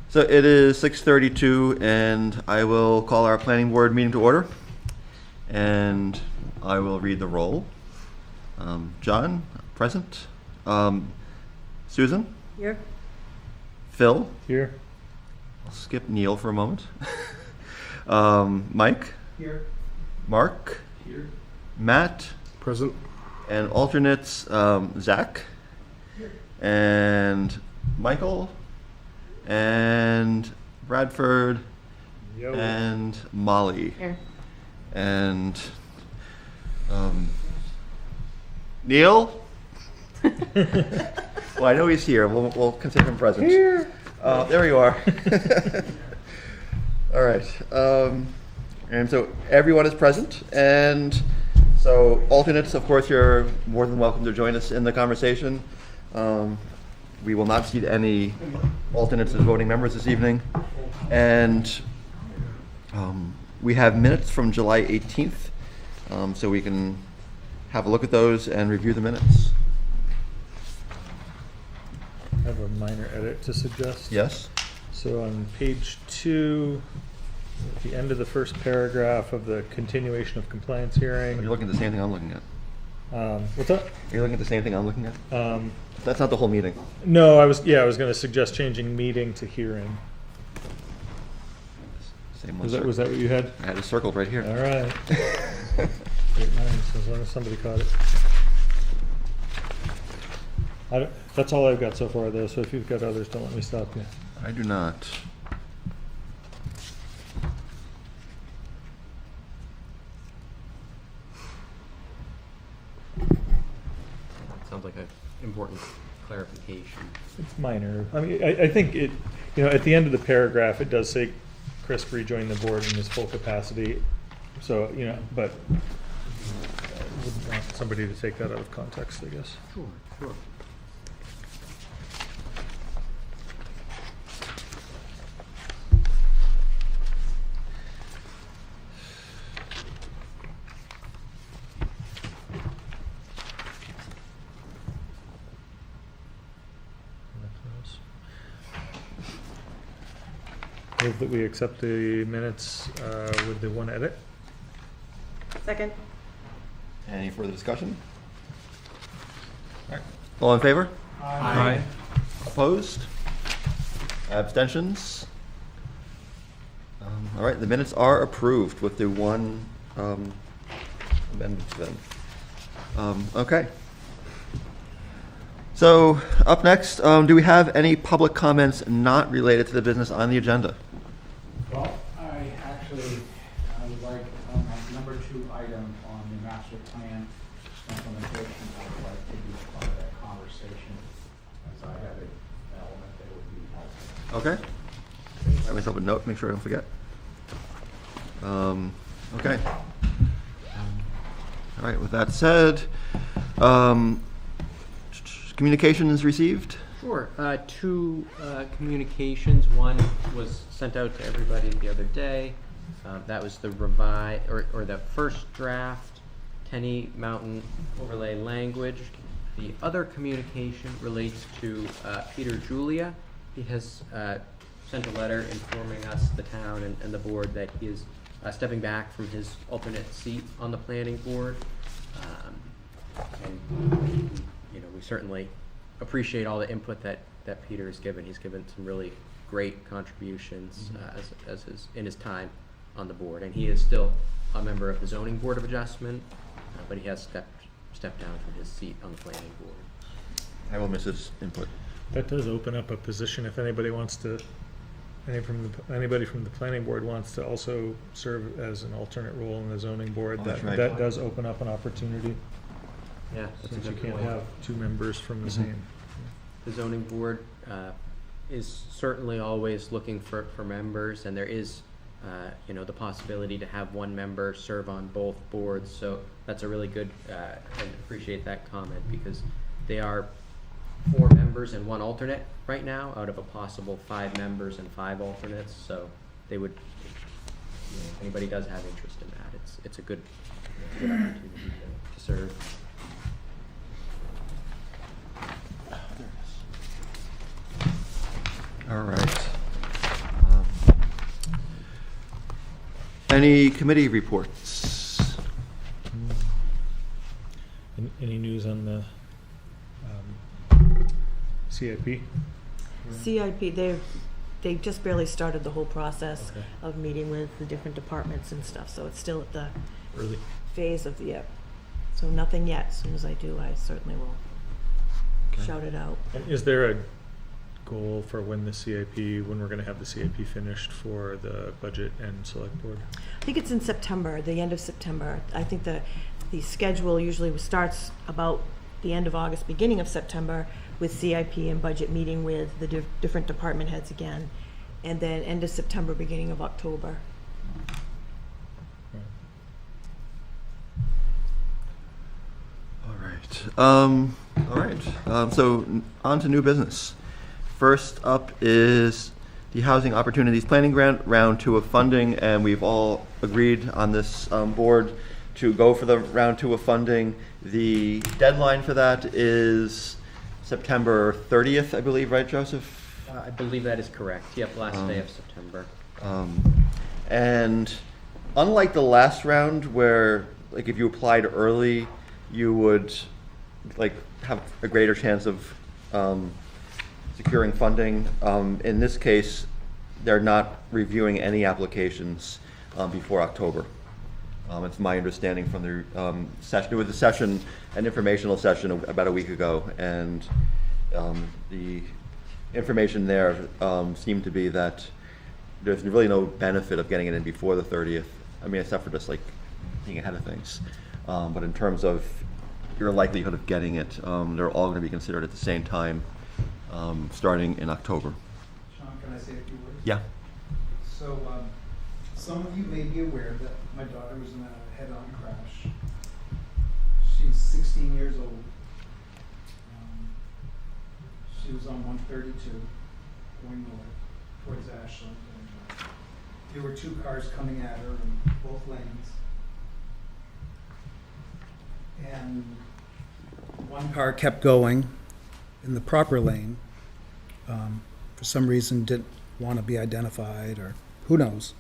So it is 6:32, and I will call our planning board meeting to order. And I will read the roll. John, present. Susan? Here. Phil? Here. I'll skip Neil for a moment. Mike? Here. Mark? Here. Matt? Present. And alternates, Zach? Here. And Michael? And Bradford? Yo. And Molly? Here. And Neil? Well, I know he's here. We'll consider him present. Here. There you are. All right. And so everyone is present. And so alternates, of course, you're more than welcome to join us in the conversation. We will not seat any alternates as voting members this evening. And we have minutes from July 18th, so we can have a look at those and review the minutes. I have a minor edit to suggest. Yes? So on page 2, at the end of the first paragraph of the continuation of compliance hearing. You're looking at the same thing I'm looking at. What's that? You're looking at the same thing I'm looking at? That's not the whole meeting. No, I was going to suggest changing meeting to hearing. Same Was one. that what you had? I had it circled right here. All right. Great minds, as long as somebody caught it. That's all I've got so far, though, so if you've got others, don't let me stop you. I do not. Sounds like an important clarification. It's minor. I mean, I think it, at the end of the paragraph, it does say Chris rejoined the board in his full capacity. So, but I wouldn't want somebody to take that out of context, I guess. Sure. Move that we accept the minutes with the one edit. Second. Any further discussion? All right. All in favor? Aye. Opposed? Abstentions? All right, the minutes are approved with the one amendment to them. Okay. So up next, do we have any public comments not related to the business on the agenda? Well, I actually would like on that number 2 item on the master plan implementation, I would like to be part of that conversation, as I have an element that would be helpful. Okay. Write myself a note, make sure I don't forget. Okay. All right, with that said, communications received? Sure. 2 communications. One was sent out to everybody the other day. That was the or the first draft Tenny Mountain overlay language. The other communication relates to Peter Julia. He has sent a letter informing us, the town and the board, that he is stepping back from his alternate seat on the planning board. And we certainly appreciate all the input that Peter has given. He's given some really great contributions as in his time on the board, and he is still a member of the zoning board of adjustment, but he has stepped down from his seat on the planning board. I will miss his input. That does open up a position if anybody wants to, anybody from the planning board wants to also serve as an alternate role in the zoning board. Oh, that's right. That does open up an opportunity. Yeah, that's Since a you good can't point. have 2 members from the same. The zoning board is certainly always looking for members, and there is the possibility to have one member serve on both boards. So that's a really good, and appreciate that comment, because they are 4 members and 1 alternate right now out of a possible 5 members and 5 alternates. So they would, if anybody does have interest in that, it's a good opportunity to serve. All right. any committee reports? Any news on the CIP? CIP, they just barely started the whole process Okay. of meeting with the different departments and stuff, so it's still at the Early. phase of the, so nothing yet. As soon as I do, I certainly will Okay. shout it out. And is there a goal for when we're gonna have the CIP finished for the budget and select board? I think it's in September, the end of September. I think the schedule usually starts about the end of August, beginning of September, with CIP and budget meeting with the different department heads again, and then end of September, beginning of October. All right. So on to new business. First up is the Housing Opportunities Planning Grant, round 2 of funding, and we've all agreed on this board to go for the round 2 of funding. The deadline for that is September 30th, I believe, right, Joseph? I believe that is correct. Yep, last day of September. And unlike the last round where, like, if you applied early, you would, like, have a greater chance of securing funding. In this case, they're not reviewing any applications before October. It's my understanding from the session. There was a session, an informational session about a week ago, and the information there seemed to be that there's really no benefit of getting it in before the 30th. I mean, except for just like being ahead of things. But in terms of your likelihood of getting it, they're all going to be considered at the same time, starting in October. Sean, can I say a few words? Yeah. So, some of you may be aware that my daughter was in a head-on crash. She's 16 years old. She was on 132 going north towards Ashland. And, there were 2 cars coming at her in both lanes. And one car kept going in the proper lane. For some reason didn't want to be identified, or who knows.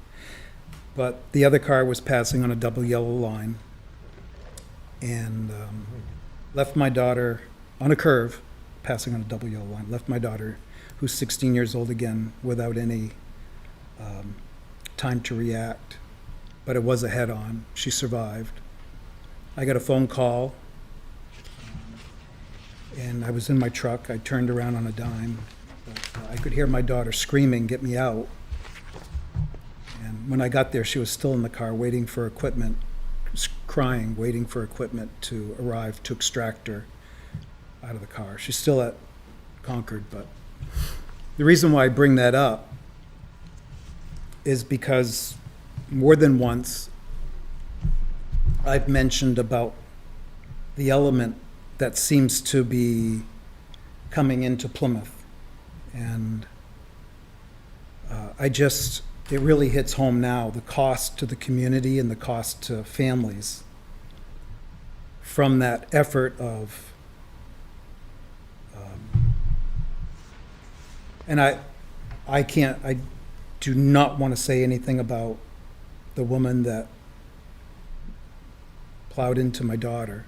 But the other car was passing on a double yellow line and left my daughter on a curve, passing on a double yellow line, left my daughter, who's 16 years old again, without any time to react. But it was a head-on. She survived. I got a phone call, and I was in my truck. I turned around on a dime. But, I could hear my daughter screaming, "Get me out." And when I got there, she was still in the car waiting for equipment, crying, waiting for equipment to arrive to extract her out of the car. She's still at Concord, but the reason why I bring that up is because more than once I've mentioned about the element that seems to be coming into Plymouth. And it really hits home now, the cost to the community and the cost to families from that effort of, and I do not want to say anything about the woman that plowed into my daughter.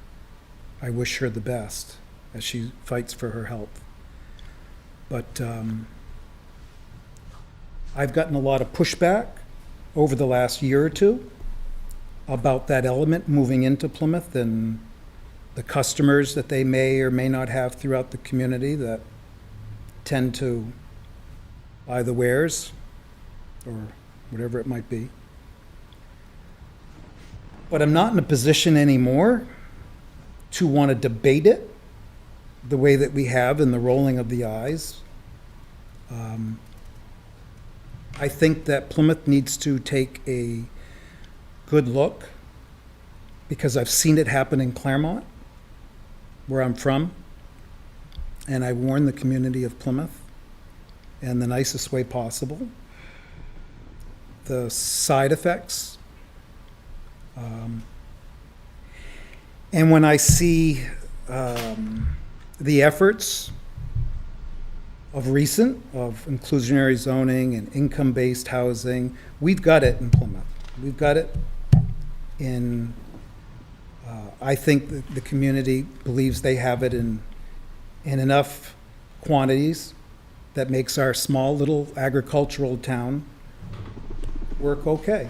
I wish her the best as she fights for her health. But I've gotten a lot of pushback over the last year or two about that element moving into Plymouth and the customers that they may or may not have throughout the community that tend to buy the wares or whatever it might be. But I'm not in a position anymore to want to debate it the way that we have in the rolling of the eyes. I think that Plymouth needs to take a good look, because I've seen it happen in Claremont, where I'm from, and I warn the community of Plymouth in the nicest way possible. The side effects. And when I see the efforts of recent, of inclusionary zoning and income-based housing, we've got it in Plymouth. We've got it in, I think that the community believes they have it in enough quantities that makes our small little agricultural town work okay.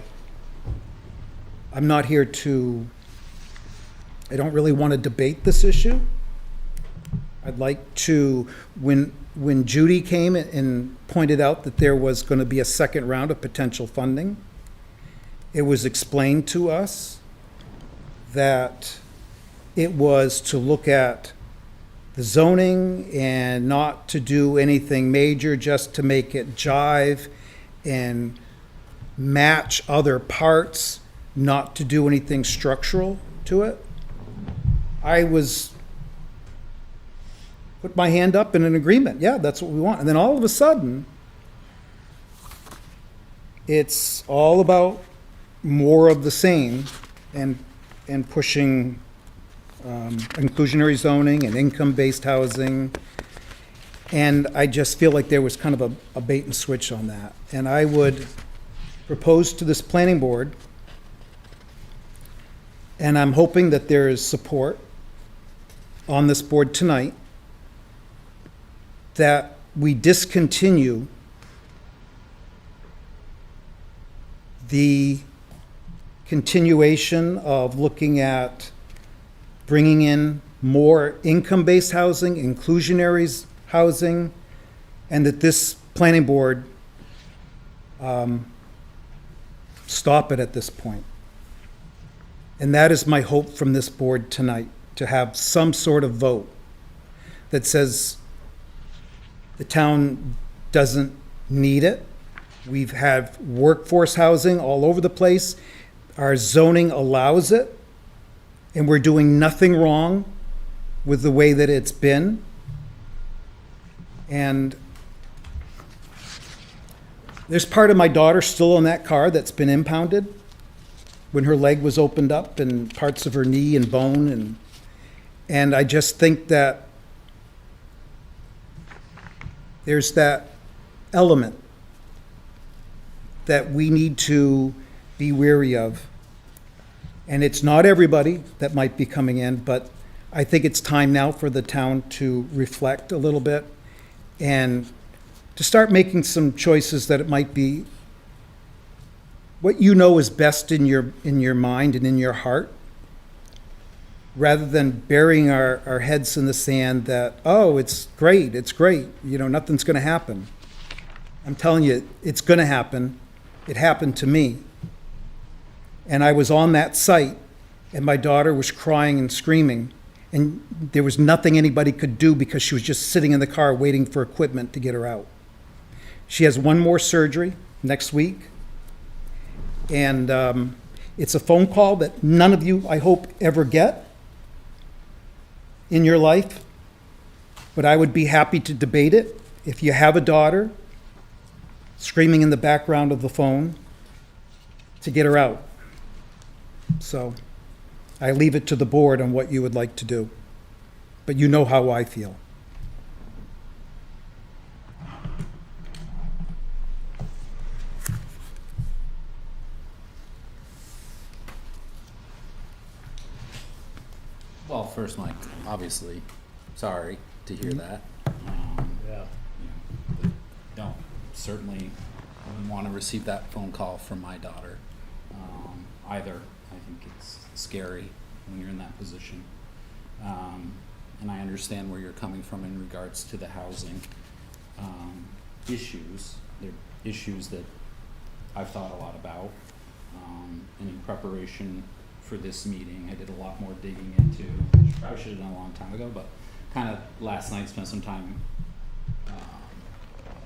I'm not here to, I don't really want to debate this issue. I'd like to, when Judy came and pointed out that there was going to be a second round of potential funding, it was explained to us that it was to look at the zoning and not to do anything major, just to make it jive and match other parts, not to do anything structural to it. I put my hand up in an agreement. Yeah, that's what we want. And then all of a sudden, it's all about more of the same and pushing inclusionary zoning and income-based housing. And I just feel like there was kind of a bait and switch on that. And I would propose to this planning board, and I'm hoping that there is support on this board tonight, that we discontinue the continuation of looking at bringing in more income-based housing, inclusionary housing, and that this planning board stop it at this point. And that is my hope from this board tonight, to have some sort of vote that says the town doesn't need it. We've had workforce housing all over the place. Our zoning allows it, and we're doing nothing wrong with the way that it's been. And there's part of my daughter still in that car that's been impounded when her leg was opened up and parts of her knee and bone. And I just think that there's that element that we need to be wary of. And it's not everybody that might be coming in, but I think it's time now for the town to reflect a little bit and to start making some choices that it might be what you know is best in your mind and in your heart, rather than burying our heads in the sand that, oh, it's great, nothing's going to happen. I'm telling you, it's going to happen. It happened to me. And I was on that site, and my daughter was crying and screaming, and there was nothing anybody could do because she was just sitting in the car waiting for equipment to get her out. She has one more surgery next week, and it's a phone call that none of you, I hope, ever get in your life, but I would be happy to debate it. If you have a daughter screaming in the background of the phone, to get her out. So I leave it to the board on what you would like to do, but you know how I feel. Well, first, Mike, obviously, sorry to hear that. Yeah. Don't certainly want to receive that phone call from my daughter either. I think it's scary when you're in that position. And I understand where you're coming from in regards to the housing issues. They're issues that I've thought a lot about. And in preparation for this meeting, I did a lot more digging into, which I probably should have done a long time ago, but kind of last night spent some time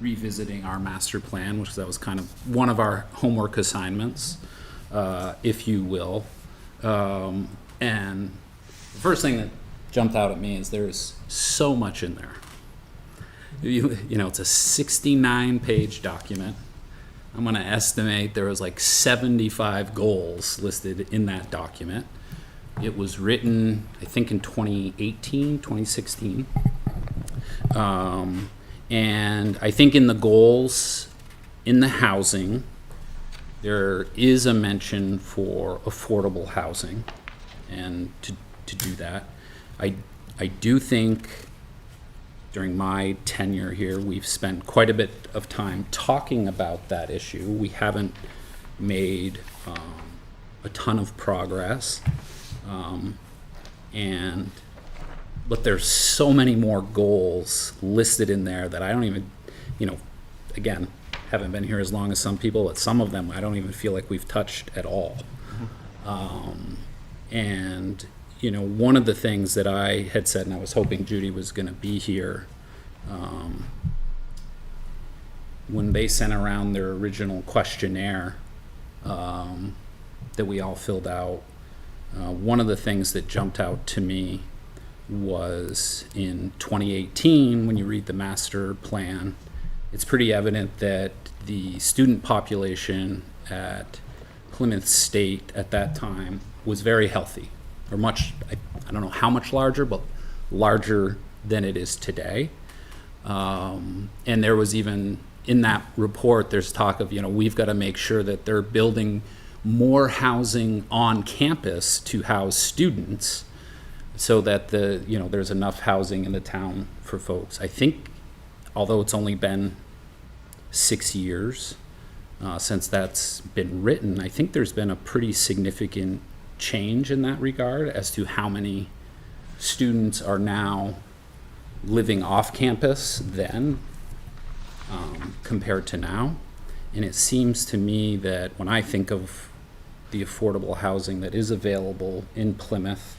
revisiting our master plan, which that was kind of one of our homework assignments, if you will. And the first thing that jumped out at me is there's so much in there. You know, it's a 69-page document. I'm going to estimate there was like 75 goals listed in that document. It was written, I think, in 2018, 2016. And I think in the goals, in the housing, there is a mention for affordable housing, and to do that. I do think during my tenure here, we've spent quite a bit of time talking about that issue. We haven't made a ton of progress, but there's so many more goals listed in there that I don't even, again, haven't been here as long as some people, but some of them I don't even feel like we've touched at all. And one of the things that I had said, and I was hoping Judy was going to be here, when they sent around their original questionnaire that we all filled out, one of the things that jumped out to me was in 2018, when you read the master plan, it's pretty evident that the student population at Plymouth State at that time was very healthy, or much, I don't know how much larger, but larger than it is today. And there was even, in that report, there's talk of, we've got to make sure that they're building more housing on campus to house students so that there's enough housing in the town for folks. I think, although it's only been 6 years since that's been written, I think there's been a pretty significant change in that regard as to how many students are now living off campus then compared to now. And it seems to me that when I think of the affordable housing that is available in Plymouth,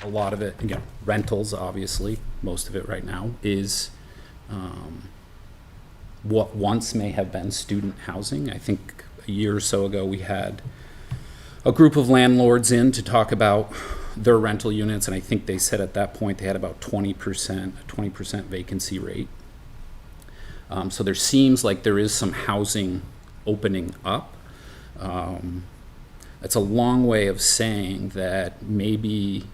a lot of it, rentals, obviously, most of it right now is what once may have been student housing. I think a year or so ago we had a group of landlords in to talk about their rental units, and I think they said at that point they had about 20% vacancy rate. So there seems like there is some housing opening up. It's a long way of saying that maybe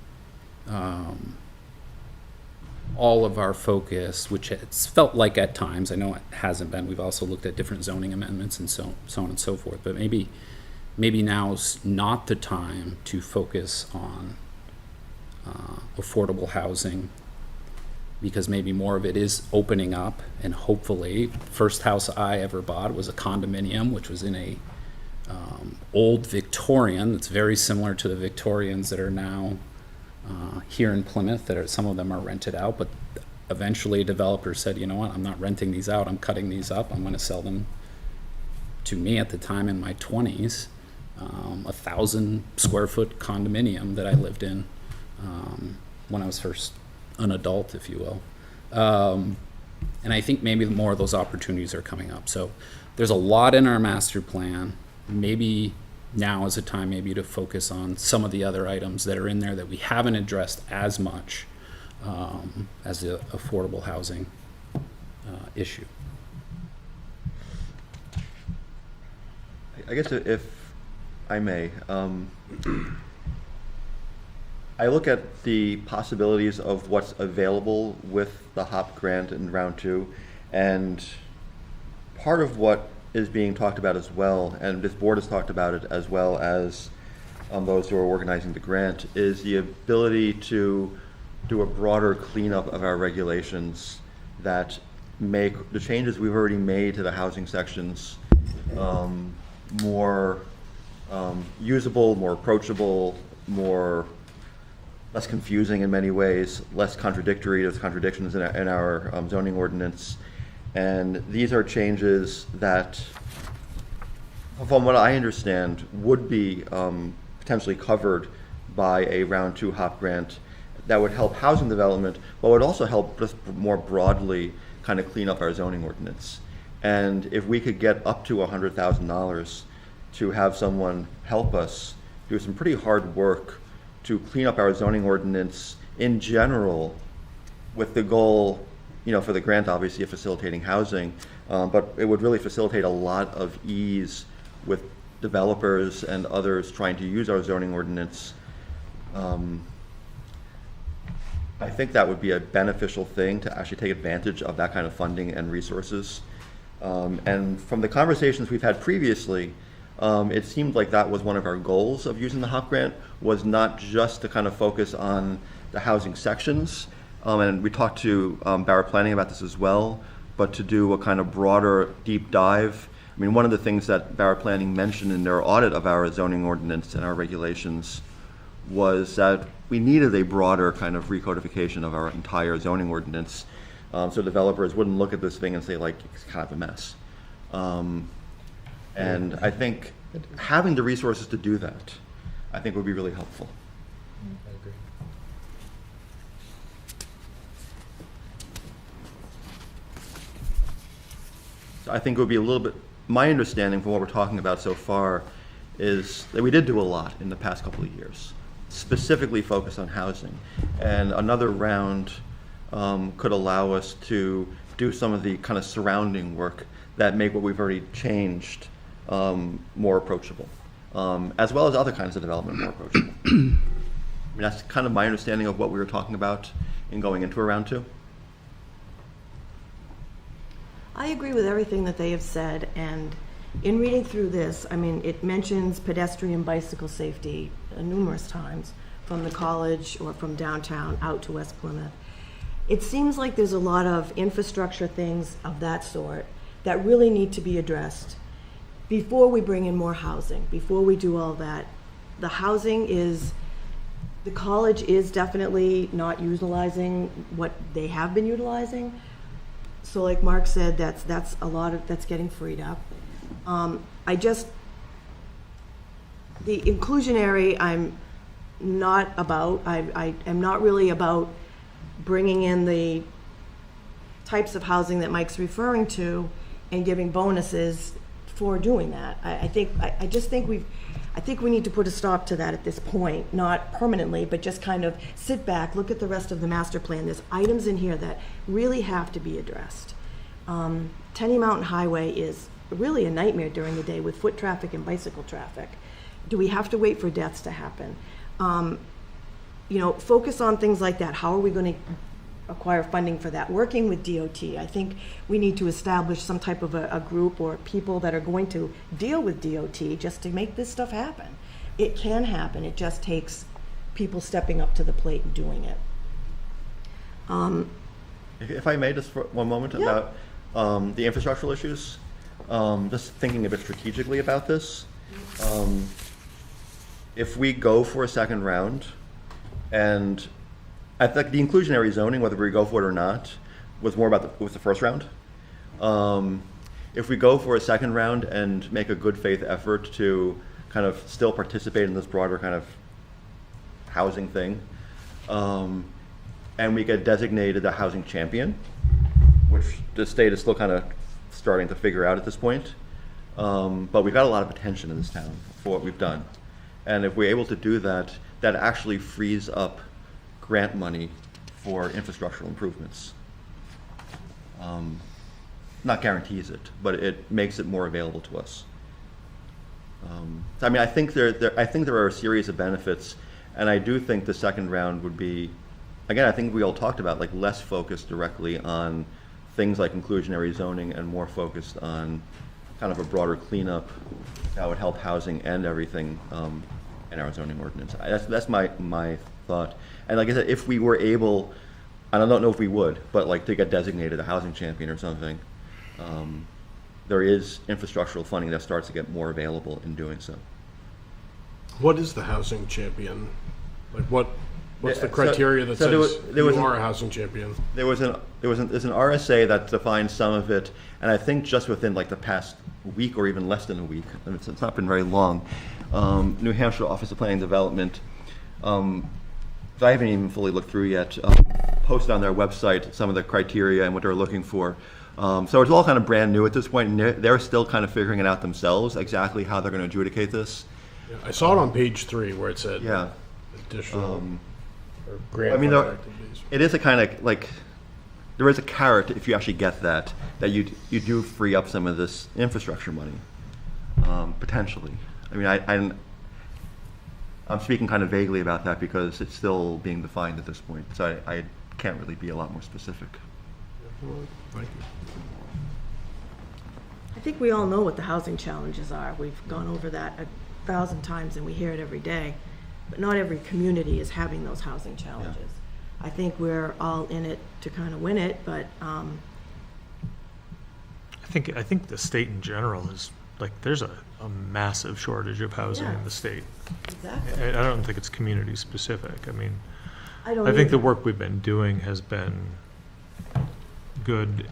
all of our focus, which it's felt like at times, I know it hasn't been, we've also looked at different zoning amendments and so on and so forth, but maybe now's not the time to focus on affordable housing, because maybe more of it is opening up. And hopefully, first house I ever bought was a condominium, which was in a old Victorian that's very similar to the Victorians that are now here in Plymouth, some of them are rented out, but eventually a developer said, you know what, I'm not renting these out, I'm cutting these up, I'm going to sell them to me at the time in my 20s, 1,000 square foot condominium that I lived in when I was first an adult, if you will. And I think maybe more of those opportunities are coming up. So there's a lot in our master plan. Maybe now is a time maybe to focus on some of the other items that are in there that we haven't addressed as much as the affordable housing issue. I guess if I may, I look at the possibilities of what's available with the HOP grant in round 2, and part of what is being talked about as well, and this board has talked about it as well as those who are organizing the grant, is the ability to do a broader cleanup of our regulations that make the changes we've already made to the housing sections more usable, more approachable, less confusing in many ways, less contradictory. There's contradictions in our zoning ordinance. And these are changes that, from what I understand, would be potentially covered by a round 2 HOP grant that would help housing development, but would also help just more broadly kind of clean up our zoning ordinance. And if we could get up to $100,000 to have someone help us do some pretty hard work to clean up our zoning ordinance in general, with the goal, for the grant, obviously, of facilitating housing, but it would really facilitate a lot of ease with developers and others trying to use our zoning ordinance. I think that would be a beneficial thing to actually take advantage of that kind of funding and resources. And from the conversations we've had previously, it seemed like that was one of our goals of using the HOP grant, was not just to kind of focus on the housing sections. And we talked to Barrett Planning about this as well, but to do a kind of broader deep dive. I mean, one of the things that Barrett Planning mentioned in their audit of our zoning ordinance and our regulations was that we needed a broader kind of recodification of our entire zoning ordinance, so developers wouldn't look at this thing and say, like, it's kind of a mess. And I think having the resources to do that, I think would be really helpful. I agree. So I think it would be a little bit, my understanding from what we're talking about so far is that we did do a lot in the past couple of years, specifically focused on housing. And another round could allow us to do some of the kind of surrounding work that make what we've already changed more approachable, as well as other kinds of development more approachable. I mean, that's kind of my understanding of what we were talking about in going into a round two. I agree with everything that they have said, and in reading through this, I mean, it mentions pedestrian bicycle safety numerous times from the college or from downtown out to West Plymouth. It seems like there's a lot of infrastructure things of that sort that really need to be addressed before we bring in more housing, before we do all that. The housing is, the college is definitely not utilizing what they have been utilizing. So like Mark said, that's a lot of, that's getting freed up. The inclusionary, I'm not about, I am not really about bringing in the types of housing that Mike's referring to and giving bonuses for doing that. I just think we need to put a stop to that at this point, not permanently, but just kind of sit back, look at the rest of the master plan. There's items in here that really have to be addressed. Tenny Mountain Highway is really a nightmare during the day with foot traffic and bicycle traffic. Do we have to wait for deaths to happen? Focus on things like that. How are we going to acquire funding for that? Working with DOT. I think we need to establish some type of a group or people that are going to deal with DOT just to make this stuff happen. It can happen. It just takes people stepping up to the plate and doing it. If I may, just for one moment, Yeah. about the infrastructural issues, just thinking a bit strategically about this. If we go for a second round, and I think the inclusionary zoning, whether we go for it or not, was more about was the first round. If we go for a second round and make a good faith effort to kind of still participate in this broader kind of housing thing, and we get designated a housing champion, which the state is still kind of starting to figure out at this point. But we've got a lot of attention in this town for what we've done. And if we're able to do that, that actually frees up grant money for infrastructural improvements. Not guarantees it, but it makes it more available to us. I mean, I think there are a series of benefits, and I do think the second round would be, again, I think we all talked about, like, less focused directly on things like inclusionary zoning and more focused on kind of a broader cleanup that would help housing and everything in our zoning ordinance. That's my thought. And like I said, if we were able, and I don't know if we would, but like to get designated a housing champion or something, there is infrastructural funding that starts to get more available in doing so. What is the housing champion? Like what's Yeah, the criteria that so says there was you are a housing champion? There's an RSA that defines some of it, and I think just within like the past week or even less than a week, and it's not been very long, New Hampshire Office of Planning and Development, that I haven't even fully looked through yet, posted on their website some of the criteria and what they're looking for. So it's all kind of brand new at this point, and they're still kind of figuring it out themselves, exactly how they're going to adjudicate this. Yeah, I saw it on page 3 where it said Yeah. additional or grant I mean, funded activities. it is a kind of like, there is a carrot if you actually get that you do free up some of this infrastructure money, potentially. I mean, I'm speaking kind of vaguely about that because it's still being defined at this point, so I can't really be a lot more specific. Thank you. think we all know what the housing challenges are. We've gone over that 1,000 times and we hear it every day. But not every community is having those housing challenges. I think we're all in it to kind of win it, but I think the state in general is, like, there's a massive shortage of housing in the state. exactly. I don't think it's community specific. I mean, I don't I think the either. work we've been doing has been good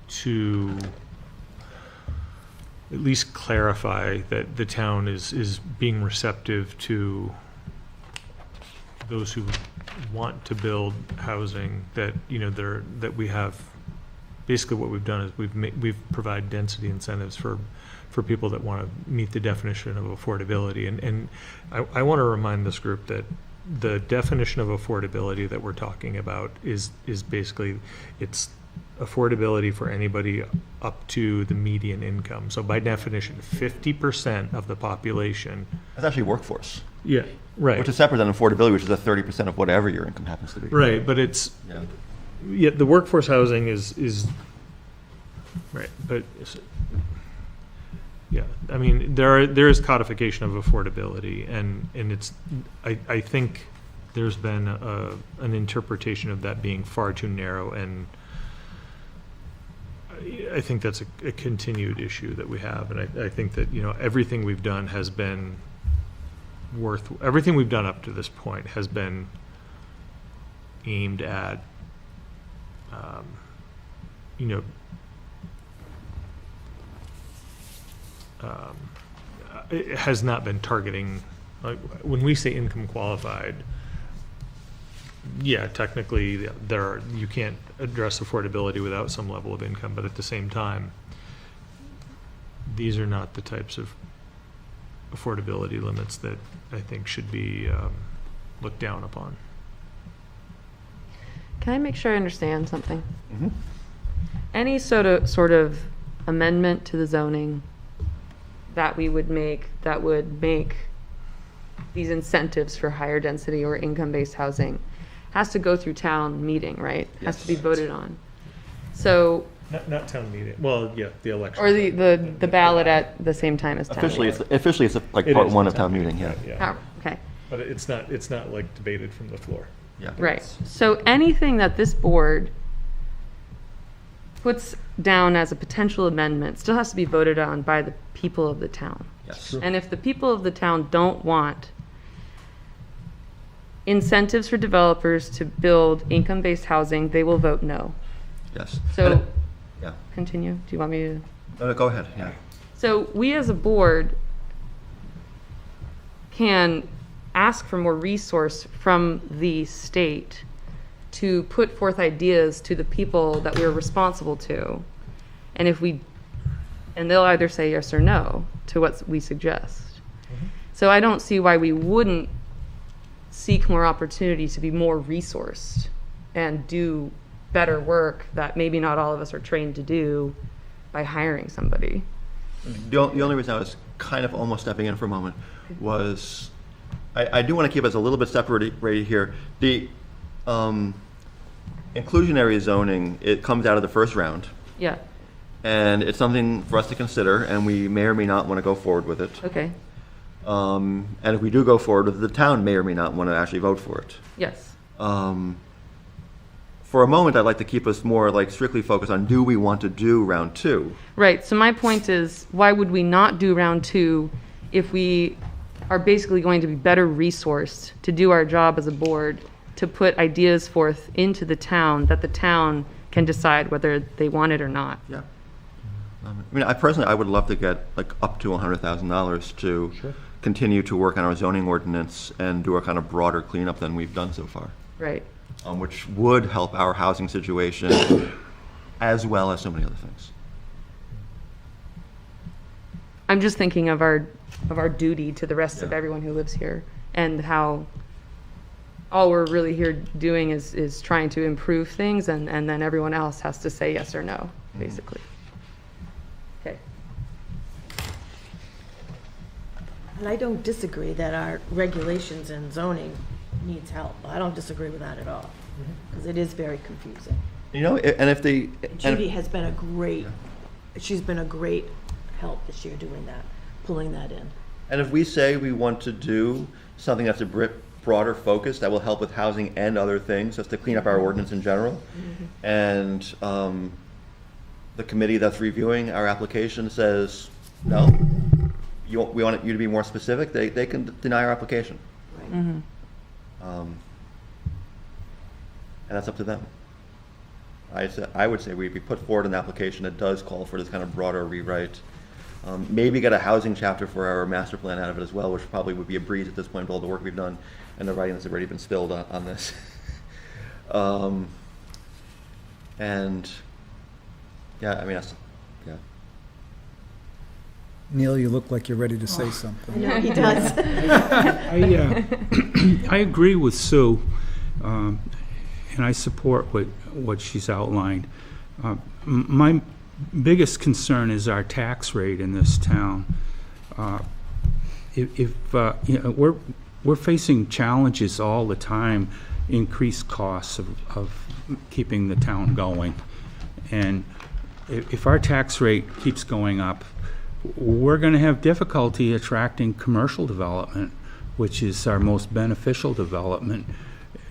to at least clarify that the town is being receptive to those who want to build housing, that, you know, that we have, basically what we've done is we've provided density incentives for people that want to meet the definition of affordability. And I want to remind this group that the definition of affordability that we're talking about is basically, it's affordability for anybody up to the median income. So by definition, 50% of the population. That's actually workforce, Yeah, right. which is separate than affordability, which is a 30% of whatever your income happens to be. Right, but it's, Yeah. yeah, the workforce housing is, right, but, yeah, I mean, there is codification of affordability, and it's, I think there's been an interpretation of that being far too narrow, and I think that's a continued issue that we have, and I think that, you know, everything we've done has been everything we've done up to this point has been aimed at, you know, it has not been targeting, like, when we say income qualified, yeah, technically you can't address affordability without some level of income, but at the same time, these are not the types of affordability limits that I think should be looked down upon. Can I make sure I understand something? Mm-hmm. Any sort of amendment to the zoning that we would make, that would make these incentives for higher density or income-based housing has to go through town meeting, right? Has to be Yes. voted on. So, Not town meeting, well, yeah, the election. or the ballot at the same time as town Officially, meeting. it's like It part is one the of town meeting, yeah. Yeah, Oh, okay. but it's not like debated from the floor. Yeah. Right. So anything that this board puts down as a potential amendment still has to be voted on by the people of the town. Yes. And if the people of the town don't want incentives for developers to build income-based housing, they will vote no. Yes. So, Yeah. continue. Do you want me to? No, go ahead, yeah. So we as a board can ask for more resource from the state to put forth ideas to the people that we're responsible to. And and they'll either say yes or no to what we suggest. So I don't see why we wouldn't seek more opportunity to be more resourced and do better work that maybe not all of us are trained to do by hiring somebody. The only reason I was kind of almost stepping in for a moment was, I do want to keep us a little bit separate right here. The inclusionary zoning, it comes out of the first round, Yeah, and it's something for us to consider, and we may or may not want to go forward with it. okay, And if we do go forward with it, the town may or may not want to actually vote for it. yes. For a moment, I'd like to keep us more like strictly focused on, do we want to do round two? Right, so my point is, why would we not do round two if we are basically going to be better resourced to do our job as a board, to put ideas forth into the town that the town can decide whether they want it or not? Yeah. I mean, I would love to get like up to $100,000 to continue to work on our zoning ordinance and do a kind of broader cleanup than we've done so far, Right, which would help our housing situation as well as so many other things. I'm just thinking of our duty to the rest of Yeah. everyone who lives here, and how all we're really here doing is trying to improve things, and then everyone else has to say yes or no, basically. Okay. And I don't disagree that our regulations and zoning needs help. I don't disagree with that at all, because it is very confusing. You know, and if the, Judy has been a great she's been a great help this year doing that, pulling that in. And if we say we want to do something that's a broader focus that will help with housing and other things, just to clean up our ordinance in general, and the committee that's reviewing our application says, no, we want you to be more specific, they can deny our application. And that's up to them. I would say we put forward an application that does call for this kind of broader rewrite. Maybe get a housing chapter for our master plan out of it as well, which probably would be a breeze at this point with all the work we've done and the writing that's already been spilled on this. And yeah, I mean, yeah. Neil, you look like you're ready to say something. No, he does. I agree with Sue, and I support what she's outlined. My biggest concern is our tax rate in this town. We're facing challenges all the time, increased costs of keeping the town going. And if our tax rate keeps going up, we're going to have difficulty attracting commercial development, which is our most beneficial development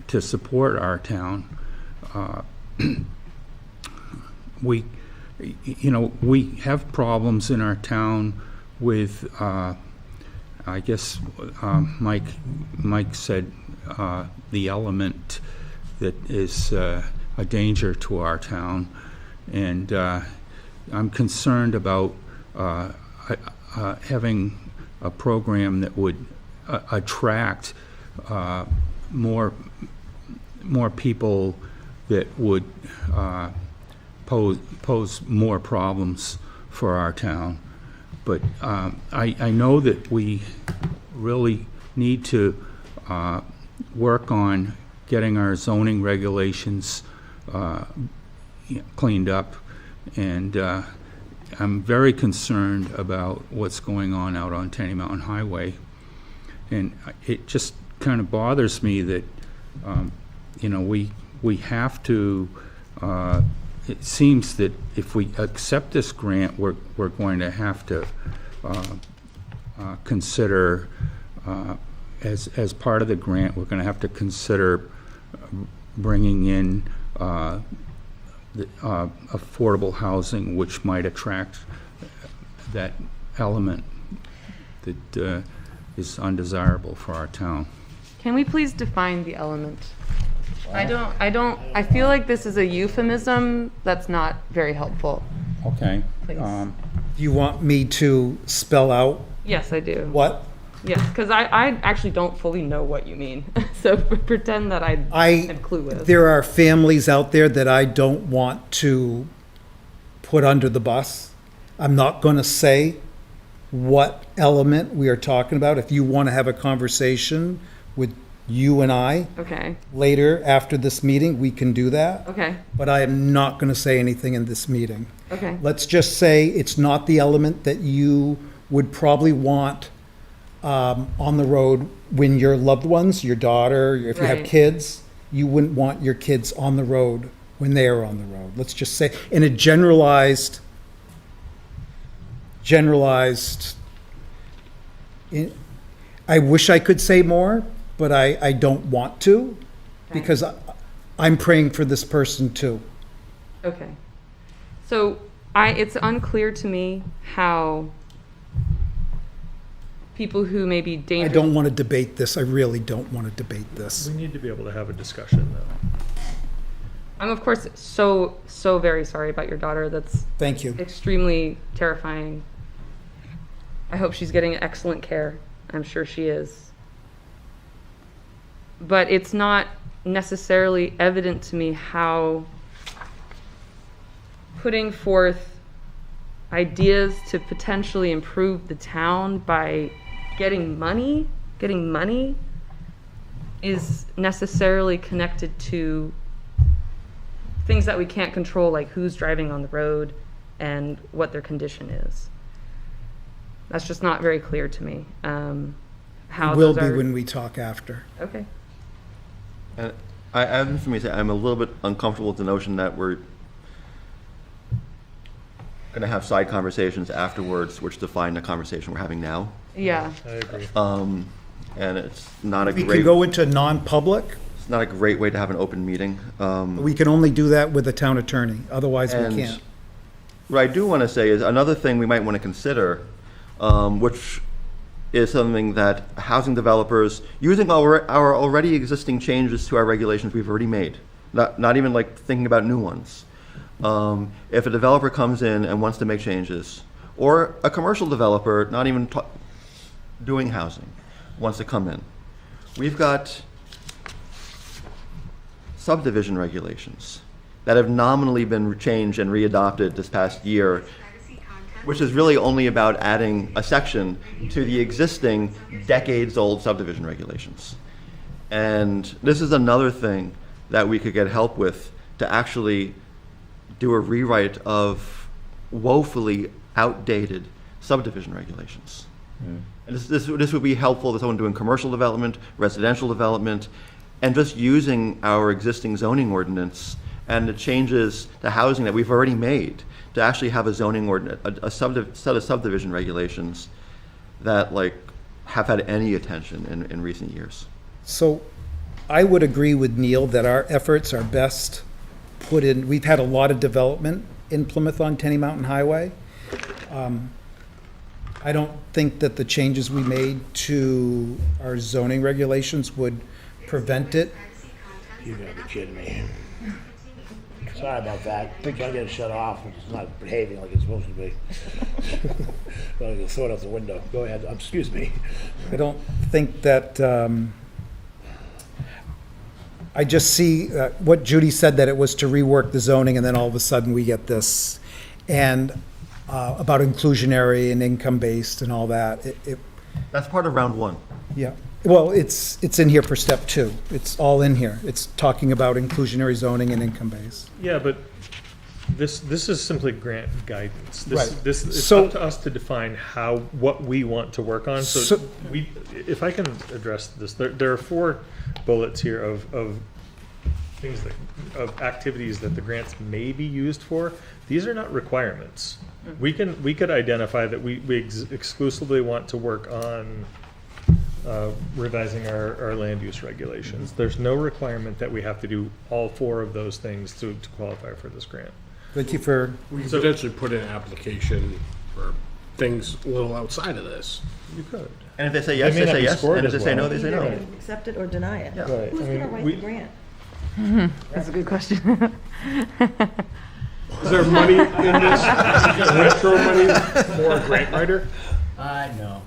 to support our town. We have problems in our town with, I guess Mike said, the element that is a danger to our town. And I'm concerned about having a program that would attract more people that would pose more problems for our town. But I know that we really need to work on getting our zoning regulations cleaned up, and I'm very concerned about what's going on out on Tenny Mountain Highway. And it just kind of bothers me that we have to, it seems that if we accept this grant, we're going to have to consider, as part of the grant, we're going to have to consider bringing in affordable housing, which might attract that element that is undesirable for our town. Can we please define the element? I feel like this is a euphemism that's not very helpful. Okay. Please. Do you want me to spell out Yes, I do. what? Yes, because I actually don't fully know what you mean. So pretend that I had clue with. There are families out there that I don't want to put under the bus. I'm not going to say what element we are talking about. If you want to have a conversation with you and I Okay, later after this meeting, we can do that. okay, But I am not going to say anything in this meeting. okay. Let's just say it's not the element that you would probably want on the road when your loved ones, your daughter, if you have Right. kids, you wouldn't want your kids on the road when they are on the road. Let's just say, in a generalized, I wish I could say more, but I don't want to, because I'm praying for this person too. Okay. So it's unclear to me how people who may be I dangerous. don't want to debate this. I really don't want to debate this. We need to be able to have a discussion, though. I'm of course so very sorry about your daughter. That's Thank you. extremely terrifying. I hope she's getting excellent care. I'm sure she is. But it's not necessarily evident to me how putting forth ideas to potentially improve the town by getting money is necessarily connected to things that we can't control, like who's driving on the road and what their condition is. That's just not very clear to me. How It will those be are- when we talk after. Okay. And for me to say, I'm a little bit uncomfortable with the notion that going to have side conversations afterwards, which define the conversation we're having now. Yeah. I agree. And it's not a We great, can go into non-public. it's not a great way to have an open meeting. We can only do that with the town attorney, otherwise we And can't. what I do want to say is another thing we might want to consider, which is something that housing developers, using our already existing changes to our regulations we've already made, not even like thinking about new ones. If a developer comes in and wants to make changes, or a commercial developer, not even doing housing, wants to come in, we've got subdivision regulations that have nominally been changed and readopted this past year, which is really only about adding a section to the existing decades-old subdivision regulations. And this is another thing that we could get help with to actually do a rewrite of woefully outdated subdivision regulations. And this would be helpful to someone doing commercial development, residential development, and just using our existing zoning ordinance and the changes to housing that we've already made to actually have a zoning ordinance, set of subdivision regulations that like have had any attention in recent years. So I would agree with Neil that our efforts are best put in, we've had a lot of development in Plymouth on Tenny Mountain Highway. I don't think that the changes we made to our zoning regulations would prevent it. You gotta be kidding me. Sorry about that. Think I'm getting shut off, and it's not behaving like it's supposed to be. Well, you'll throw it out the window. Go ahead, excuse me. I don't think that, I just see what Judy said, that it was to rework the zoning, and then all of a sudden we get this. And about inclusionary and income-based and all that. That's part of round one. Yeah, well, it's in here for step 2. It's all in here. It's talking about inclusionary zoning and income-based. Yeah, but this is simply grant guidance. Right. It's So- up to us to define what we want to work on. So So- if I can address this, there are 4 bullets here of things of activities that the grants may be used for. These are not requirements. We could identify that we exclusively want to work on revising our land use regulations. There's no requirement that we have to do all 4 of those things to qualify for this grant. Thank you for, We could potentially put in an application for things a little outside of this. You could. And if they say yes, may they not say be yes, scored and if they as say no, well. they say Either no. way, accept it or deny it. Yeah. Right. Who's I mean, gonna write we- the grant? That's a good question. Is there money in this? Retro money for a grant writer? No.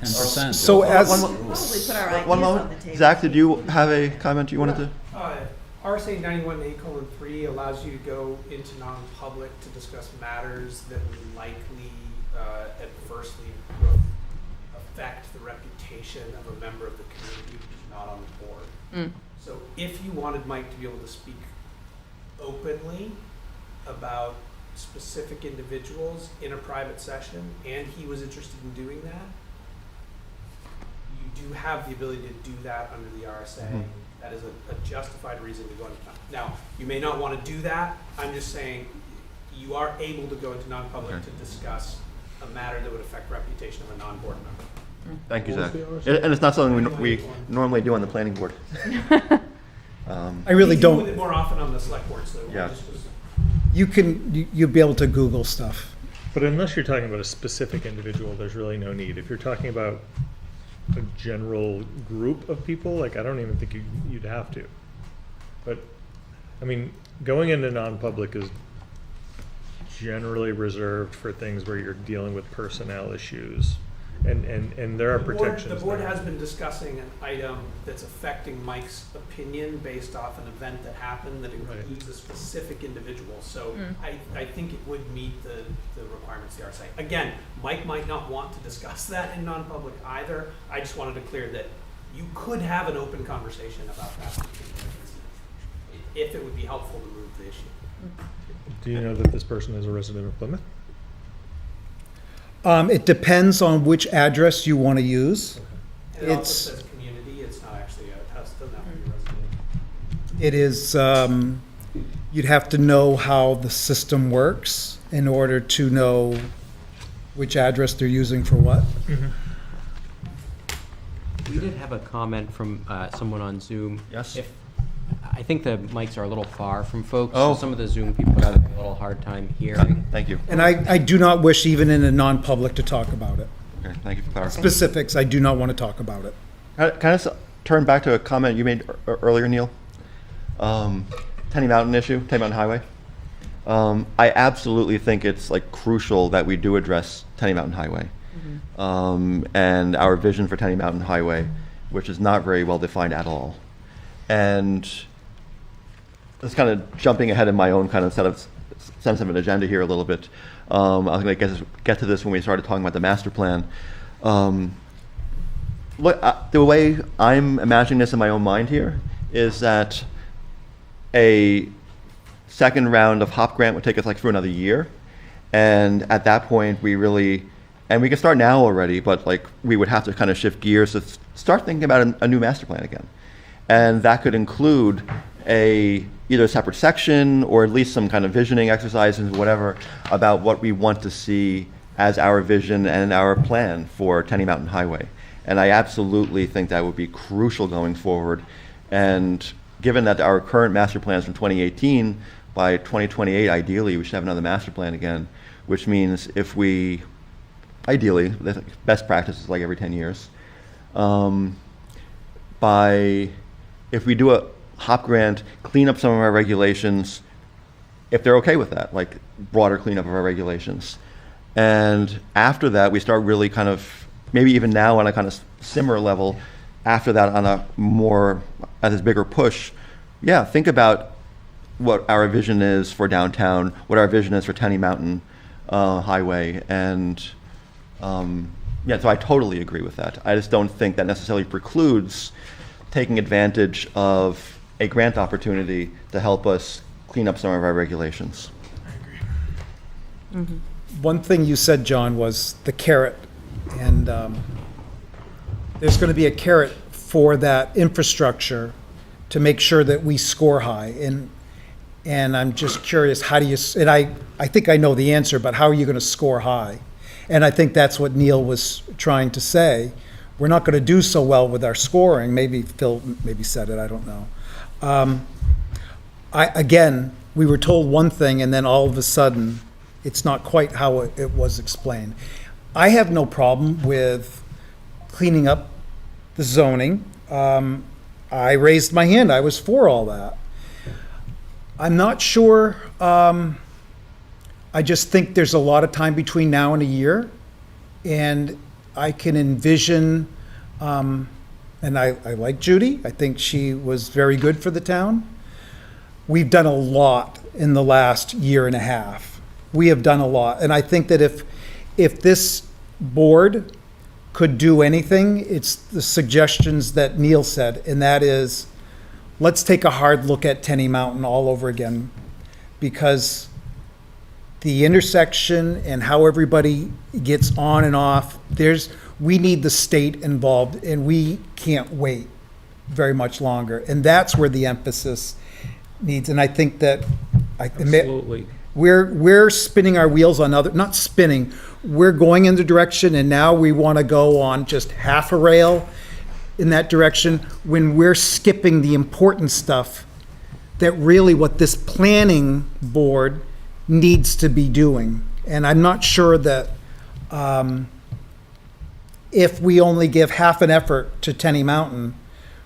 10%. so as, Hopefully put our ideas One on the moment. table. Zach, did you have a comment you wanted to? RSA 91A:3 allows you to go into non-public to discuss matters that would likely adversely affect the reputation of a member of the community who's not on the board. So if you wanted Mike to be able to speak openly about specific individuals in a private session, and he was interested in doing that, you do have the ability to do that under the RSA. That is a justified reason to go into now, you may not want to do that. I'm just saying you are able to go into non-public to discuss a matter that would affect reputation of a non-board member. Thank you, Zach. And it's not something we normally do on the planning board. I really We deal with don't, it more often on the select board, so Yeah. just was. you'll be able to Google stuff. But unless you're talking about a specific individual, there's really no need. If you're talking about a general group of people, like, I don't even think you'd have to. But, I mean, going into non-public is generally reserved for things where you're dealing with personnel issues. And there are protections The board there. has been discussing an item that's affecting Mike's opinion based off an event that happened that includes a specific individual. So I think it would meet the requirements of the RSA. Again, Mike might not want to discuss that in non-public either. I just wanted to clear that you could have an open conversation about that if it would be helpful to move the issue. Do you know that this person is a resident of Plymouth? It depends on which address you want to use. And it also It's, says community, it's not actually a house, doesn't have to be a resident. it is, you'd have to know how the system works. in order to know which address they're using for what. We did have a comment from someone on Zoom. Yes. I think the mics are a little far from folks. Oh. So some of the Zoom people are having a little hard time hearing. Thank you. And I do not wish, even in a non-public, to talk about it. Okay, thank you for clarifying. Specifics, I do not want to talk about it. Can I turn back to a comment you made earlier, Neil? Tenny Mountain issue, Tenny Mountain Highway. I absolutely think it's like crucial that we do address Tenny Mountain Highway. And our vision for Tenny Mountain Highway, which is not very well defined at all. And it's kind of jumping ahead in my own kind of sense of an agenda here a little bit. I was going to get to this when we started talking about the master plan. Look, the way I'm imagining this in my own mind here is that a second round of HOP grant would take us like through another year. And at that point, we can start now already, but like we would have to kind of shift gears to start thinking about a new master plan again. And that could include either a separate section or at least some kind of visioning exercises, whatever, about what we want to see as our vision and our plan for Tenny Mountain Highway. And I absolutely think that would be crucial going forward. And given that our current master plan is from 2018, by 2028, ideally, we should have another master plan again, which means ideally, the best practice is like every 10 years. If we do a HOP grant, clean up some of our regulations, if they're okay with that, like broader cleanup of our regulations. And after that, we start really kind of, maybe even now on a kind of simmer level, after that on at this bigger push, think about what our vision is for downtown, what our vision is for Tenny Mountain Highway, and so I totally agree with that. I just don't think that necessarily precludes taking advantage of a grant opportunity to help us clean up some of our regulations. I agree. One thing you said, John, was the carrot. And there's going to be a carrot for that infrastructure to make sure that we score high. And I'm just curious, how do you, and I think I know the answer, but how are you going to score high? And I think that's what Neil was trying to say. We're not going to do so well with our scoring. Maybe Phil said it, I don't know. Again, we were told one thing and then all of a sudden, it's not quite how it was explained. I have no problem with cleaning up the zoning. I raised my hand, I was for all that. I'm not sure, I just think there's a lot of time between now and a year. And I can envision, and I like Judy, I think she was very good for the town. We've done a lot in the last year and a half. We have done a lot. And I think that if this board could do anything, it's the suggestions that Neil said, and that is, let's take a hard look at Tenny Mountain all over again, because the intersection and how everybody gets on and off, we need the state involved, and we can't wait very much longer. And that's where the emphasis needs, and I think that, Absolutely. we're spinning our wheels on not spinning, we're going in the direction, and now we want to go on just half a rail in that direction when we're skipping the important stuff that really what this planning board needs to be doing. And I'm not sure that if we only give half an effort to Tenny Mountain,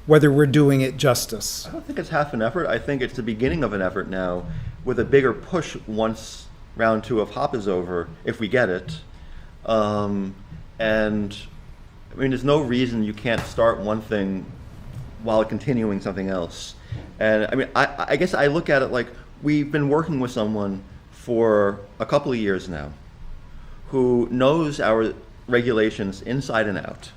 whether we're doing it justice. I don't think it's half an effort. I think it's the beginning of an effort now with a bigger push once round 2 of HOP is over, if we get it. And I mean, there's no reason you can't start one thing while continuing something else. And I mean, I guess I look at it like we've been working with someone for a couple of years now who knows our regulations inside and out,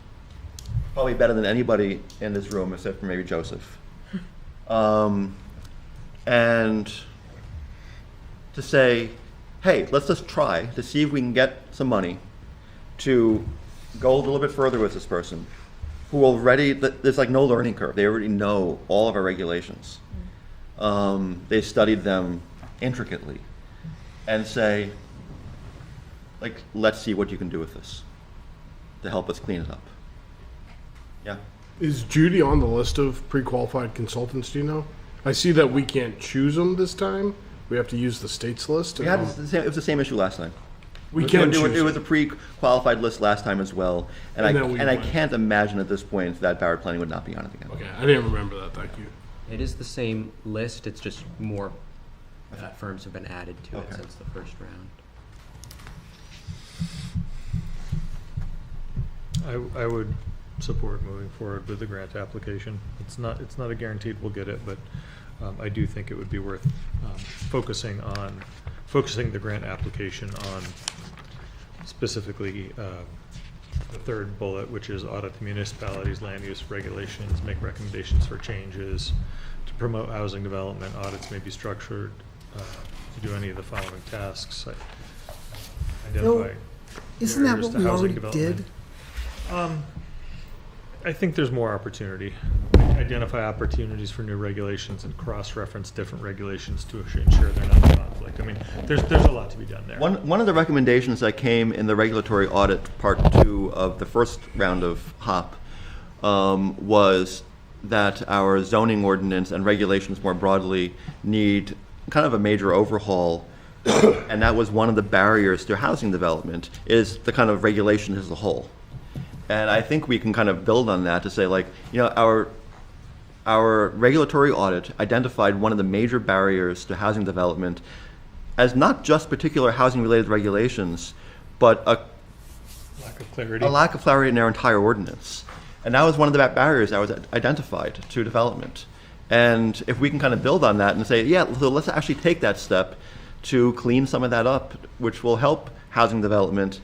probably better than anybody in this room except for maybe Joseph. And to say, hey, let's just try to see if we can get some money to go a little bit further with this person who already, there's like no learning curve. They already know all of our regulations. They studied them intricately, and say, like, let's see what you can do with this to help us clean it up. Yeah. Is Judy on the list of pre-qualified consultants, do you know? I see that we can't choose them this time. We have to use the state's list. We had it was the same issue last time. We It was- can it was- choose It was a pre-qualified list last time as well, and And then we I went. can't imagine at this point that Barrett Planning would not be on it again. Okay, I didn't remember that, thank you. It is the same list, it's just more firms have been added to it Okay. since the first round. I would support moving forward with the grant application. It's not a guaranteed we'll get it, but I do think it would be worth focusing the grant application on specifically the third bullet, which is audit the municipalities' land use regulations, make recommendations for changes, to promote housing development. Audits may be structured to do any of the following tasks. Identify Isn't that barriers what to we housing already development. did? I think there's more opportunity. Identify opportunities for new regulations and cross-reference different regulations to ensure they're not in conflict. I mean, there's a lot to be done there. One of the recommendations that came in the regulatory audit part 2 of the first round of HOP was that our zoning ordinance and regulations more broadly need kind of a major overhaul. And that was one of the barriers to housing development, is the kind of regulation as a whole. And I think we can kind of build on that to say, like, you know, our regulatory audit identified one of the major barriers to housing development as not just particular housing-related regulations, but a Lack of clarity. lack of clarity in our entire ordinance. And that was one of the barriers that was identified to development. And if we can kind of build on that and say, yeah, so let's actually take that step to clean some of that up, which will help housing development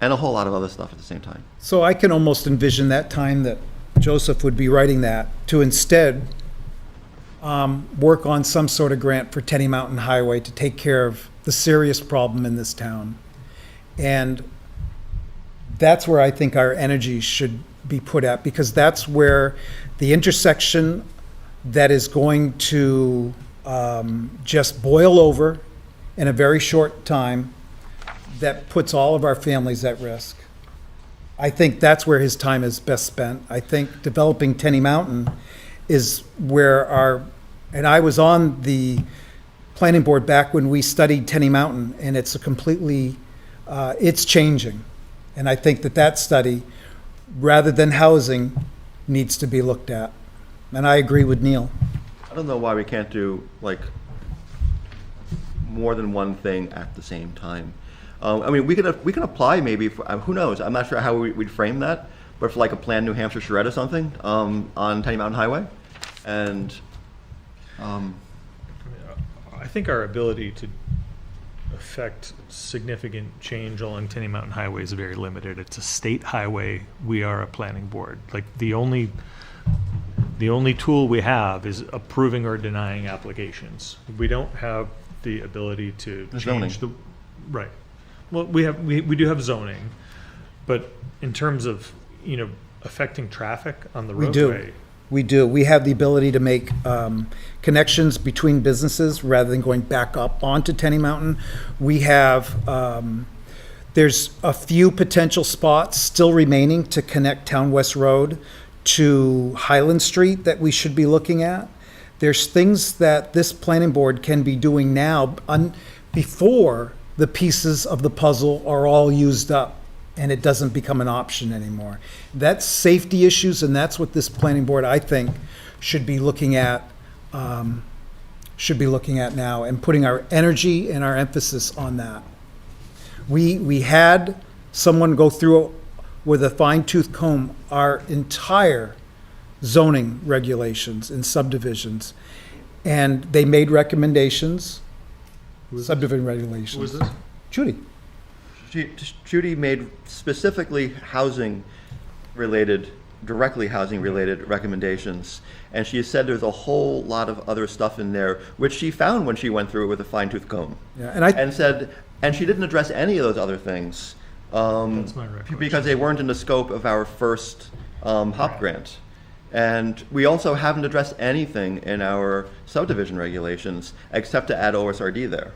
and a whole lot of other stuff at the same time. So I can almost envision that time that Joseph would be writing that, to instead work on some sort of grant for Tenny Mountain Highway to take care of the serious problem in this town. And that's where I think our energy should be put at, because that's where the intersection that is going to just boil over in a very short time, that puts all of our families at risk. I think that's where his time is best spent. I think developing Tenny Mountain is where and I was on the planning board back when we studied Tenny Mountain, and it's it's changing. And I think that study, rather than housing, needs to be looked at. And I agree with Neil. I don't know why we can't do, like, more than one thing at the same time. I mean, we can apply maybe for, who knows? I'm not sure how we'd frame that, but for like a planned New Hampshire charrette or something on Tenny Mountain Highway, and I think our ability to affect significant change along Tenny Mountain Highway is very limited. It's a state highway. We are a planning board. Like, the only tool we have is approving or denying applications. We don't have the ability to change the, right. Well, we do have zoning, but in terms of, you know, affecting traffic on the We roadway. do. We do. We have the ability to make connections between businesses rather than going back up onto Tenny Mountain. We have, there's a few potential spots still remaining to connect Town West Road to Highland Street that we should be looking at. There's things that this planning board can be doing now before the pieces of the puzzle are all used up and it doesn't become an option anymore. That's safety issues, and that's what this planning board, I think, should be looking at now and putting our energy and our emphasis on that. We had someone go through with a fine-tooth comb our entire zoning regulations and subdivisions, and they made recommendations. Subdivision regulations. Who was this? Judy. Judy made specifically directly housing-related recommendations, and she said there's a whole lot of other stuff in there, which she found when she went through it with a fine-tooth comb. Yeah, and she didn't address any of those other things That's my recollection. because they weren't in the scope of our first HOP grant. And we also haven't addressed anything in our subdivision regulations except to add OSRD there.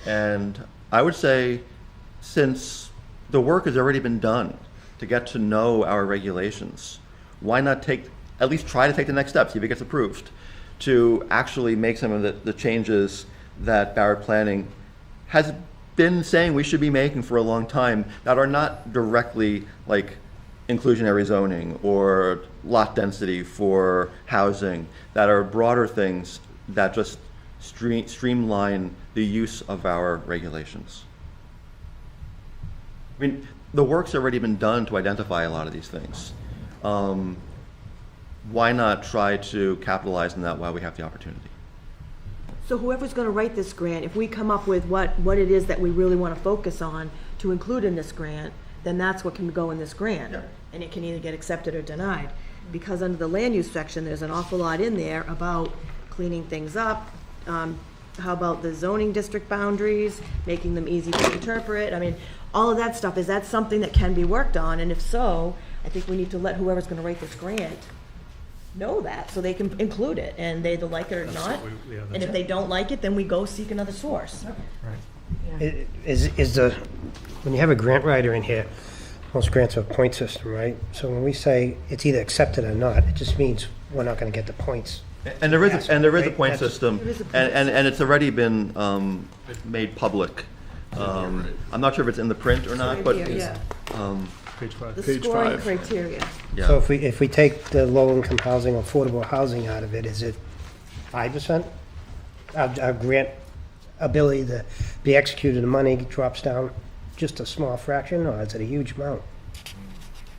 And I would say since the work has already been done to get to know our regulations, why not at least try to take the next step, see if it gets approved, to actually make some of the changes that Barrett Planning has been saying we should be making for a long time, that are not directly like inclusionary zoning or lot density for housing, that are broader things that just streamline the use of our regulations. I mean, the work's already been done to identify a lot of these things. Why not try to capitalize on that while we have the opportunity? So whoever's gonna write this grant, if we come up with what it is that we really wanna focus on to include in this grant, then that's what can go in this grant. Yeah. And it can either get accepted or denied. Because under the land use section, there's an awful lot in there about cleaning things up. How about the zoning district boundaries, making them easy to interpret? I mean, all of that stuff, is that something that can be worked on? And if so, I think we need to let whoever's gonna write this grant know that, so they can include it, and they either like it or not. And if they don't like it, then we go seek another source. When you have a grant writer in here, most grants are a point system, right? So when we say it's either accepted or not, it just means we're not gonna get the points. And there is Yes, a right? point That's- system, There is a point and it's already been made public. I'm not sure if it's in the print or not, but Right here, yeah. Page 5. The Page scoring 5. criteria. So yeah. if we take the low-income housing, affordable housing out of it, is it 5%? Our grant ability to be executed, the money drops down just a small fraction, or is it a huge amount?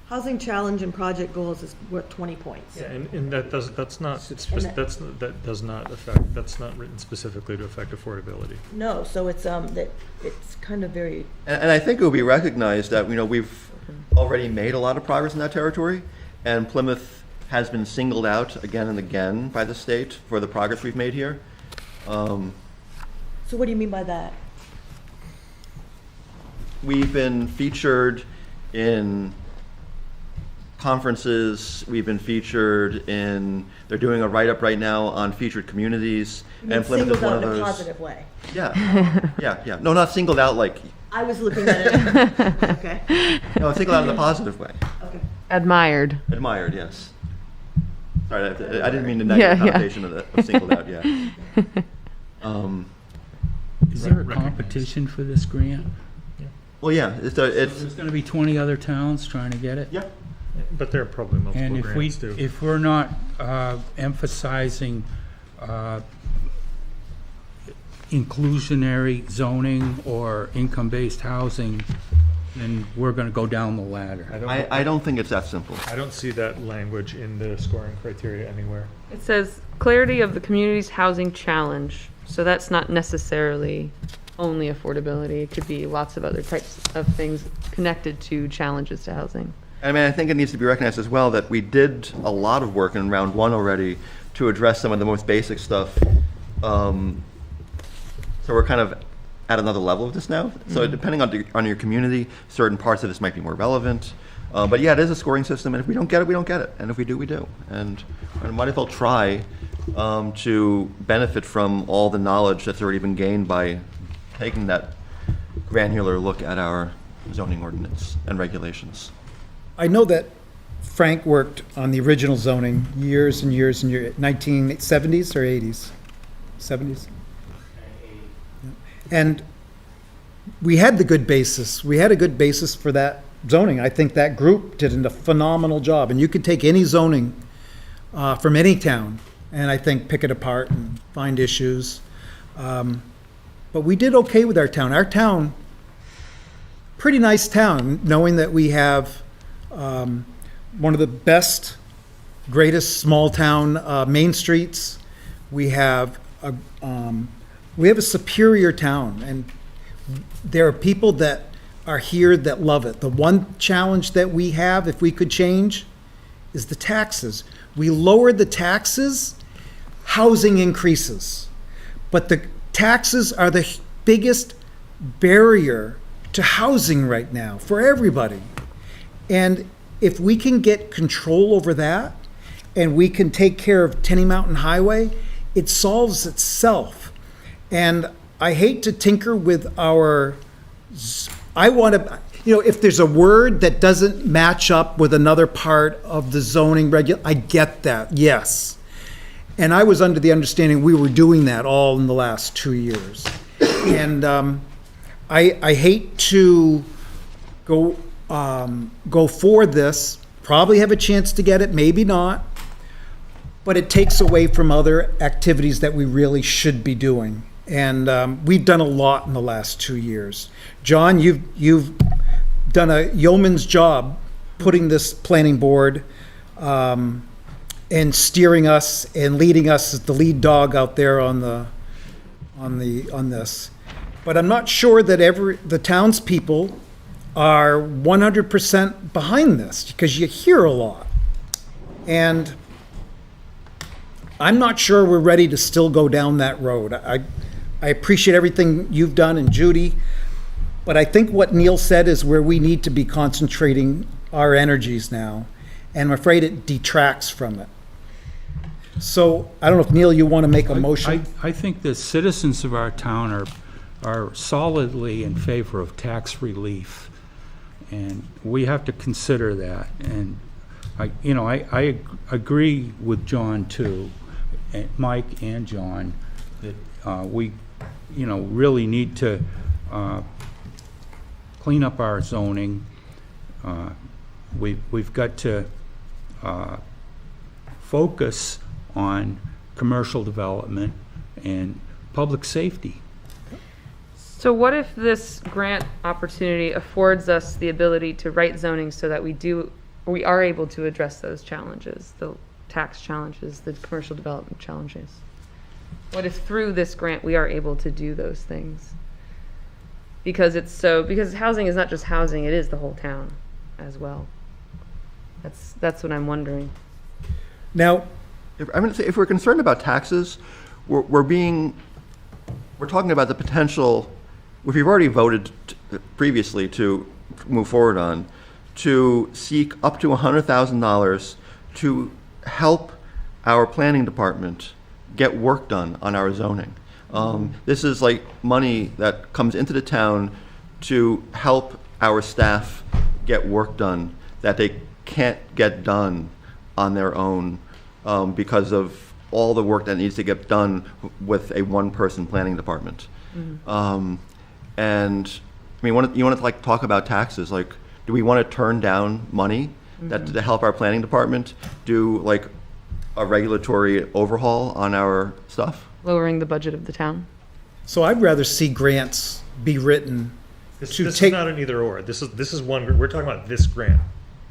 Housing challenge and project goals is worth 20 points. Yeah, and that does, that's not, And that does not affect, that's not written specifically to affect affordability. No, so it's, that, it's kind of very, And I think it will be recognized that, we've already made a lot of progress in that territory, and Plymouth has been singled out again and again by the state for the progress we've made here. so what do you mean by that? We've been featured in conferences, we've been featured in, they're doing a write-up right now on featured communities, and Plymouth is Singled one out of in a those. positive way. Yeah. No, not singled out like, I was looking at it, okay, no, singled out in a positive way. okay. Admired. Admired, yes. Sorry, I didn't mean the negative Yeah, yeah. connotation of singled out, yeah. Is there a competition for this grant? Well, yeah, it's, There's gonna be 20 other towns trying to get it? yeah. But there are probably And multiple grants too. if we're not emphasizing inclusionary zoning or income-based housing, then we're gonna go down the ladder. I don't think it's that simple. I don't see that language in the scoring criteria anywhere. It says clarity of the community's housing challenge. So that's not necessarily only affordability. It could be lots of other types of things connected to challenges to housing. I mean, I think it needs to be recognized as well that we did a lot of work in round one already to address some of the most basic stuff. So we're kind of at another level of this now. So depending on your community, certain parts of this might be more relevant. But yeah, it is a scoring system, and if we don't get it, we don't get it. And if we do, we do. And we might as well try to benefit from all the knowledge that's already been gained by taking that granular look at our zoning ordinance and regulations. I know that Frank worked on the original zoning years and years and years, 1970s or 80s? 70s? And we had the good basis. We had a good basis for that zoning. I think that group did a phenomenal job. And you could take any zoning from any town and I think pick it apart and find issues. But we did okay with our town. Our town, pretty nice town, knowing that we have one of the best, greatest small town main streets. We have a superior town, and there are people that are here that love it. The one challenge that we have, if we could change, is the taxes. We lower the taxes, housing increases. But the taxes are the biggest barrier to housing right now for everybody. And if we can get control over that, and we can take care of Tenny Mountain Highway, it solves itself. And I hate to tinker with our I want to, if there's a word that doesn't match up with another part of the zoning I get that, yes. And I was under the understanding we were doing that all in the last 2 years. And I hate to go for this, probably have a chance to get it, maybe not, but it takes away from other activities that we really should be doing. And we've done a lot in the last 2 years. John, you've done a yeoman's job putting this planning board and steering us and leading us as the lead dog out there on this. But I'm not sure that the townspeople are 100% behind this, because you hear a lot. And I'm not sure we're ready to still go down that road. I appreciate everything you've done, and Judy, but I think what Neil said is where we need to be concentrating our energies now, and I'm afraid it detracts from it. So, I don't know if, Neil, you want to make a motion? I think the citizens of our town are solidly in favor of tax relief, and we have to consider that. And I agree with John too, and Mike and John, that we really need to clean up our zoning. We've got to focus on commercial development and public safety. So what if this grant opportunity affords us the ability to write zoning so that we are able to address those challenges, the tax challenges, the commercial development challenges? What if through this grant we are able to do those things? Because housing is not just housing, it is the whole town as well. That's what I'm wondering. Now, if we're concerned about taxes, we're talking about the potential, which we've already voted previously to move forward on, to seek up to $100,000 to help our planning department get work done on our zoning. This is like money that comes into the town to help our staff get work done that they can't get done on their own because of all the work that needs to get done with a one-person planning department. And I mean, you want to like talk about taxes? Like, do we want to turn down money to help our planning department do like a regulatory overhaul on our stuff? Lowering the budget of the town? so I'd rather see grants be written This to is take. not an either or. This is one. We're talking about this grant.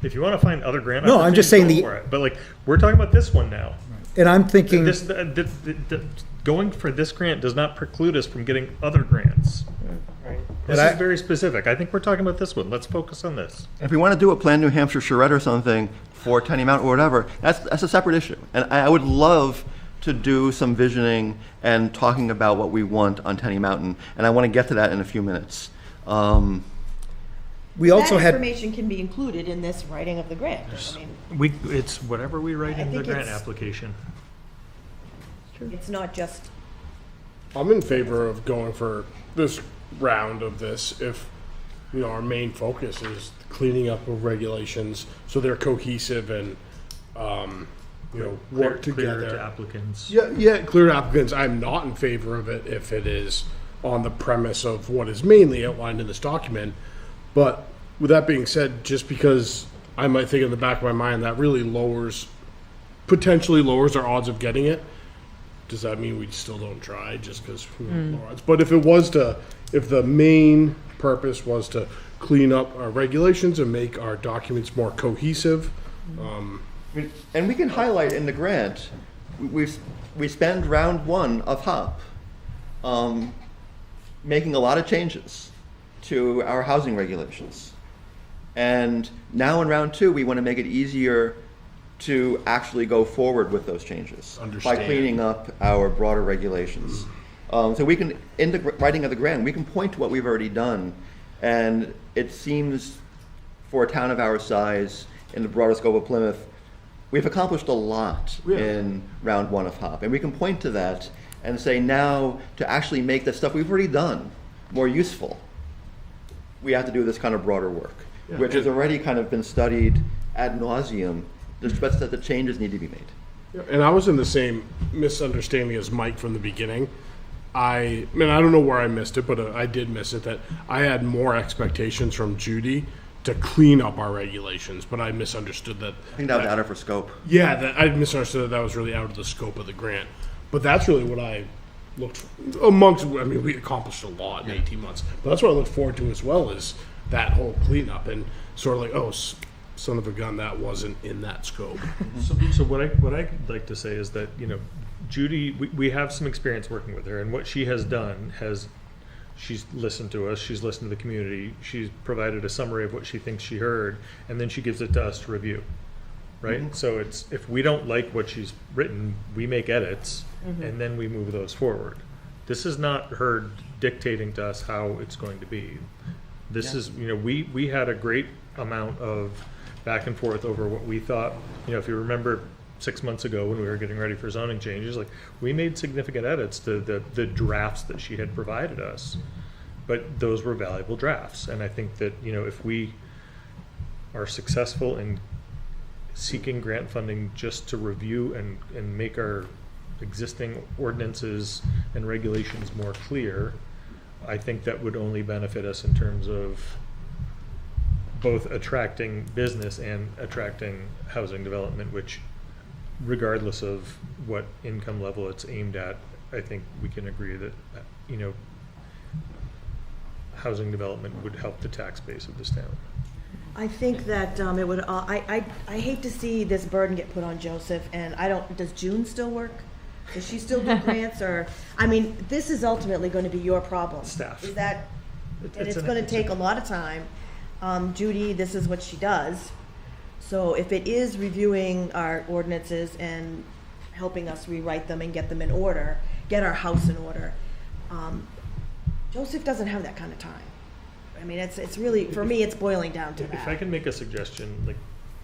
If you want to find other grant, No, I'm just opportunities, saying go for it. But like we're talking about this one now. And I'm thinking, Going for this grant does not preclude us from getting other grants. This is very specific. I think we're talking about this one. Let's focus on this. If we want to do a Plan New Hampshire charrette or something for Tenny Mountain or whatever, that's a separate issue. And I would love to do some visioning and talking about what we want on Tenny Mountain, and I want to get to that in a few minutes. we also That had, information can be included in this writing of the grant. I mean, It's whatever we write I in the think grant it's- application. it's not just, I'm in favor of going for this round of this if, our main focus is cleaning up of regulations so they're cohesive and, work Clear together. to applicants. Yeah, clear applicants. I'm not in favor of it if it is on the premise of what is mainly outlined in this document. But with that being said, just because I might think in the back of my mind that really potentially lowers our odds of getting it, does that mean we still don't try just because lower odds? But if the main purpose was to clean up our regulations and make our documents more cohesive, And we can highlight in the grant, we spend round one of HOP making a lot of changes to our housing regulations. And now in round two, we want to make it easier to actually go forward with those changes by Understand. cleaning up our broader regulations. So we can, in the writing of the grant, we can point to what we've already done. And it seems for a town of our size, in the broader scope of Plymouth, we've accomplished a lot in round one of HOP. And we can point to that and say now to actually make the stuff we've already done more useful. we have to do this kind of broader work, Yeah. which has already kind of been studied ad nauseum, but that the changes need to be made. And I was in the same misunderstanding as Mike from the beginning. I mean, I don't know where I missed it, but I did miss it, that I had more expectations from Judy to clean up our regulations, but I misunderstood that. I think that was out of her scope. Yeah, that I misunderstood that was really out of the scope of the grant. But that's really what I looked amongst. I mean, we accomplished a lot in 18 months, but that's what I look forward to as well, is that whole cleanup and sort of like, oh, son of a gun, that wasn't in that scope. So what I'd like to say is that, Judy, we have some experience working with her, and what she has done she's listened to us, she's listened to the community, she's provided a summary of what she thinks she heard, and then she gives it to us to review, right? So if we don't like what she's written, we make edits, and then we move those forward. This is not her dictating to us how it's going to be. This is, we had a great amount of back and forth over what we thought. If you remember 6 months ago when we were getting ready for zoning changes, like, we made significant edits to the drafts that she had provided us, but those were valuable drafts. And I think that, if we are successful in seeking grant funding just to review and make our existing ordinances and regulations more clear, I think that would only benefit us in terms of both attracting business and attracting housing development, which, regardless of what income level it's aimed at, I think we can agree that, housing development would help the tax base of this town. I think that it would, I hate to see this burden get put on Joseph, and does June still work? Does she still do grants, or, this is ultimately going to be your problem. Staff. Is that, and it's going to take a lot of time. Judy, this is what she does. So if it is reviewing our ordinances and helping us rewrite them and get them in order, get our house in order, Joseph doesn't have that kind of time. It's really, for me, it's boiling down to that. If I can make a suggestion, like,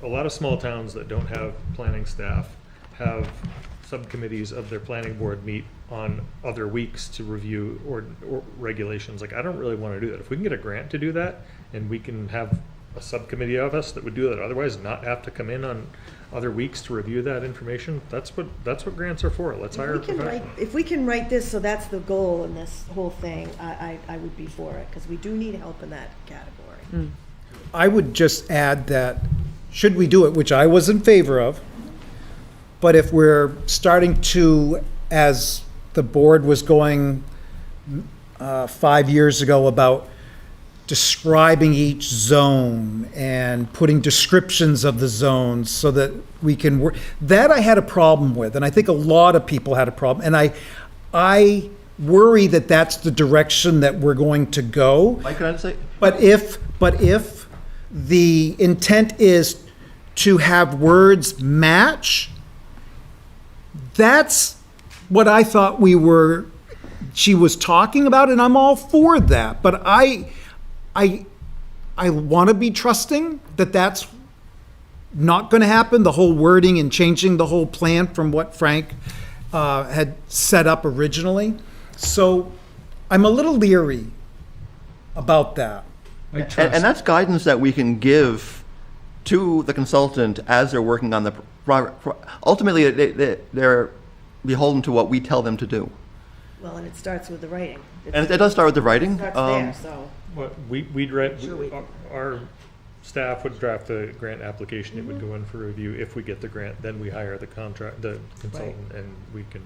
a lot of small towns that don't have planning staff have subcommittees of their planning board meet on other weeks to review or regulations. Like, I don't really want to do that. If we can get a grant to do that, and we can have a subcommittee of us that would do that otherwise, not have to come in on other weeks to review that information, that's what grants are for. Let's hire a professional. If we can write this, so that's the goal in this whole thing, I would be for it, because we do need help in that category. I would just add that, should we do it, which I was in favor of, but if we're starting to, as the board was going 5 years ago about describing each zone and putting descriptions of the zones so that we can work, that I had a problem with, and I think a lot of people had a problem, and I worry that that's the direction that we're going to go. Mike, can I just say? But if the intent is to have words match, that's what I thought she was talking about, and I'm all for that. But I want to be trusting that that's not going to happen, the whole wording and changing the whole plan from what Frank had set up originally. So I'm a little leery about that. And that's guidance that we can give to the consultant as they're working on the ultimately, they're beholden to what we tell them to do. Well, and it starts with the writing. And it does start with the writing. It starts there, so. What our staff would draft the grant application. It would go in for review. If we get the grant, then we hire the consultant, and we can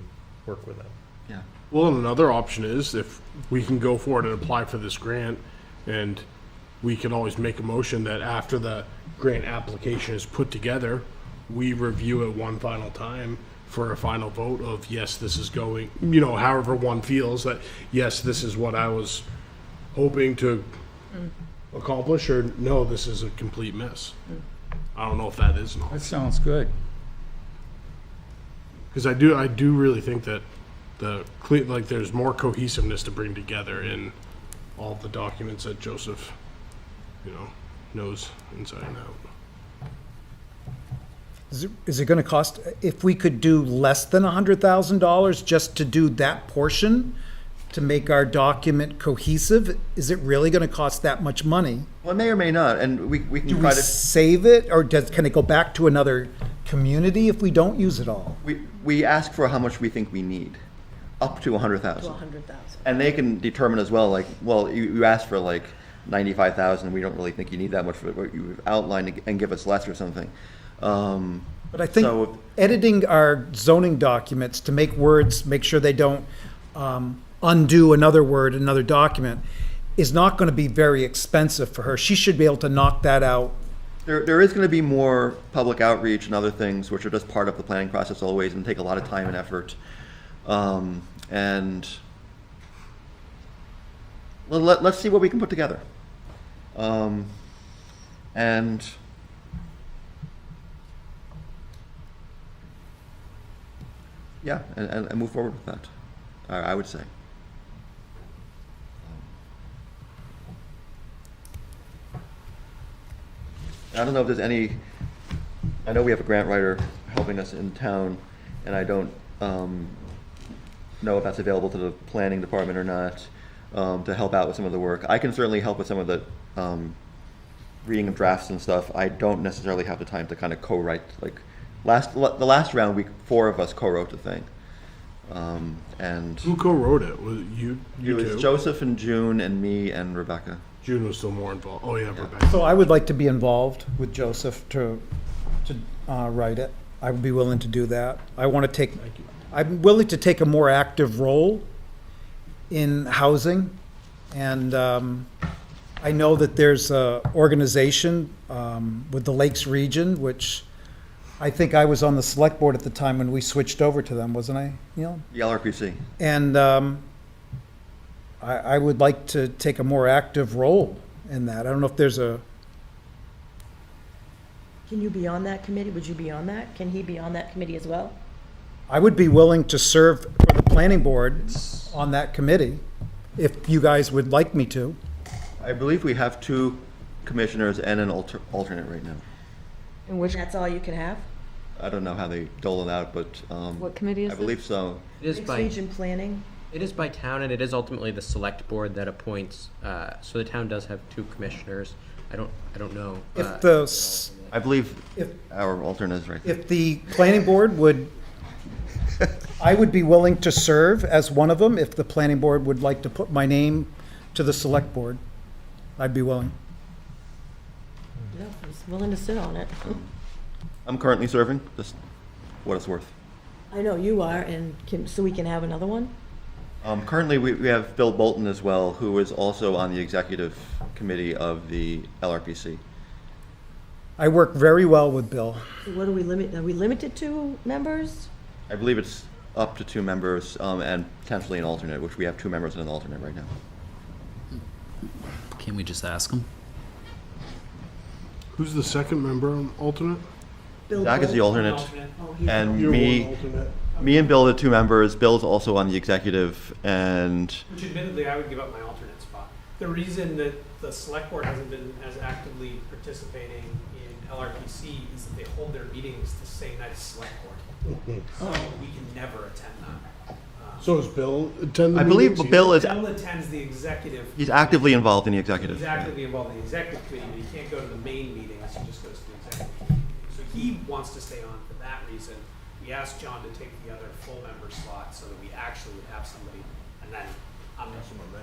work with them. Yeah. Well, and another option is if we can go forward and apply for this grant, and we can always make a motion that after the grant application is put together, we review it one final time for a final vote of, yes, this is going, however one feels that, yes, this is what I was hoping to accomplish, or no, this is a complete mess. I don't know if that is an That option. sounds good. Because I do really think that there's more cohesiveness to bring together in all the documents that Joseph, knows inside and out. Is it going to cost, if we could do less than $100,000 just to do that portion, to make our document cohesive? Is it really gonna cost that much money? Well, it may or may not, and we can Do we try to, save it, or can it go back to another community if we don't use it all? we ask for how much we think we need, up to 100,000. To 100,000. And they can determine as well, like, well, you asked for like 95,000, we don't really think you need that much for what you've outlined, and give us less or something. But I think So- editing our zoning documents to make words, make sure they don't undo another word, another document, is not gonna be very expensive for her. She should be able to knock that out. There is gonna be more public outreach and other things, which are just part of the planning process always, and take a lot of time and effort. And let's see what we can put together. And yeah, and move forward with that, I would say. I don't know if there's any, I know we have a grant writer helping us in town, and I don't know if that's available to the planning department or not, to help out with some of the work. I can certainly help with some of the reading of drafts and stuff. I don't necessarily have the time to kind of co-write, like, the last round, 4 of us co-wrote the thing. And Who co-wrote it? Was it you it was two? Joseph and June and me and Rebecca. June was still more involved. Oh, yeah, Rebecca. So I would like to be involved with Joseph to write it. I would be willing to do that. I'm willing to take a more active role in housing. And I know that there's a organization with the Lakes Region, which I think I was on the select board at the time when we switched over to them, wasn't I, Neil? The LRPC. And I would like to take a more active role in that. I don't know if there's a, Can you be on that committee? Would you be on that? Can he be on that committee as well? I would be willing to serve for the planning board on that committee, if you guys would like me to. I believe we have 2 commissioners and an alternate right now. And which, That's all you can have? I don't know how they dole it out, but what committee is I this? believe so. It is Lakes by, Region Planning? it is by town, and it is ultimately the select board that appoints, so the town does have 2 commissioners. I don't know. If the, s- I believe If- our alternate is right there. if the planning board would, I would be willing to serve as one of them, if the planning board would like to put my name to the select board. I'd be willing. No, he's willing to sit on it. I'm currently serving, just what it's worth. I know you are, and so we can have another one? Currently, we have Bill Bolton as well, who is also on the executive committee of the LRPC. I work very well with Bill. So what are we limited to members? I believe it's up to 2 members, and potentially an alternate, which we have 2 members and an alternate right now. Can't we just ask them? Who's the second member and alternate? Bill Zach is the Bolton? alternate, Oh, he's and You're me, one alternate. me and Bill are the 2 members. Bill's also on the executive, and Which admittedly, I would give up my alternate spot. The reason that the select board hasn't been as actively participating in LRPC is that they hold their meetings the same night as select board. So we can never attend that. So is Bill attend the I believe meetings? Bill is, Bill attends the executive. he's actively involved in the executive. He's actively involved in the executive committee, but he can't go to the main meetings, he just goes to the executive committee. So he wants to stay on for that reason. We asked John to take the other full member slot so that we actually would have somebody, and then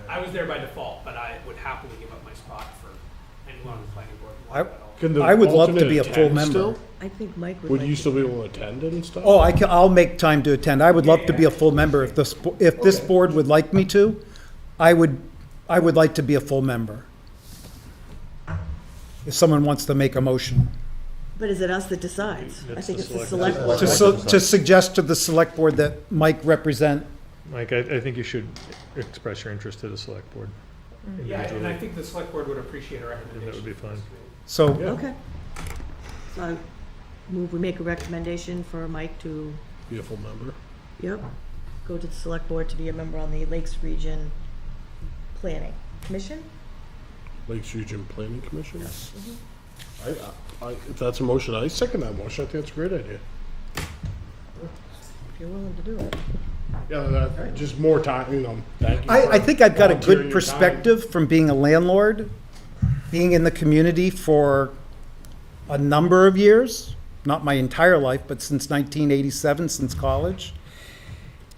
I was there by default, but I would happily give up my spot for anyone on the planning board. who wanted that all. Can the I would love to alternate be a full attend member. still? I think Mike would Would like you to still be do able to attend and stuff? Oh, I'll make time to attend. I would love to be a full member. If this board would like me to, I would like to be a full member. If someone wants to make a motion. But is it us that decides? I It's think the it's the select select board. To suggest to the select board that Mike represent, Mike, I think you should express your interest to the select board. Yeah, and I individually. think the select board would appreciate a recommendation. That would be fine. so Okay. So I move, we make a recommendation for Mike to, Be a full member. yep, go to the select board to be a member on the Lakes Region Planning Commission? Lakes Region Planning Commission? If that's a motion, I second that motion. I think that's a great idea. If you're willing to do it. Just more time, thank you. I think I've got a volunteering good your time. perspective from being a landlord, being in the community for a number of years, not my entire life, but since 1987, since college.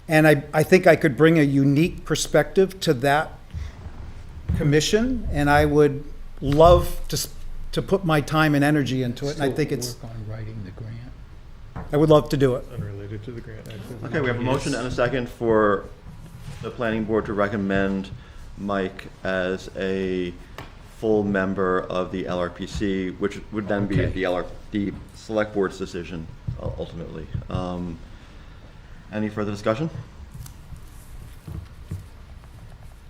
And I think I could bring a unique perspective to that commission, and I would love to put my time and energy into it, and I think it's, Work on writing the grant. I would love to do it. Unrelated to the grant, actually. Okay, we have a motion and a second for the planning board to recommend Mike as a full member of the LRPC, which would then be Okay. the select board's decision ultimately. Any further discussion?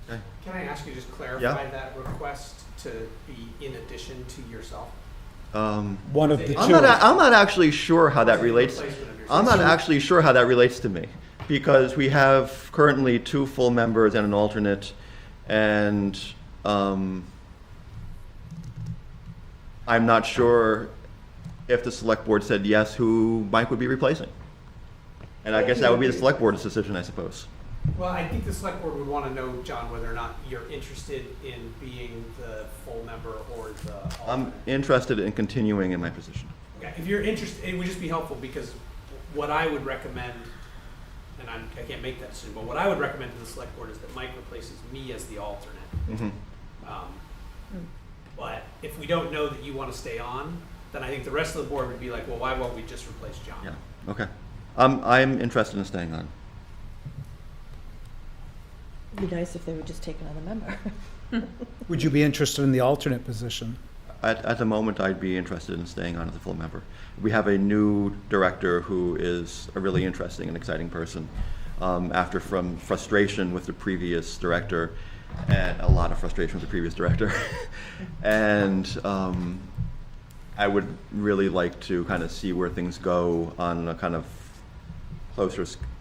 Okay. Can I ask you to just clarify Yeah. that request to be in addition to yourself? One of the I'm two. not actually sure how that What's the relates. replacement of I'm yourself? not actually sure how that relates to me, because we have currently 2 full members and an alternate, and I'm not sure if the select board said yes, who Mike would be replacing. And I guess that would be the select board's decision, I suppose. Well, I think the select board would want to know, John, whether or not you're interested in being the full member or the I'm alternate. interested in continuing in my position. Okay, if you're interested, it would just be helpful, because what I would recommend, and I can't make that decision, but what I would recommend to the select board is that Mike replaces me as the alternate. Mhm. But if we don't know that you want to stay on, then I think the rest of the board would be like, well, why won't we just replace John? Yeah, okay. I'm interested in staying on. It'd be nice if they would just take another member. Would you be interested in the alternate position? At the moment, I'd be interested in staying on as a full member. We have a new director who is a really interesting and exciting person. After from frustration with the previous director, and a lot of frustration with the previous director. And I would really like to kind of see where things go on a kind of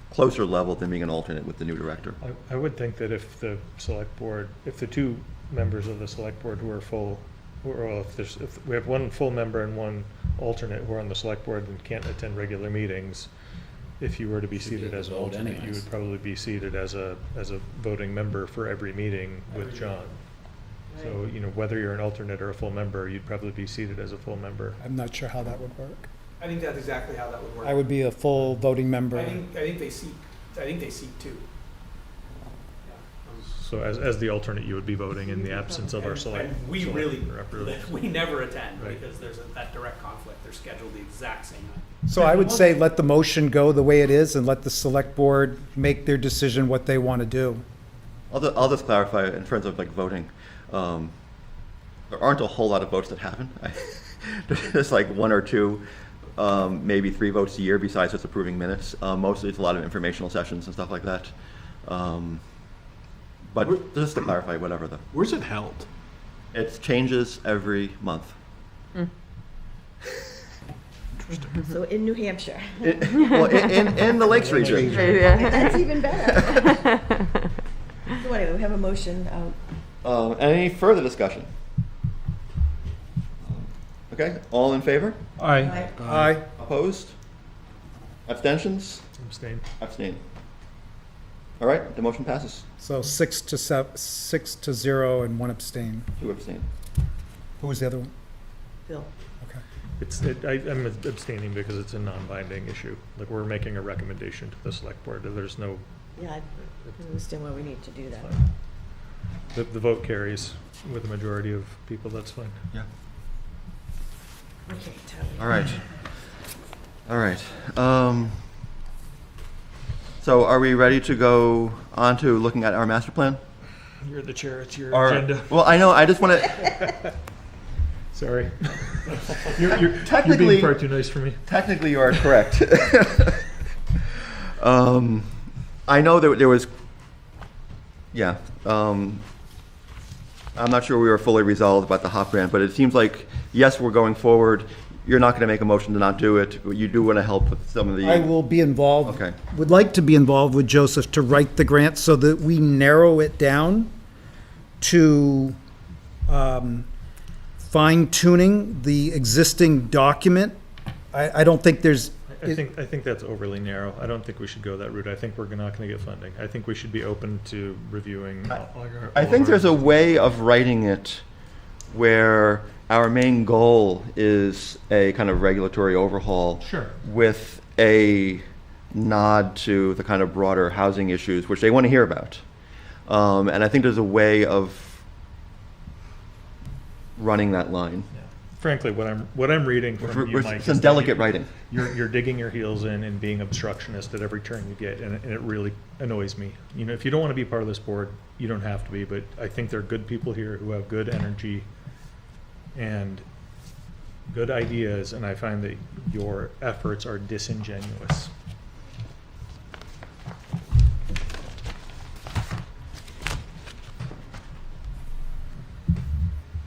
closer level than being an alternate with the new director. I would think that if the select board, if the 2 members of the select board who are full, or if we have 1 full member and 1 alternate who are on the select board and can't attend regular meetings, if you were to be Should be seated able as to an vote alternate, you anyways. would probably be seated as a voting member for every meeting with John. So, whether you're an alternate or a full member, you'd probably be seated as a full member. I'm not sure how that would work. I think that's exactly how that would work. I would be a full voting member. I think they seat 2. So as the alternate, you would be voting in the absence of our select. And we select really, representative. we never attend, Right. because there's that direct conflict. They're scheduled the exact same night. So I would say let the motion go the way it is and let the select board make their decision what they want to do. I'll just clarify in terms of like voting. There aren't a whole lot of votes that happen. There's like 1 or 2, maybe 3 votes a year besides just approving minutes. Mostly it's a lot of informational sessions and stuff like that. But just to clarify, whatever though. Where's it held? It changes every month. So in New Hampshire. Well, in the Lakes region. That's even better. So anyway, we have a motion. Any further discussion? Okay, all in favor? Aye. Aye. Opposed? Abstentions? Abstain. Abstain. All right, the motion passes. So 6 to 0 and 1 abstain. 2 abstain. Who was the other one? Bill. Okay. I'm abstaining because it's a non-binding issue. Like, we're making a recommendation to the select board. There's no, Yeah, I understand why we need to do that. the vote carries with a majority of people, that's fine. Yeah. Okay, Tony. All right. All right. So are we ready to go on to looking at our master plan? You're the chair, it's your Or- agenda. Well, I know, I just want to, Sorry. You're Technically- being far too nice for me. technically you are correct. I know that there was, yeah, I'm not sure we were fully resolved about the HOP grant, but it seems like, yes, we're going forward. You're not going to make a motion to not do it. You do want to help with some of the. I will be involved. Okay. Would like to be involved with Joseph to write the grant so that we narrow it down to fine tuning the existing document. I don't think there's I think that's overly narrow. I don't think we should go that route. I think we're not gonna get funding. I think we should be open to reviewing. I think there's a way of writing it where our main goal is a kind of regulatory overhaul. Sure. With a nod to the kind of broader housing issues, which they want to hear about. And I think there's a way of running that line. Frankly, what I'm reading from you, Mike, Some is that delicate writing. You're digging your heels in and being obstructionist at every turn you get, and it really annoys me. You know, if you don't want to be part of this board, you don't have to be, but I think there are good people here who have good energy and good ideas, and I find that your efforts are disingenuous.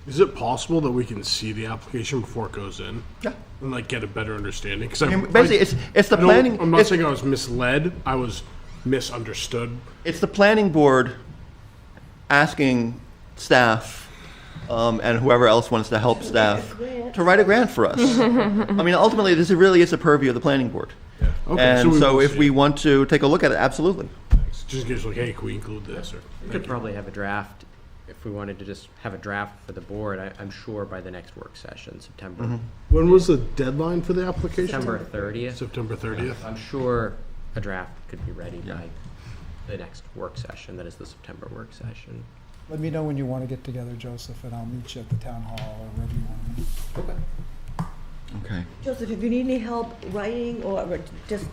Is it possible that we can see the application before it goes in? Yeah. And like get a better understanding? Because I mean, basically, it's the planning. I'm not it's- saying I was misled. I was misunderstood. It's the planning board asking staff and whoever else wants to help staff to write a grant for us. I mean, ultimately, this really is a purview of the planning board. Yeah. Okay. And we so will if see we it. want to take a look at it, absolutely. Just in case, like, hey, can we include this? Or We could probably have a draft, if we wanted to just have a draft for the board, I'm sure by the next work session, September, when was the deadline for the application? September 30th. September 30th. I'm sure a draft could be ready Yeah. by the next work session, that is the September work session. Let me know when you want to get together, Joseph, and I'll meet you at the town hall or wherever you want to meet. Okay. Okay. Joseph, if you need any help writing or just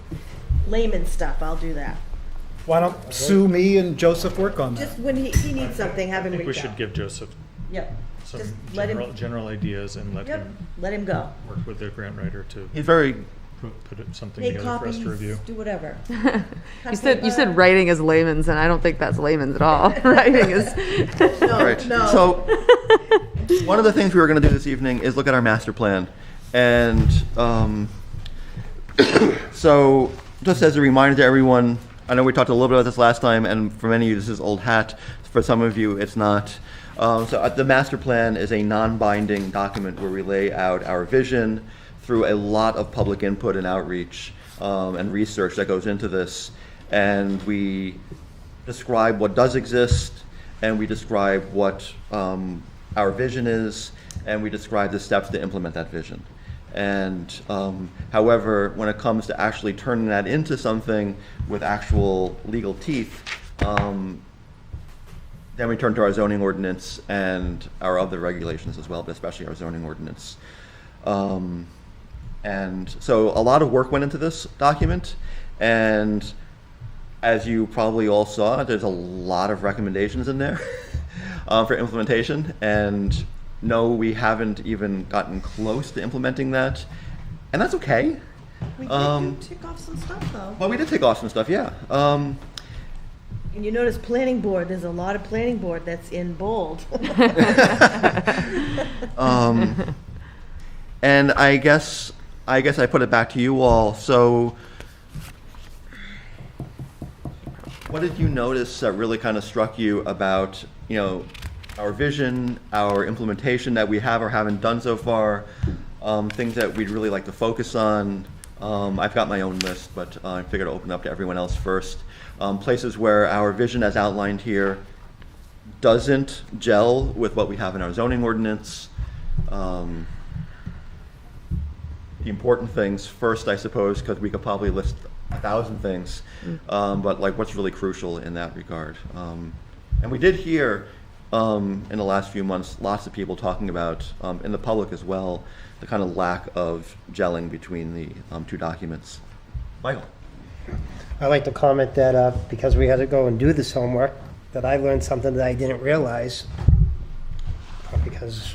layman stuff, I'll do that. Why don't Sue, me, and Joseph work on that? Just when he needs something, have I him think we reach should out. give Joseph Yep, some just let him, general ideas and let yep, him let him go. work with the grant writer to He's very, put something Make together for us copies, to review. do whatever. You said writing is layman's, and I don't think that's layman's at all. Writing is. all right. No. So one of the things we were going to do this evening is look at our master plan. And so just as a reminder to everyone, I know we talked a little bit about this last time, and for many of you, this is old hat. For some of you, it's not. So the master plan is a non-binding document where we lay out our vision through a lot of public input and outreach and research that goes into this. And we describe what does exist, and we describe what our vision is, and we describe the steps to implement that vision. And however, when it comes to actually turning that into something with actual legal teeth, then we turn to our zoning ordinance and our other regulations as well, but especially our zoning ordinance. And so a lot of work went into this document, and as you probably all saw, there's a lot of recommendations in there for implementation. And no, we haven't even gotten close to implementing that, and that's okay. We did tick off some stuff though. Well, we did take off some stuff, yeah. And you notice planning board, there's a lot of planning board that's in bold. And I guess I put it back to you all. So what did you notice that really kind of struck you about, our vision, our implementation that we have or haven't done so far, things that we'd really like to focus on? I've got my own list, but I figured I'd open up to everyone else first. Places where our vision as outlined here doesn't gel with what we have in our zoning ordinance. The important things first, I suppose, because we could probably list 1,000 things, but like what's really crucial in that regard. And we did hear in the last few months lots of people talking about, in the public as well, the kind of lack of gelling between the two documents. Michael? I'd like to comment that because we had to go and do this homework, that I learned something that I didn't realize because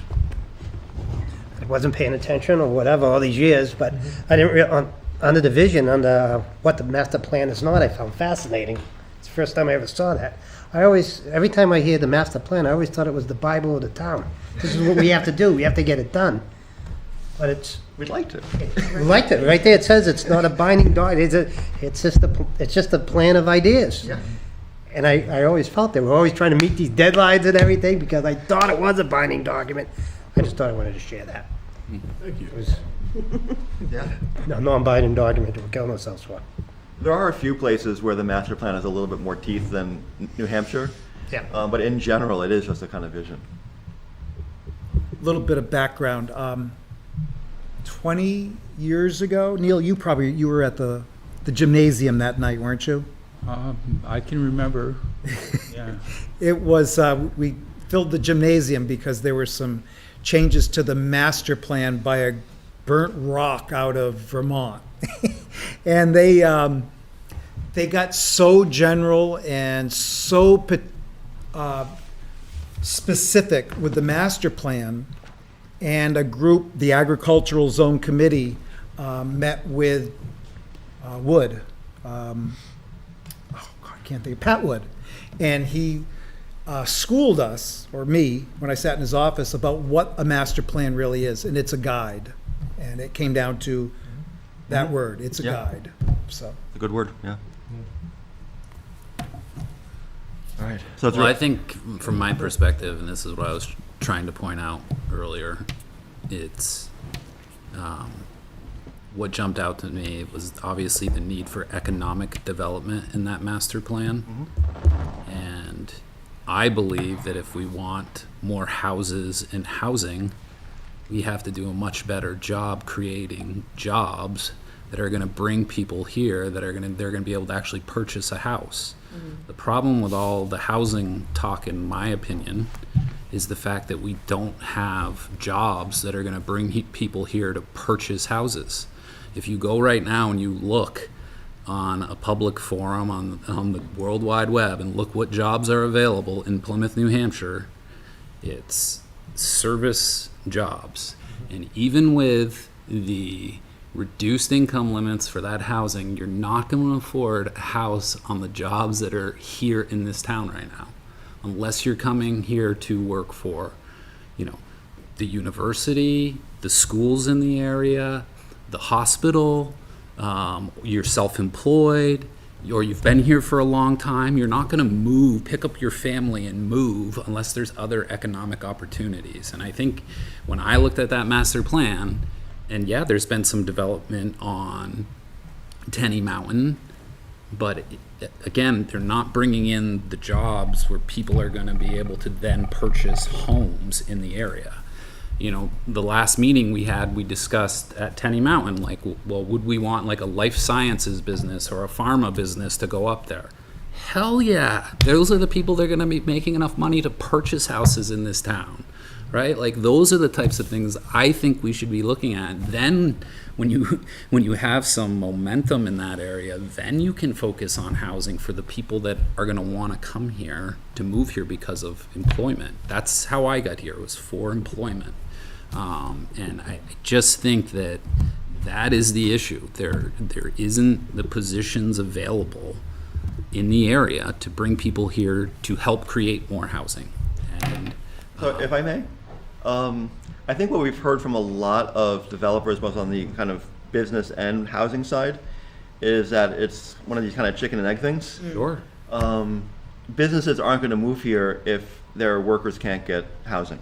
I wasn't paying attention or whatever all these years, but I didn't on the division, on what the master plan is not, I found fascinating. It's the first time I ever saw that. Every time I hear the master plan, I always thought it was the Bible of the town. This is what we have to do. We have to get it done. But We'd like to. we liked it. Right there it says it's not a binding document. It's just a plan of ideas. Yeah. And I always felt that we're always trying to meet these deadlines and everything because I thought it was a binding document. I just thought I wanted to share that. Thank you. It was Yeah. a non-binding document to kill ourselves for. There are a few places where the master plan has a little bit more teeth than New Hampshire. Yeah. But in general, it is just a kind of vision. Little bit of background. 20 years ago, Neil, you were at the gymnasium that night, weren't you? I can remember, yeah. It was, we filled the gymnasium because there were some changes to the master plan by a burnt rock out of Vermont. And they got so general and so specific with the master plan, and a group, the Agricultural Zone Committee, met with Wood. I can't think, Pat Wood. And he schooled us, or me, when I sat in his office, about what a master plan really is. And it's a guide. And it came down to that word. It's a Yeah. guide. So. It's a good word, yeah. All right. So it's Well, I think from my perspective, and this is what I was trying to point out earlier, it's what jumped out to me was obviously the need for economic development in that master plan. And I believe that if we want more houses and housing, we have to do a much better job creating jobs that are going to bring people here that they're going to be able to actually purchase a house. The problem with all the housing talk, in my opinion, is the fact that we don't have jobs that are going to bring people here to purchase houses. If you go right now and you look on a public forum on the World Wide Web and look what jobs are available in Plymouth, New Hampshire, it's service jobs. And even with the reduced income limits for that housing, you're not going to afford a house on the jobs that are here in this town right now, unless you're coming here to work for, the university, the schools in the area, the hospital, you're self-employed, or you've been here for a long time. You're not going to pick up your family and move unless there's other economic opportunities. And I think when I looked at that master plan, and yeah, there's been some development on Tenny Mountain, but again, they're not bringing in the jobs where people are going to be able to then purchase homes in the area. The last meeting we had, we discussed at Tenny Mountain, like, well, would we want like a life sciences business or a pharma business to go up there? Hell yeah. Those are the people that are going to be making enough money to purchase houses in this town, right? Like, those are the types of things I think we should be looking at. Then when you have some momentum in that area, then you can focus on housing for the people that are going to want to come here to move here because of employment. That's how I got here, was for employment. And I just think that is the issue. There isn't the positions available in the area to bring people here to help create more housing. And So if I may, I think what we've heard from a lot of developers, both on the kind of business and housing side, is that it's one of these kind of chicken and egg things. sure. Businesses aren't going to move here if their workers can't get housing.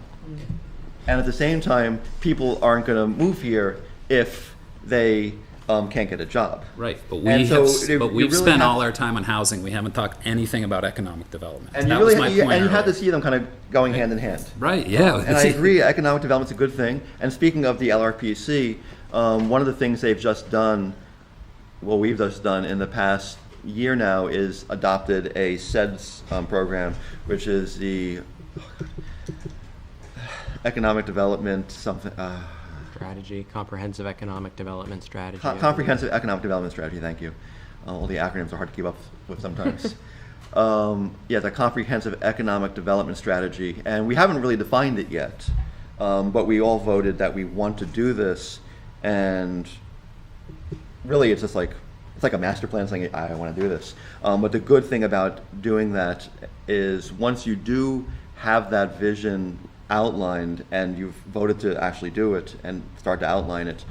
And at the same time, people aren't going to move here if they can't get a job. Right, but And so we've you really spent have- all our time on housing. We haven't talked anything about economic development. And that you really was my point and you have to earlier. see them kind of going hand in hand. Right, yeah. And I agree, economic development's a good thing. And speaking of the LRPC, one of the things they've just done, well, we've just done in the past year now, is adopted a SEDS program, which is the economic development something. Strategy, comprehensive economic development strategy. Comprehensive economic development strategy. Thank you. All the acronyms are hard to keep up with sometimes. Yeah, the comprehensive economic development strategy, and we haven't really defined it yet. But we all voted that we want to do this, and really, it's just like a master plan saying, I want to do this. But the good thing about doing that is once you do have that vision outlined and you've voted to actually do it and start to outline it,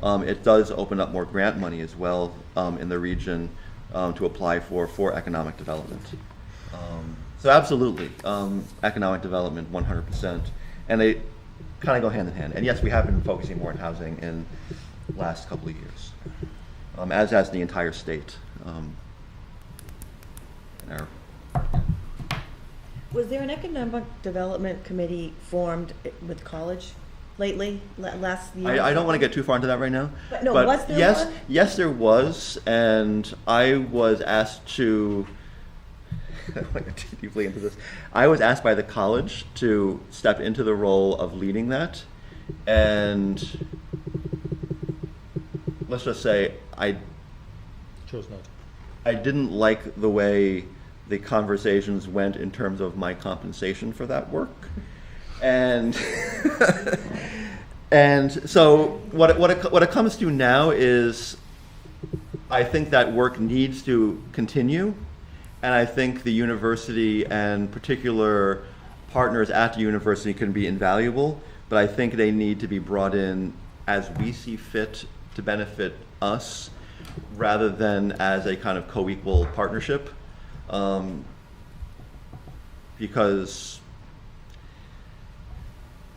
it does open up more grant money as well in the region to apply for economic development. So absolutely, economic development 100%. And kind of go hand in hand. And yes, we have been focusing more on housing in the last couple of years, as has the entire state. In our, Was there an economic development committee formed with college lately, last year? I don't want to get too far into that right now. But no, was there yes, one? yes, there was, and I was asked to. I don't want to get too deeply into this. I was asked by the college to step into the role of leading that, and let's just say I Chose not to. I didn't like the way the conversations went in terms of my compensation for that work. And and so what it comes to now is I think that work needs to continue, and I think the university and particular partners at the university can be invaluable, but I think they need to be brought in as we see fit to benefit us rather than as a kind of co-equal partnership. Because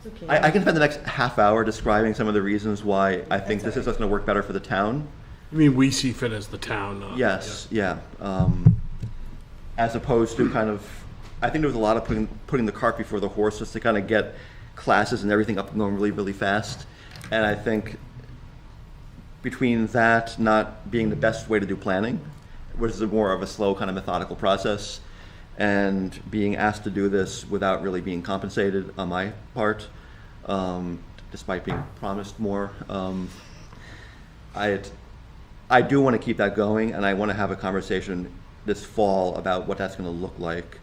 Okay. I can spend the next half hour describing some of the reasons why I think this is just going to work better for the town. I mean, we see fit as the town. Yes, yeah. As opposed to kind of, I think there was a lot of putting the cart before the horse just to kind of get classes and everything up and going really, really fast. And I think between that not being the best way to do planning, which is more of a slow kind of methodical process, and being asked to do this without really being compensated on my part, despite being promised more. I do want to keep that going, and I want to have a conversation this fall about what that's going to look like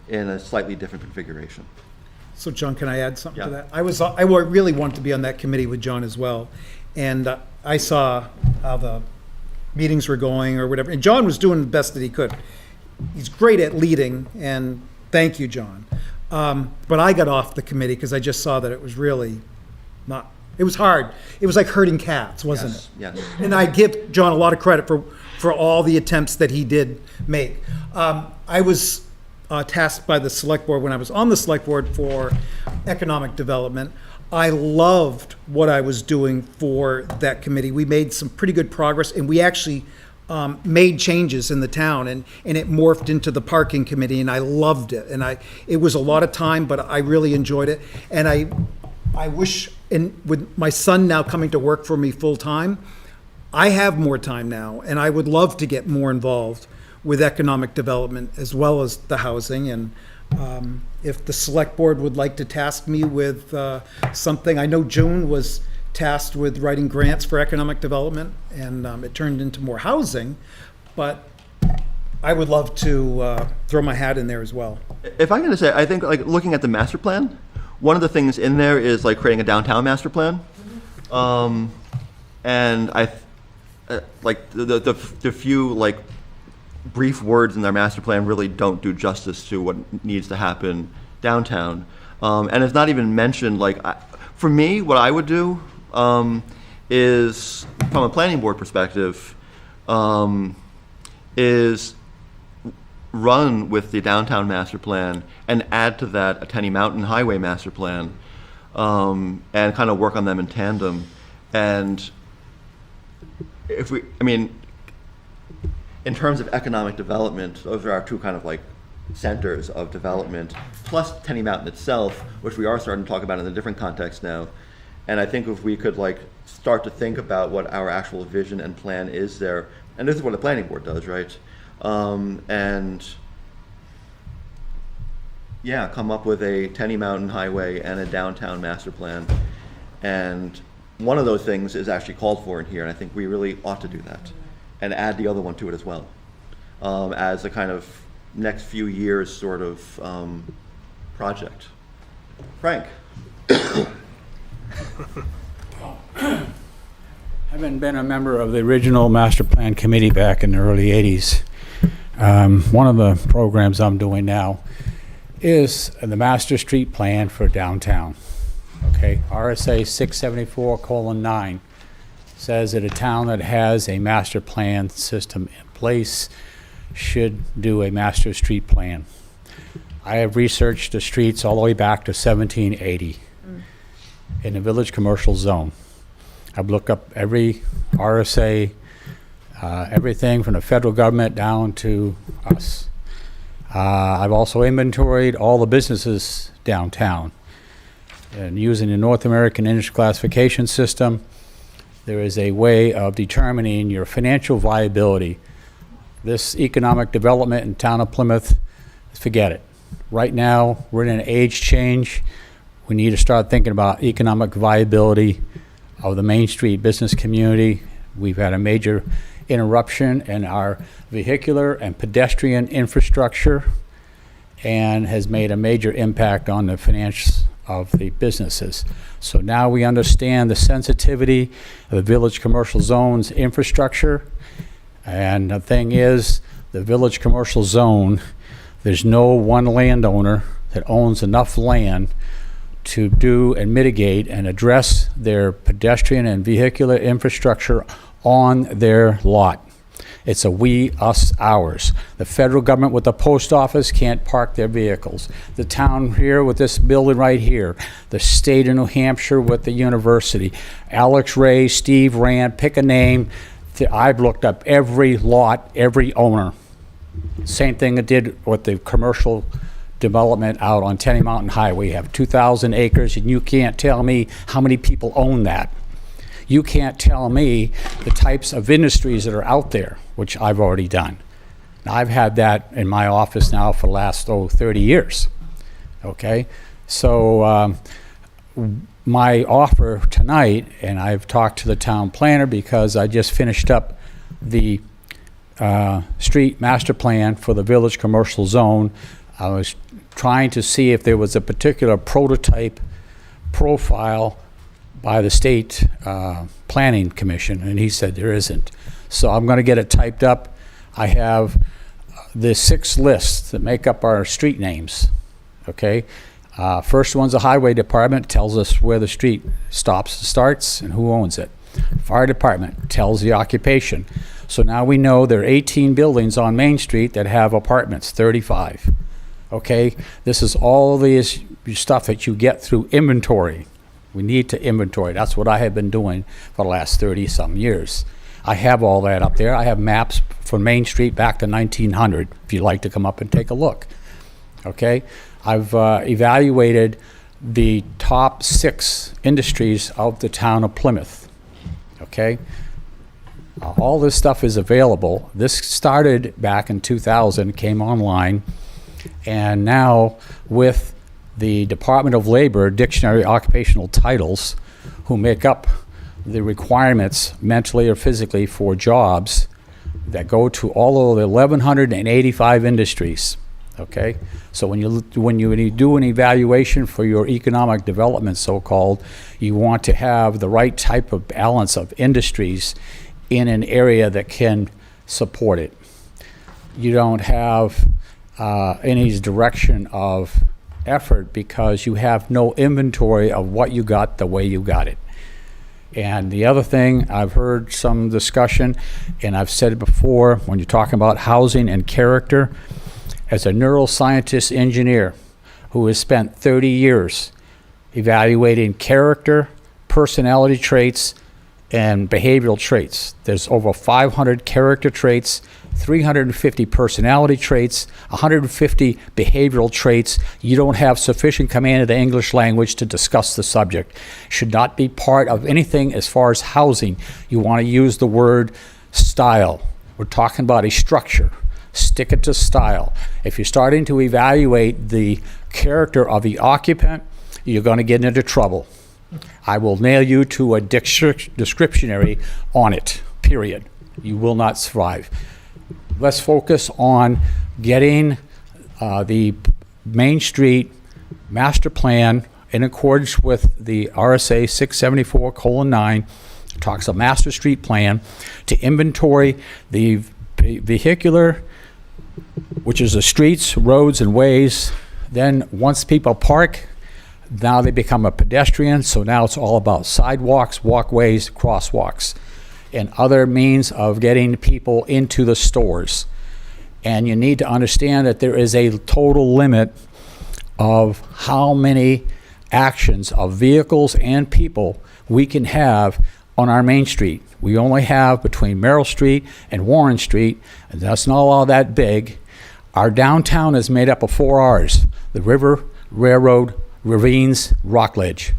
in a slightly different configuration. So John, can I add something to Yeah. that? I really wanted to be on that committee with John as well. And I saw how the meetings were going or whatever. And John was doing the best that he could. He's great at leading, and thank you, John. But I got off the committee because I just saw that it was really not, it was hard. It was like herding cats, wasn't it? Yes. And I give John a lot of credit for all the attempts that he did make. I was tasked by the select board when I was on the select board for economic development. I loved what I was doing for that committee. We made some pretty good progress, and we actually made changes in the town, and it morphed into the parking committee, and I loved it. And it was a lot of time, but I really enjoyed it. And I wish, and with my son now coming to work for me full time, I have more time now, and I would love to get more involved with economic development as well as the housing. And if the select board would like to task me with something, I know June was tasked with writing grants for economic development, and it turned into more housing, but I would love to throw my hat in there as well. If I'm going to say, I think like looking at the master plan, one of the things in there is like creating a downtown master plan. And like the few like brief words in their master plan really don't do justice to what needs to happen downtown. And it's not even mentioned, like, for me, what I would do is, from a planning board perspective, is run with the downtown master plan and add to that a Tenny Mountain Highway master plan, and kind of work on them in tandem. And in terms of economic development, those are our two kind of like centers of development, plus Tenny Mountain itself, which we are starting to talk about in a different context now. And I think if we could like start to think about what our actual vision and plan is there, and this is what the planning board does, right? And yeah, come up with a Tenny Mountain Highway and a downtown master plan. And one of those things is actually called for in here, and I think we really ought to do that, and add the other one to it as well, as a kind of next few years sort of project. Frank. Having been a member of the original master plan committee back in the early 80s, one of the programs I'm doing now is the master street plan for downtown. Okay, RSA 674:9 says that a town that has a master plan system in place should do a master street plan. I have researched the streets all the way back to 1780. in the village commercial zone. I've looked up every RSA, everything from the federal government down to us. I've also inventoried all the businesses downtown. And using the North American Industry Classification System, there is a way of determining your financial viability. This economic development in town of Plymouth, forget it. Right now, we're in an age change. We need to start thinking about economic viability of the Main Street business community. We've had a major interruption in our vehicular and pedestrian infrastructure and has made a major impact on the finance of the businesses. So now we understand the sensitivity of the village commercial zone's infrastructure. And the thing is, the village commercial zone, there's no one landowner that owns enough land to do and mitigate and address their pedestrian and vehicular infrastructure on their lot. It's a we, us, ours. The federal government with the post office can't park their vehicles. The town here with this building right here. The state of New Hampshire with the university. Alex Ray, Steve Rand, pick a name. I've looked up every lot, every owner. Same thing I did with the commercial development out on Tenny Mountain Highway. You have 2,000 acres and you can't tell me how many people own that. You can't tell me the types of industries that are out there, which I've already done. Now, I've had that in my office now for the last 30 years. Okay? So my offer tonight, and I've talked to the town planner because I just finished up the street master plan for the village commercial zone. I was trying to see if there was a particular prototype profile by the state planning commission, and he said there isn't. So I'm going to get it typed up. I have the 6 lists that make up our street names. Okay, first one's the highway department, tells us where the street starts and who owns it. Fire department tells the occupation. So now we know there are 18 buildings on Main Street that have apartments, 35. Okay, this is all the stuff that you get through inventory. We need to inventory. That's what I have been doing for the last 30-some years. I have all that up there. I have maps from Main Street back to 1900, if you'd like to come up and take a look. Okay? I've evaluated the top 6 industries of the town of Plymouth. Okay? All this stuff is available. This started back in 2000, came online, and now with the Department of Labor Dictionary Occupational Titles, who make up the requirements mentally or physically for jobs that go to all of the 1,185 industries. Okay, so when you do an evaluation for your economic development, so-called, you want to have the right type of balance of industries in an area that can support it. You don't have any direction of effort because you have no inventory of what you got the way you got it. And the other thing, I've heard some discussion, and I've said it before, when you're talking about housing and character, as a neuroscientist engineer who has spent 30 years evaluating character, personality traits, and behavioral traits. There's over 500 character traits, 350 personality traits, 150 behavioral traits. You don't have sufficient command of the English language to discuss the subject. Should not be part of anything as far as housing. You want to use the word style. We're talking about a structure. Stick it to style. If you're starting to evaluate the character of the occupant, you're going to get into trouble. I will nail you to a descriptionary on it, period. You will not survive. Let's focus on getting the Main Street master plan in accordance with the RSA 674:9, talks a master street plan to inventory the vehicular, which is the streets, roads, and ways. Then once people park, now they become a pedestrian, so now it's all about sidewalks, walkways, crosswalks, and other means of getting people into the stores. And you need to understand that there is a total limit of how many actions of vehicles and people we can have on our main street. We only have between Merrill Street and Warren Street, and that's not all that big. Our downtown is made up of 4 R's: the river, railroad, ravines, Rockledge.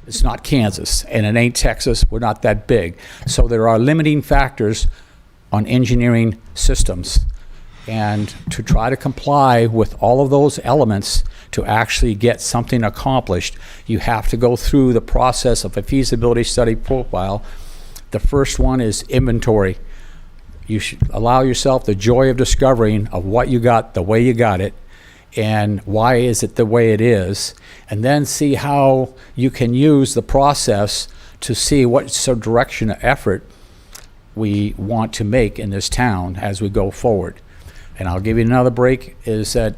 It's not Kansas, and it ain't Texas. We're not that big. So there are limiting factors on engineering systems. And to try to comply with all of those elements to actually get something accomplished, you have to go through the process of a feasibility study profile. The first one is inventory. You should allow yourself the joy of discovering of what you got, the way you got it, and why is it the way it is, and then see how you can use the process to see what sort of direction of effort we want to make in this town as we go forward. And I'll give you another break, is that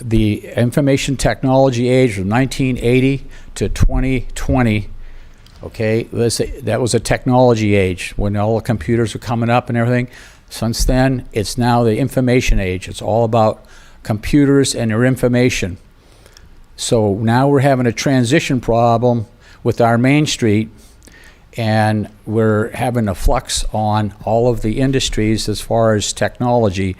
the information technology age from 1980 to 2020, okay, that was a technology age when all the computers were coming up and everything. Since then, it's now the information age. It's all about computers and their information. So now we're having a transition problem with our main street, and we're having a flux on all of the industries as far as technology.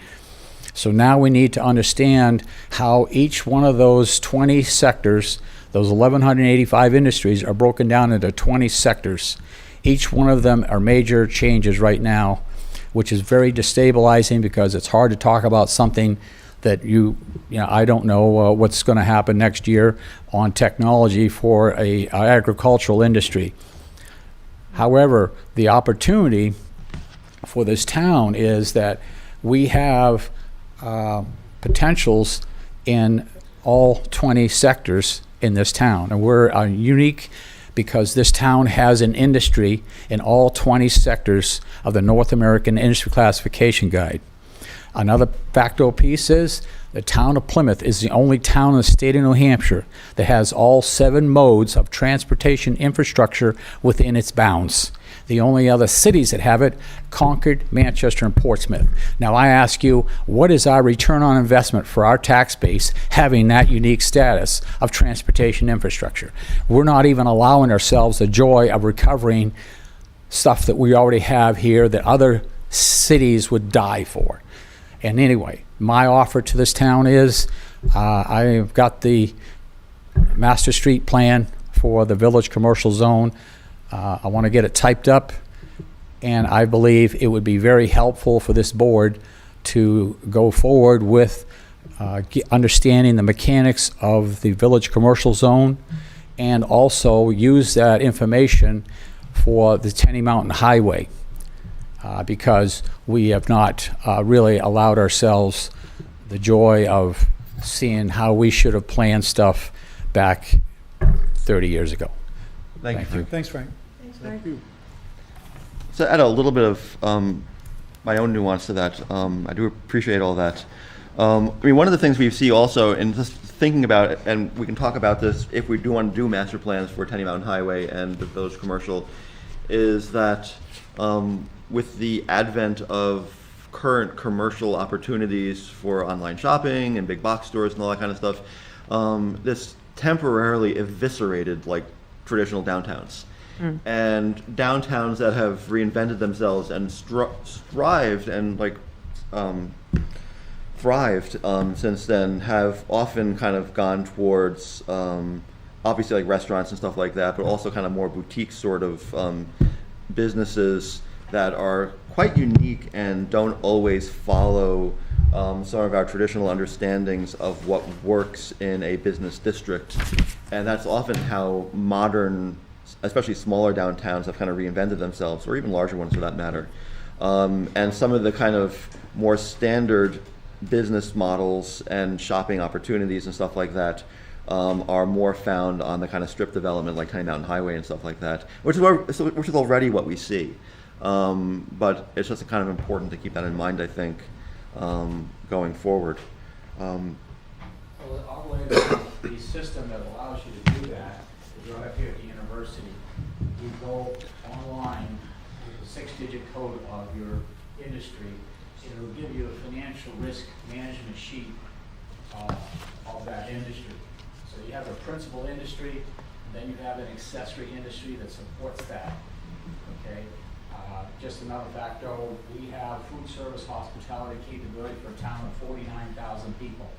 So now we need to understand how each one of those 20 sectors, those 1,185 industries, are broken down into 20 sectors. Each one of them are major changes right now, which is very destabilizing because it's hard to talk about something that I don't know what's going to happen next year on technology for a agricultural industry. However, the opportunity for this town is that we have potentials in all 20 sectors in this town. And we're unique because this town has an industry in all 20 sectors of the North American Industry Classification Guide. Another facto piece is the town of Plymouth is the only town in the state of New Hampshire that has all 7 modes of transportation infrastructure within its bounds. The only other cities that have it, Concord, Manchester, and Portsmouth. Now I ask you, what is our return on investment for our tax base having that unique status of transportation infrastructure? We're not even allowing ourselves the joy of recovering stuff that we already have here that other cities would die for. And anyway, my offer to this town is, I've got the master street plan for the village commercial zone. I want to get it typed up, and I believe it would be very helpful for this board to go forward with understanding the mechanics of the village commercial zone, and also use that information for the Tenny Mountain Highway, because we have not really allowed ourselves the joy of seeing how we should have planned stuff back 30 years ago. Thank you. Thanks, Frank. So add a little bit of my own nuance to that. I do appreciate all that. I mean, one of the things we see also in just thinking about it, and we can talk about this if we do want to do master plans for Tenny Mountain Highway and the village commercial, is that with the advent of current commercial opportunities for online shopping and big box stores and all that kind of stuff, this temporarily eviscerated like traditional downtowns. And downtowns that have reinvented themselves and thrived and thrived since then have often kind of gone towards obviously like restaurants and stuff like that, but also kind of more boutique sort of businesses that are quite unique and don't always follow some of our traditional understandings of what works in a business district. And that's often how modern, especially smaller downtowns, have kind of reinvented themselves, or even larger ones for that matter. And some of the kind of more standard business models and shopping opportunities and stuff like that are more found on the kind of strip development like Tenny Mountain Highway and stuff like that, which is already what we see. But it's just kind of important to keep that in mind, I think, going forward. Well, all the way to the system that allows you to do that is right up here at the university. You go online with the 6-digit code of your industry, and it'll give you a financial risk management sheet of that industry. So you have a principal industry, and then you have an accessory industry that supports that, okay? Just another factor, we have food service hospitality capability for a town of 49,000 people.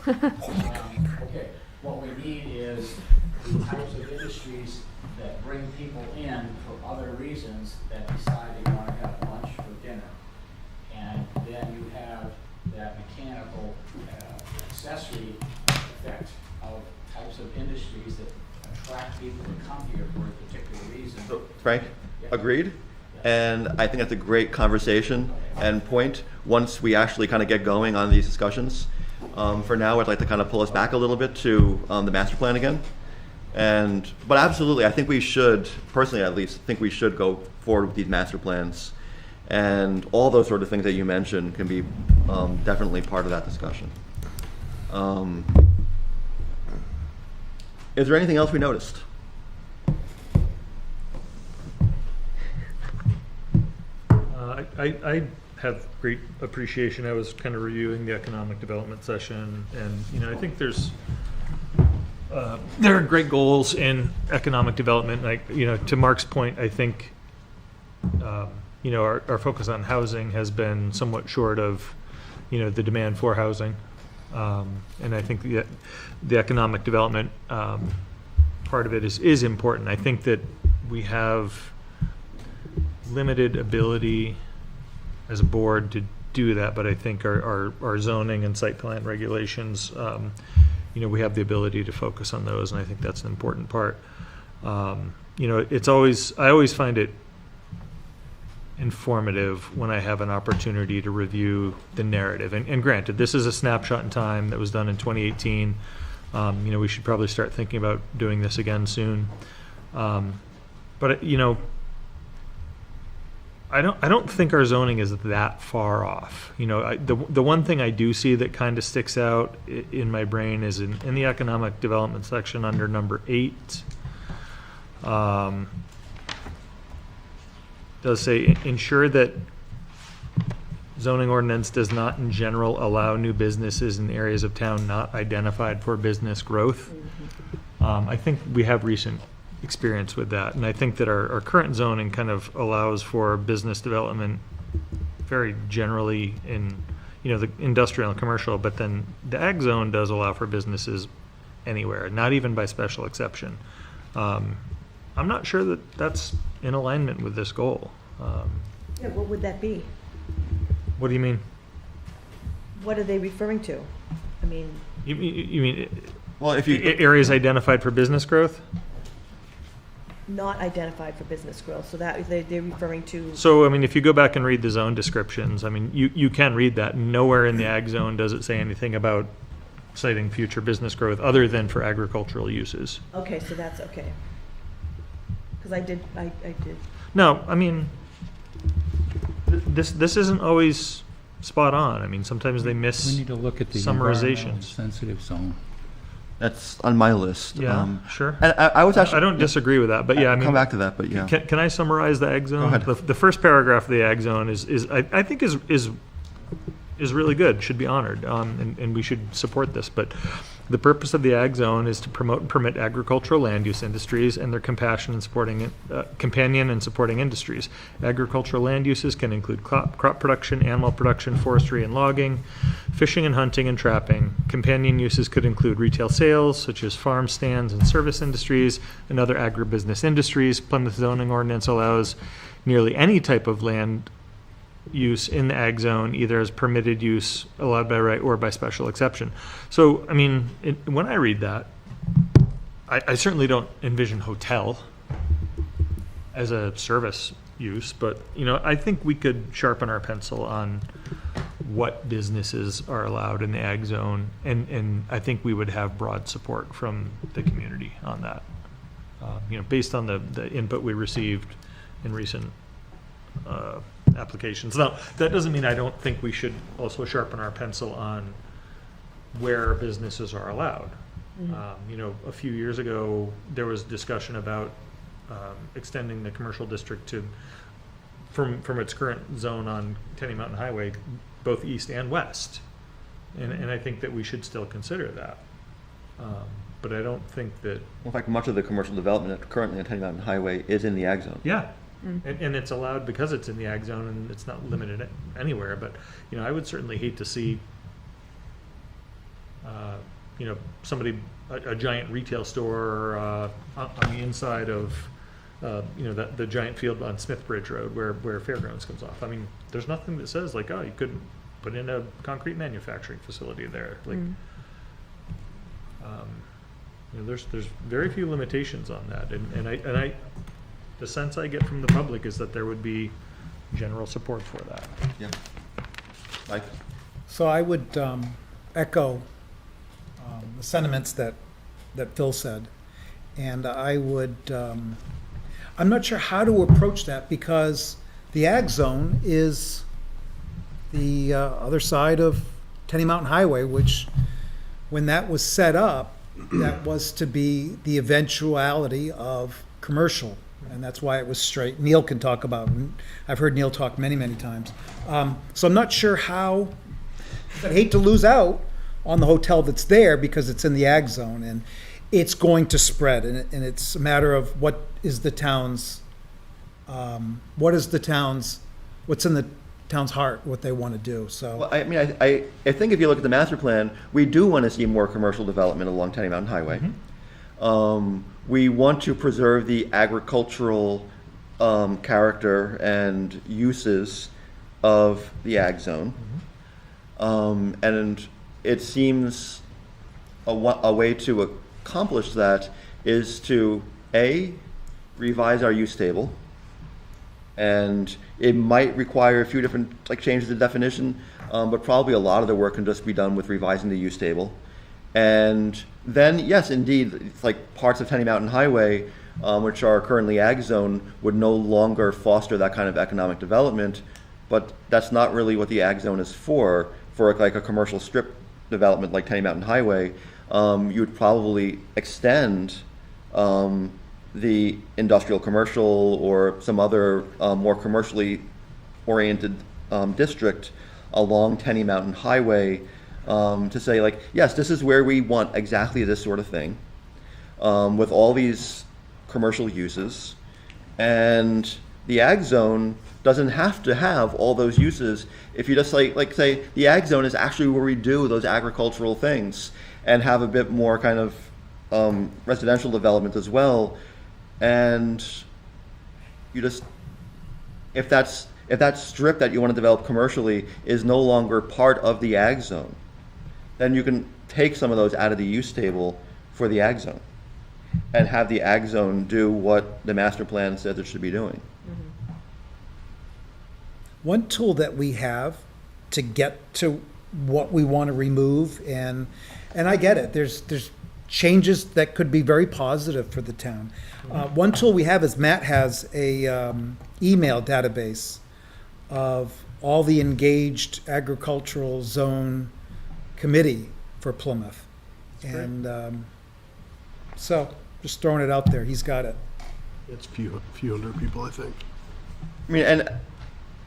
Okay, what we need is the types of industries that bring people in for other reasons that decide they want to have lunch or dinner. And then you have that mechanical accessory effect of types of industries that attract people to come here for a particular reason. So, Frank, agreed? And I think that's a great conversation and point once we actually kind of get going on these discussions. For now, I'd like to kind of pull us back a little bit to the master plan again. But absolutely, I think we should, personally at least, think we should go forward with these master plans. And all those sort of things that you mentioned can be definitely part of that discussion. Is there anything else we noticed? I have great appreciation. I was kind of reviewing the economic development session, and I think there are great goals in economic development. Like to Mark's point, I think our focus on housing has been somewhat short of the demand for housing, and I think the economic development part of it is important. I think that we have limited ability as a board to do that, but I think our zoning and site plan regulations, we have the ability to focus on those, and I think that's an important part. I always find it informative when I have an opportunity to review the narrative. And granted, this is a snapshot in time that was done in 2018. We should probably start thinking about doing this again soon. But I don't think our zoning is that far off. The one thing I do see that kind of sticks out in my brain is in the economic development section under number 8. Does say ensure that zoning ordinance does not in general allow new businesses in areas of town not identified for business growth. I think we have recent experience with that, and I think that our current zoning kind of allows for business development very generally in the industrial and commercial, but then the ag zone does allow for businesses anywhere, not even by special exception. I'm not sure that that's in alignment with this goal. Yeah, what would that be? What do you mean? What are they referring to? I mean, You mean Well, if you areas identified for business growth? not identified for business growth, so that they're referring to. So, if you go back and read the zone descriptions, you can read that. Nowhere in the ag zone does it say anything about citing future business growth other than for agricultural uses. Okay, so that's okay. Because I did. No, this isn't always spot on. Sometimes they miss We need to look at the environmental summarizations. sensitive zone. that's on my list. Yeah, sure. And I was actually. I don't disagree with that, but yeah, I'll come back to that, but yeah. Can I summarize the ag zone? Go ahead. The first paragraph of the ag zone I think is really good, should be honored, and we should support this. But the purpose of the ag zone is to promote and permit agricultural land use industries and their companion and supporting industries. Agricultural land uses can include crop production, animal production, forestry and logging, fishing and hunting and trapping. Companion uses could include retail sales, such as farm stands and service industries, and other agribusiness industries. Plymouth zoning ordinance allows nearly any type of land use in the ag zone, either as permitted use, allowed by right, or by special exception. So, when I read that, I certainly don't envision hotel as a service use, but, I think we could sharpen our pencil on what businesses are allowed in the ag zone, and I think we would have broad support from the community on that. Based on the input we received in recent applications. Now, that doesn't mean I don't think we should also sharpen our pencil on where businesses are allowed. A few years ago, there was discussion about extending the commercial district from its current zone on Tenny Mountain Highway, both east and west. And I think that we should still consider that. but I don't think that, In fact, much of the commercial development currently on Tenny Mountain Highway is in the ag zone. yeah. And it's allowed because it's in the ag zone and it's not limited anywhere, but, you know, I would certainly hate to see, you know, somebody, a giant retail store, on the inside of, you know, the giant field on Smith Bridge Road where Fairgrounds comes off. I mean, there's nothing that says like, oh, you couldn't put in a concrete manufacturing facility there. Like, you know, there's very few limitations on that, and I, the sense I get from the public is that there would be general support for that. Yeah. Mike? So I would echo the sentiments that Phil said. And I would, I'm not sure how to approach that because the ag zone is the other side of Tenny Mountain Highway, which when that was set up, that was to be the eventuality of commercial. And that's why it was straight. Neil can talk about, I've heard Neil talk many, many times. So I'm not sure how, I'd hate to lose out on the hotel that's there because it's in the ag zone and it's going to spread. And it's a matter of what's in the town's heart, what they want to do, so. Well, I mean, I think if you look at the master plan, we do want to see more commercial development along Tenny Mountain Highway. We want to preserve the agricultural character and uses of the ag zone. And it seems a way to accomplish that is to, A, revise our use table. And it might require a few different changes to definition, but probably a lot of the work can just be done with revising the use table. And then, yes, indeed, it's like parts of Tenny Mountain Highway, which are currently ag zone, would no longer foster that kind of economic development, but that's not really what the ag zone is for like a commercial strip development like Tenny Mountain Highway. You would probably extend the industrial commercial or some other more commercially oriented district along Tenny Mountain Highway to say like, yes, this is where we want exactly this sort of thing with all these commercial uses, and the ag zone doesn't have to have all those uses. If you just like say the ag zone is actually where we do those agricultural things and have a bit more kind of residential development as well. And you just, if that strip that you want to develop commercially is no longer part of the ag zone, then you can take some of those out of the use table for the ag zone and have the ag zone do what the master plan says it should be doing. One tool that we have to get to what we want to remove, and I get it, there's changes that could be very positive for the town. One tool we have is Matt has a email database of all the engaged agricultural zone committee for Plymouth. And so, just throwing it out there, he's got it. It's a few hundred people, I think. I mean, and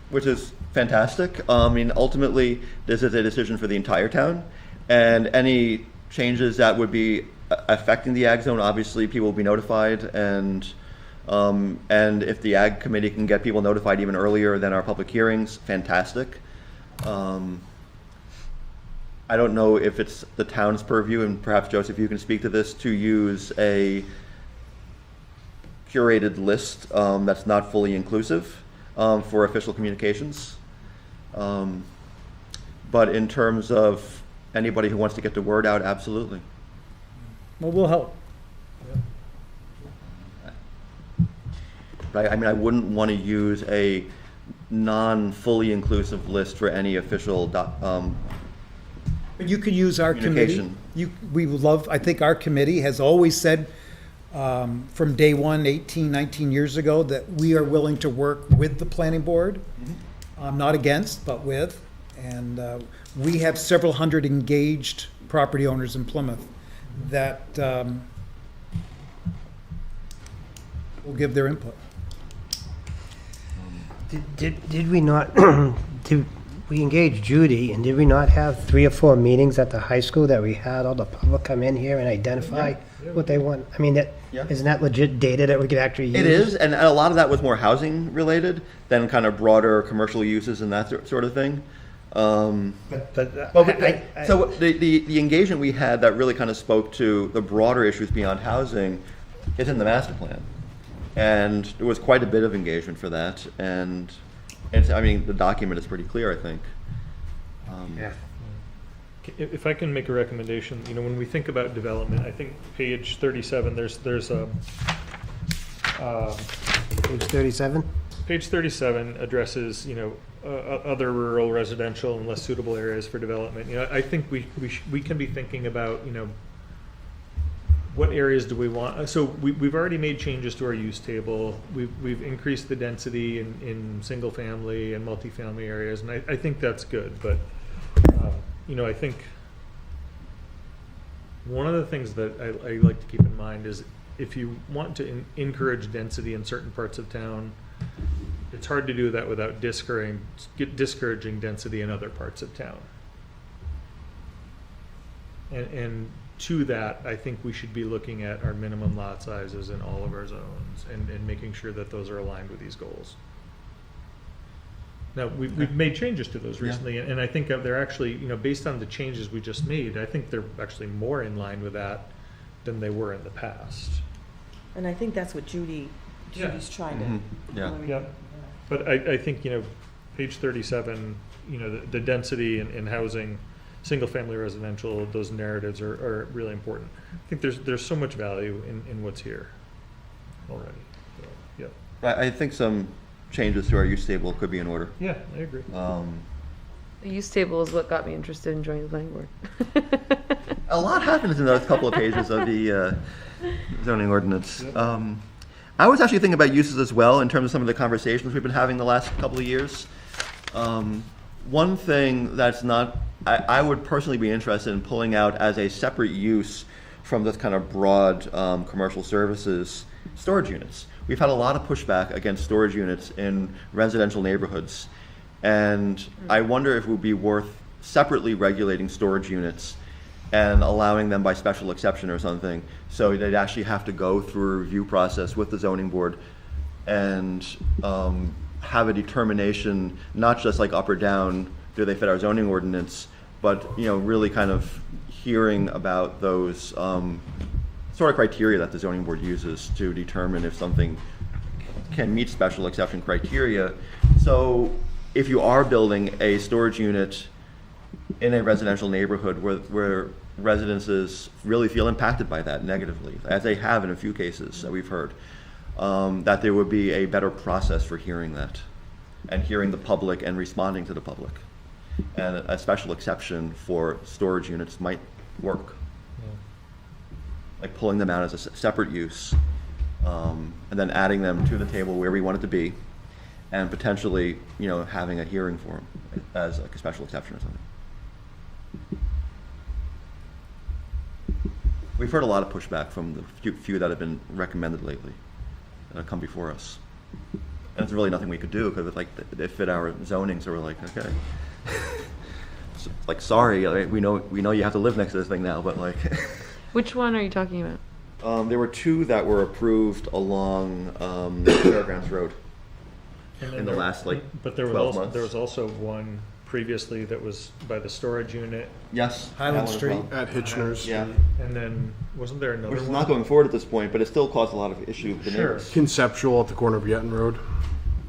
which is fantastic. I mean, ultimately, this is a decision for the entire town, and any changes that would be affecting the ag zone, obviously, people will be notified, and if the ag committee can get people notified even earlier than our public hearings, fantastic. I don't know if it's the town's purview, and perhaps Joseph, you can speak to this, to use a curated list that's not fully inclusive for official communications. But in terms of anybody who wants to get the word out, absolutely. Well, we'll help. I mean, I wouldn't want to use a non-fully inclusive list for any official But you could use our committee. communication. We would love, I think our committee has always said from day one, 18, 19 years ago, that we are willing to work with the planning board. Not against, but with. And we have several hundred engaged property owners in Plymouth that will give their input. Did we not, we engaged Judy, and did we not have 3 or 4 meetings at the high school that we had all the public come in here and identify what they want? I mean, Yeah. isn't that legit data that we could actually use? It is, and a lot of that was more housing related than kind of broader commercial uses and that sort of thing. So the engagement we had that really kind of spoke to the broader issues beyond housing is in the master plan. And there was quite a bit of engagement for that, and I mean, the document is pretty clear, I think. Yeah. If I can make a recommendation, when we think about development, I think page 37, there's a, Page 37? page 37 addresses, other rural, residential, and less suitable areas for development. I think we can be thinking about, what areas do we want? So we've already made changes to our use table. We've increased the density in single family and multifamily areas, and I think that's good. But I think one of the things that I like to keep in mind is if you want to encourage density in certain parts of town, it's hard to do that without discouraging density in other parts of town. And to that, I think we should be looking at our minimum lot sizes in all of our zones and making sure that those are aligned with these goals. Now, we've made changes to those recently, and I think they're actually, based on the changes we just made, I think they're actually more in line with that than they were in the past. And I think that's what Judy's trying to. Yeah. Yeah, but I think, page 37, the density in housing, single-family residential, those narratives are really important. I think there's so much value in what's here already. So, yeah. I think some changes to our use table could be in order. Yeah, I agree. The use table is what got me interested in joining the planning board. A lot happens in those couple of pages of the zoning ordinance. I was actually thinking about uses as well in terms of some of the conversations we've been having the last couple of years. One thing that's not, I would personally be interested in pulling out as a separate use from this kind of broad commercial services, storage units. We've had a lot of pushback against storage units in residential neighborhoods. And I wonder if it would be worth separately regulating storage units and allowing them by special exception or something. So they'd actually have to go through a review process with the zoning board and have a determination, not just like up or down, do they fit our zoning ordinance, but really kind of hearing about those sort of criteria that the zoning board uses to determine if something can meet special exception criteria. So if you are building a storage unit in a residential neighborhood where residences really feel impacted by that negatively, as they have in a few cases that we've heard, that there would be a better process for hearing that and hearing the public and responding to the public. And a special exception for storage units might work. Like pulling them out as a separate use, and then adding them to the table where we want it to be, and potentially, having a hearing for them as like a special exception or something. We've heard a lot of pushback from the few that have been recommended lately that have come before us. And it's really nothing we could do because they fit our zoning, so we're like, okay. So, like, sorry, we know you have to live next to this thing now, but like. Which one are you talking about? There were 2 that were approved along the Fairgrounds Road And then in the last but there was 12 also, months. There was also one previously that was by the storage unit, Yes. Highland that one as Street. well. At Hitchner's. Yeah. and then wasn't there another Which is one? not going forward at this point, but it still caused a lot of issues with the Sure. neighbors. Conceptual at the corner of Yeton Road.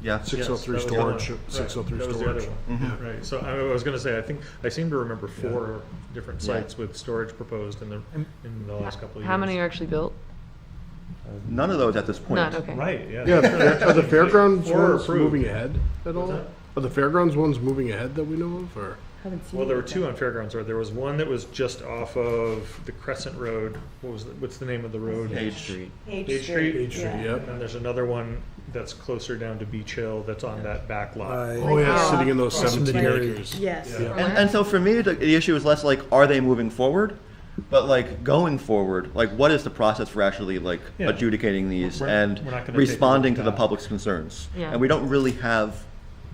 Yeah. 603 Yes, that was the storage. one. Right, 603 that was the storage. other one. Right, so I was gonna say, I seem to remember 4 different Yeah. sites with storage proposed in the last couple of years. How many are actually built? None of those at this point. None, okay. Right, yeah. Yeah, are the fairgrounds 4 are ones approved. moving ahead at all? that? Are the fairgrounds ones moving ahead that we know of, or? Haven't seen Well, there it were yet. 2 on Fairgrounds Road. There was one that was just off of the Crescent Road. What's the name of the road? Page Street. Page Street. Page Street, yeah. yep. And there's another one that's closer down to Beach Hill that's on that back lot. Oh yeah, sitting in those Awesome 17 area. acres. Yes. Yeah. And so for me, the issue is less like, are they moving forward? But like going forward, like what is the process for actually like Yeah. adjudicating these We're and not gonna take a responding look to at the that. public's concerns? Yeah. And we don't really have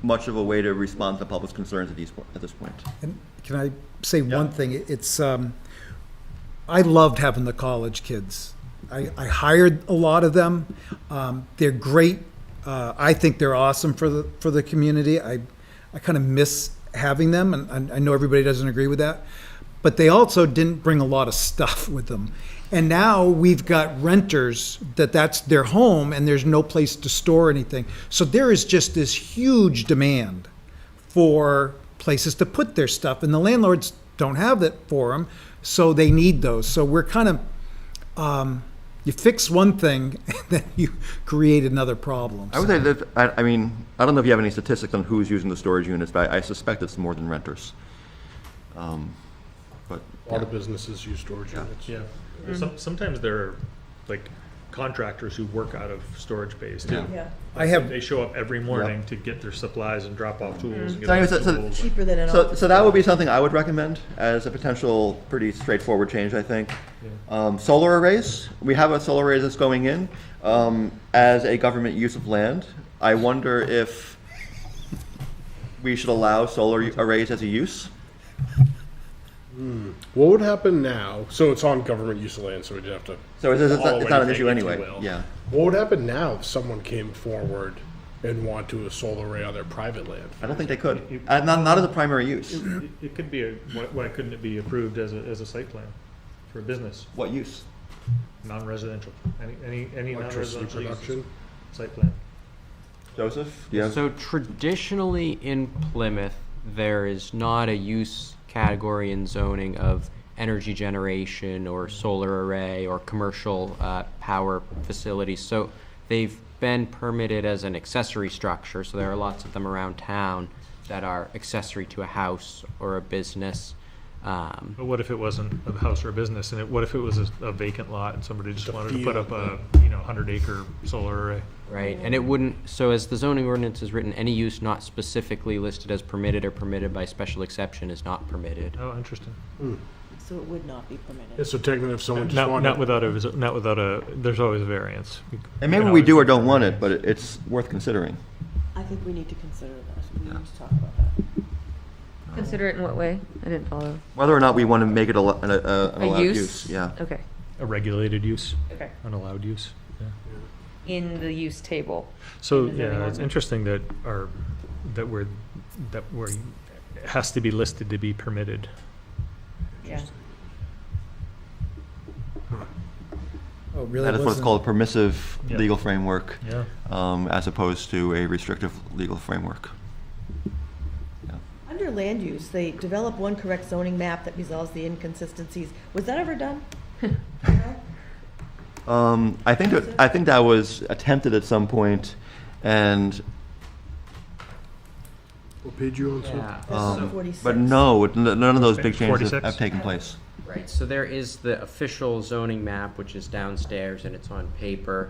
much of a way to respond to the public's concerns at this point. And can I say one thing? It's, I loved having the college kids. I hired a lot of them. They're great. I think they're awesome for the community. I kind of miss having them, and I know everybody doesn't agree with that. But they also didn't bring a lot of stuff with them. And now we've got renters that's their home and there's no place to store anything. So there is just this huge demand for places to put their stuff, and the landlords don't have that for them, so they need those. So we're kind of, you fix one thing and then you create another problem. I would say that, I mean, I don't know if you have any statistics on who's using the storage units, but I suspect it's more than renters. But All the businesses use storage units. Yeah. Sometimes there are like contractors who work out of storage bays too. Yeah. They show up every morning to get their supplies and drop off tools and get So off anyways, tools. Cheaper than an So office. that would be something I would recommend as a potential pretty straightforward change, I think. Solar arrays, we have a solar array that's going in as a government use of land. I wonder if we should allow solar arrays as a use. What would happen now? So it's on government use of land, so we didn't have to. So it's follow not an anything, issue if you anyway, will. yeah. What would happen now if someone came forward and wanted to do a solar array on their private land? I don't think they could. Not as a primary use. It could be why couldn't it be approved as a site plan for a business, What use? non-residential, any Electricity non-residential use, production? site plan. Joseph, do you have? So traditionally in Plymouth, there is not a use category in zoning of energy generation or solar array or commercial power facilities. So they've been permitted as an accessory structure. So there are lots of them around town that are accessory to a house or a business. But what if it wasn't a house or a business, and what if it was a vacant lot and somebody just wanted to put up a 100-acre solar array? Right, and it wouldn't, so as the zoning ordinance is written, any use not specifically listed as permitted or permitted by special exception is not permitted. Oh, interesting. So it would not be permitted. Yeah, so technically if someone just Not wanted. without a. There's always a variance. And maybe we do or don't want it, but it's worth considering. I think we need to consider that. We need to talk about that. Consider it in what way? I didn't follow. Whether or not we want to make it an allowed use? use, yeah. Okay, A regulated use, okay. unallowed use. Yeah. In the use table. So In the zoning yeah, it's ordinance. interesting that it has to be listed to be permitted. Yeah. Oh, really? That is what's wasn't- called a permissive Yeah. legal framework, Yeah. as opposed to a restrictive legal framework. Under land use, they develop one correct zoning map that resolves the inconsistencies. Was that ever done? I think that was attempted at some point, and What page you on, sir? Yeah. That's 46. but no, none of those big changes 46? have taken place. Right, so there is the official zoning map, which is downstairs and it's on paper.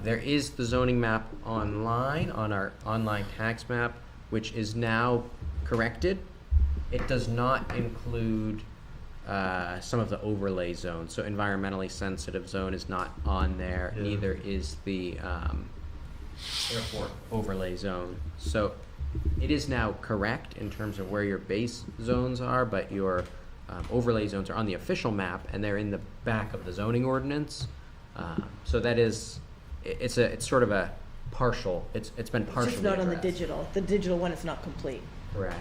There is the zoning map online, on our online tax map, which is now corrected. It does not include some of the overlay zones, so environmentally sensitive zone is not on there, Yeah. neither is the airport overlay zone. So it is now correct in terms of where your base zones are, but your overlay zones are on the official map and they're in the back of the zoning ordinance. So that is, it's sort of a partial, it's been partially It's just not on the addressed. digital. The digital one is not complete. Correct.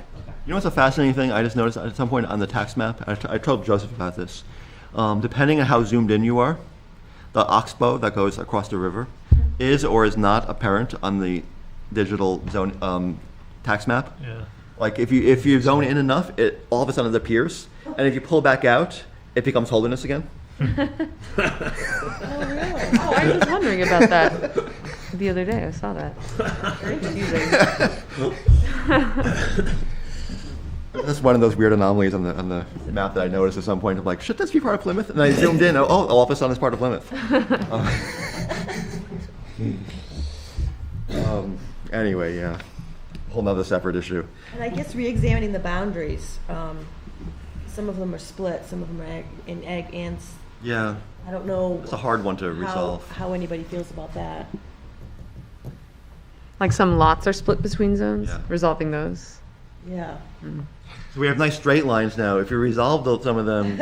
You know what's a fascinating thing I just noticed at some point on the tax map? I told Joseph about this. Depending on how zoomed in you are, the oxbow that goes across the river is or is not apparent on the digital zone tax map. Yeah. Like if you zone in enough, it all of a sudden it appears, and if you pull back out, it becomes holiness again. Oh, I was wondering about that the other day. I saw that. Very confusing. That's one of those weird anomalies on the map that I noticed at some point. I'm like, should this be part of Plymouth? And I zoomed in. Oh, all of a sudden it's part of Plymouth. Anyway, yeah, whole nother separate issue. And I guess re-examining the boundaries. Some of them are split, some of them are in egg ants. Yeah, I don't know. it's a hard one to resolve. How anybody feels about that. Like some lots are split between zones, Yeah. resolving those. Yeah. So we have nice straight lines now. If you resolved some of them,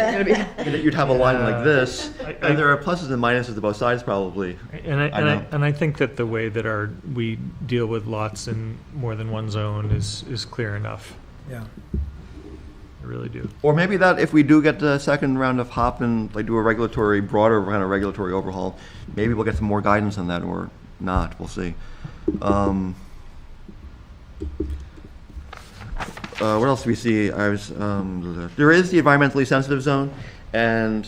you'd have a line like this. And there are pluses and minuses to both sides, probably. And I think that the way that we deal with lots in more than one zone is clear enough. Yeah. I really do. Or maybe that if we do get the second round of HOP and like do a broader kind of regulatory overhaul, maybe we'll get some more guidance on that or not. We'll see. What else do we see? There is the environmentally sensitive zone, and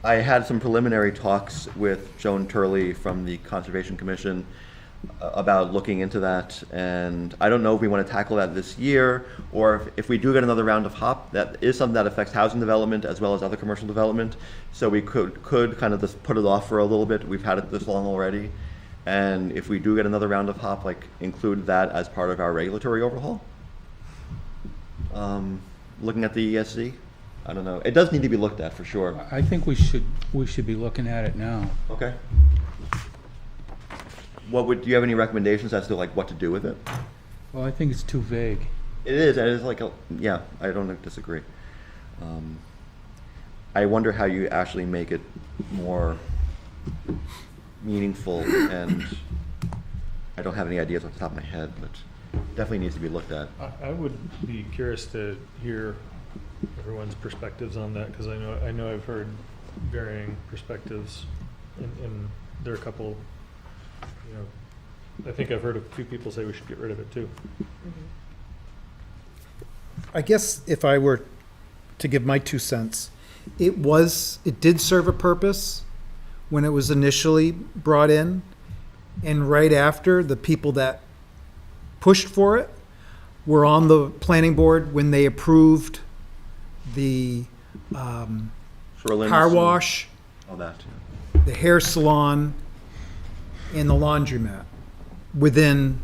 I had some preliminary talks with Joan Turley from the Conservation Commission about looking into that, and I don't know if we want to tackle that this year, or if we do get another round of HOP, that is something that affects housing development as well as other commercial development, so we could kind of just put it off for a little bit. We've had it this long already, and if we do get another round of HOP, like include that as part of our regulatory overhaul. Looking at the ESC, I don't know. It does need to be looked at for sure. I think we should be looking at it now. Okay. Do you have any recommendations as to like what to do with it? Well, I think it's too vague. It is like yeah, I don't disagree. I wonder how you actually make it more meaningful, and I don't have any ideas off the top of my head, but definitely needs to be looked at. I would be curious to hear everyone's perspectives on that, because I know I've heard varying perspectives, and there are a couple, I think I've heard a few people say we should get rid of it too. I guess if I were to give my 2 cents, it did serve a purpose when it was initially brought in, and right after, the people that pushed for it were on the planning board when they approved the car wash, All that. the hair salon, and the laundromat within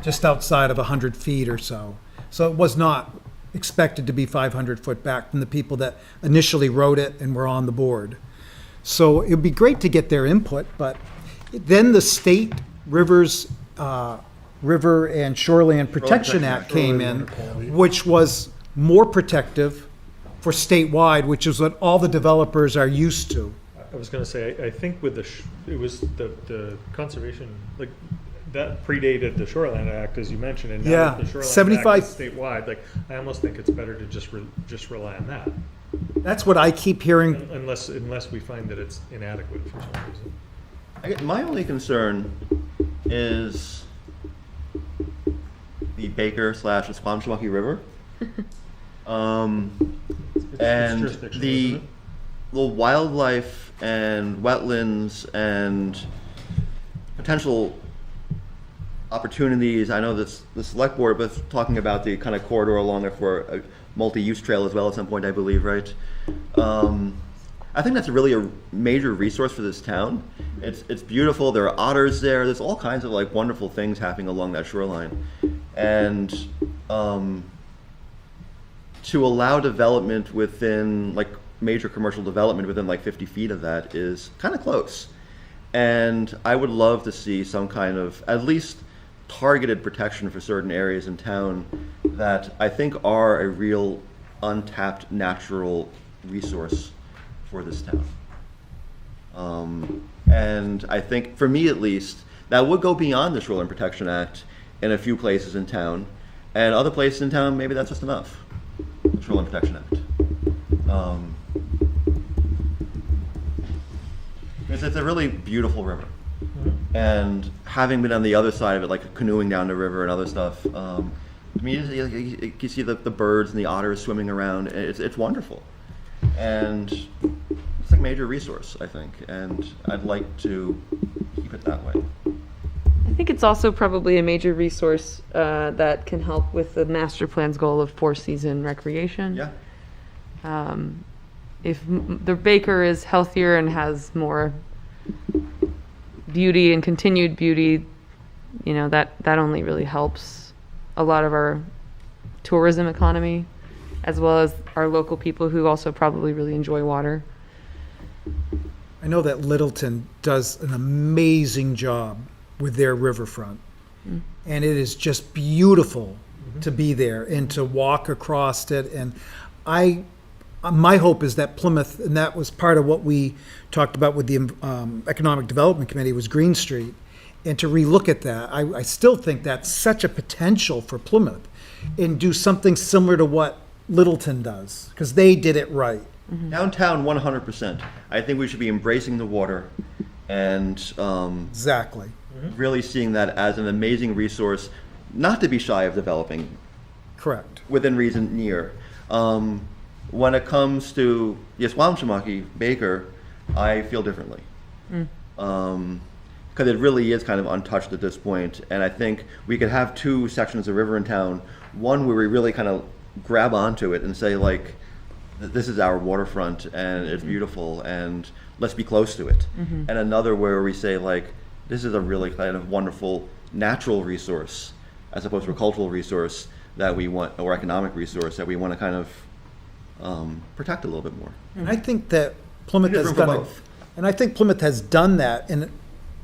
just outside of 100 feet or so. So it was not expected to be 500 foot back from the people that initially wrote it and were on the board. So it would be great to get their input, but then the state River and Shoreland Protection Act came in, which was more protective for statewide, which is what all the developers are used to. I was going to say, I think with it was the conservation, like, that predated the Shoreline Act, as you mentioned, and now Yeah, that the Shoreline 75 Act is statewide, like, I almost think it's better to just rely on that, That's what I keep hearing. unless we find that it's inadequate for some reason. My only concern is the Baker / Squamshamucky River. And jurisdictional, isn't it? the wildlife and wetlands and potential opportunities. I know the select board was talking about the kind of corridor along there for a multi-use trail as well at some point, I believe, right? I think that's really a major resource for this town. It's beautiful. There are otters there. There's all kinds of like wonderful things happening along that shoreline, and to allow development within like major commercial development within like 50 feet of that is kind of close. And I would love to see some kind of at least targeted protection for certain areas in town that I think are a real untapped natural resource for this town. And I think, for me at least, that would go beyond the Shoreline Protection Act in a few places in town. And other places in town, maybe that's just enough, the Shoreline Protection Act. Because it's a really beautiful river. And having been on the other side of it, like canoeing down the river and other stuff, I mean, you see the birds and the otters swimming around. It's wonderful. And it's like a major resource, I think. And I'd like to keep it that way. I think it's also probably a major resource that can help with the master plan's goal of 4-season recreation. Yeah. If the Baker is healthier and has more beauty and continued beauty, that only really helps a lot of our tourism economy, as well as our local people who also probably really enjoy water. I know that Littleton does an amazing job with their riverfront. And it is just beautiful to be there and to walk across it. And my hope is that Plymouth, and that was part of what we talked about with the Economic Development Committee, was Green Street, and to relook at that. I still think that's such a potential for Plymouth, and do something similar to what Littleton does, because they did it right. Downtown, 100%. I think we should be embracing the water and Exactly. really seeing that as an amazing resource, not to be shy of developing Correct. within reason near. When it comes to Yeswamshamaki, Baker, I feel differently. Because it really is kind of untouched at this point. And I think we could have two sections of river in town, one where we really kind of grab onto it and say, like, this is our waterfront and it's beautiful and let's be close to it. And another where we say, like, this is a really kind of wonderful natural resource as opposed to a cultural resource that we want, or economic resource that we want to kind of protect a little bit more. And I think that Plymouth There's has room for done it. both. And I think Plymouth has done that. And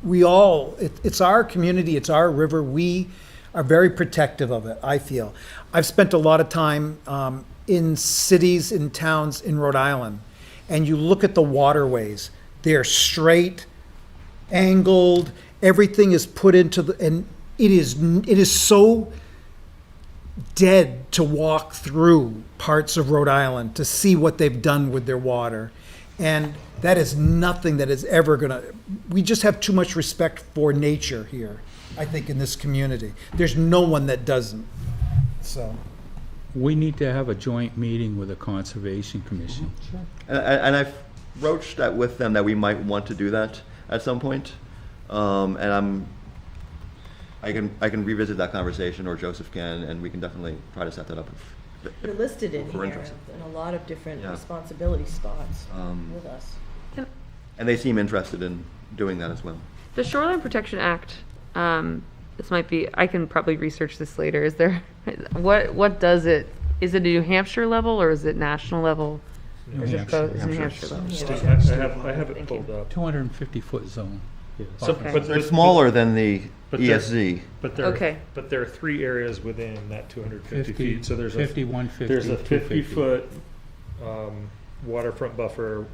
we all, it's our community, it's our river. We are very protective of it, I feel. I've spent a lot of time in cities, in towns in Rhode Island, and you look at the waterways, they're straight, angled, everything is put into the, and it is so dead to walk through parts of Rhode Island to see what they've done with their water. And that is nothing that is ever gonna, we just have too much respect for nature here, I think, in this community. There's no one that doesn't, so. We need to have a joint meeting with the Conservation Commission. And I've broached that with them that we might want to do that at some point. And I can revisit that conversation, or Joseph can, and we can definitely try to set that up. You're listed in if we're here interested. in a lot of different Yeah. responsibility spots with us. And they seem interested in doing that as well. The Shoreline Protection Act, this might be, I can probably research this later. Is there, what does it, is it a New Hampshire level or is it national level? New Or is it Hampshire. both? It's New Hampshire level. I have it Thank pulled up. 250-foot zone. So, Okay. but They're smaller than the But they're- ESZ. But there, Okay. but there are three areas within that 250 feet. So there's 50, a 150, there's a 250. 50-foot waterfront buffer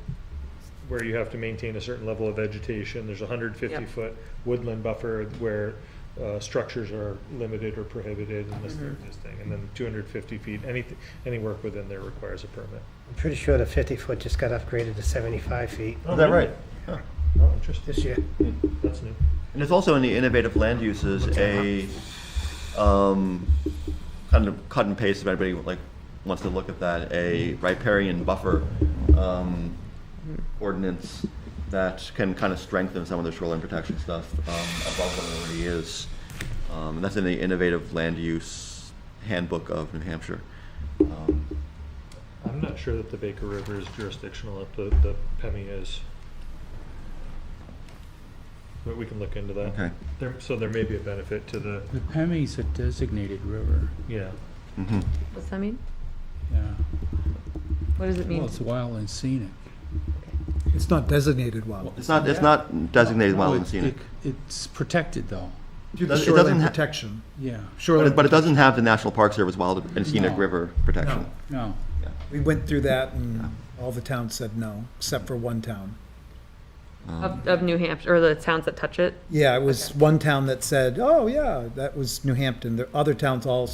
where you have to maintain a certain level of vegetation. There's a 150-foot woodland buffer where structures are limited or prohibited and this thing. And then 250 feet, any work within there requires a permit. I'm pretty sure the 50-foot just got upgraded to 75 feet Is that right? Huh. Oh, interesting. this year. That's new. And it's also in the innovative land uses a kind of cut and paste if anybody like wants to look at that, a riparian buffer ordinance that can kind of strengthen some of the shoreline protection stuff above what it already is. And that's in the innovative land use handbook of New Hampshire. I'm not sure that the Baker River is jurisdictional if the PEMI is. But we can look into that. Okay. So there may be a benefit to the, The Pemmy's a designated river. yeah. Mm-hmm. What's that mean? Yeah. What does it mean? Well, it's wild and scenic. It's not designated wild. It's not designated wild and scenic. It's protected, though. It doesn't Shoreline ha- protection. Yeah. Shoreline But it doesn't have the National Park Service wild and scenic No. river protection. No. We went through that and all the towns said no, except for one town. Of New Hampshire, or the towns that touch it? Yeah, it was one town that said, oh, yeah, that was New Hampton. The other towns all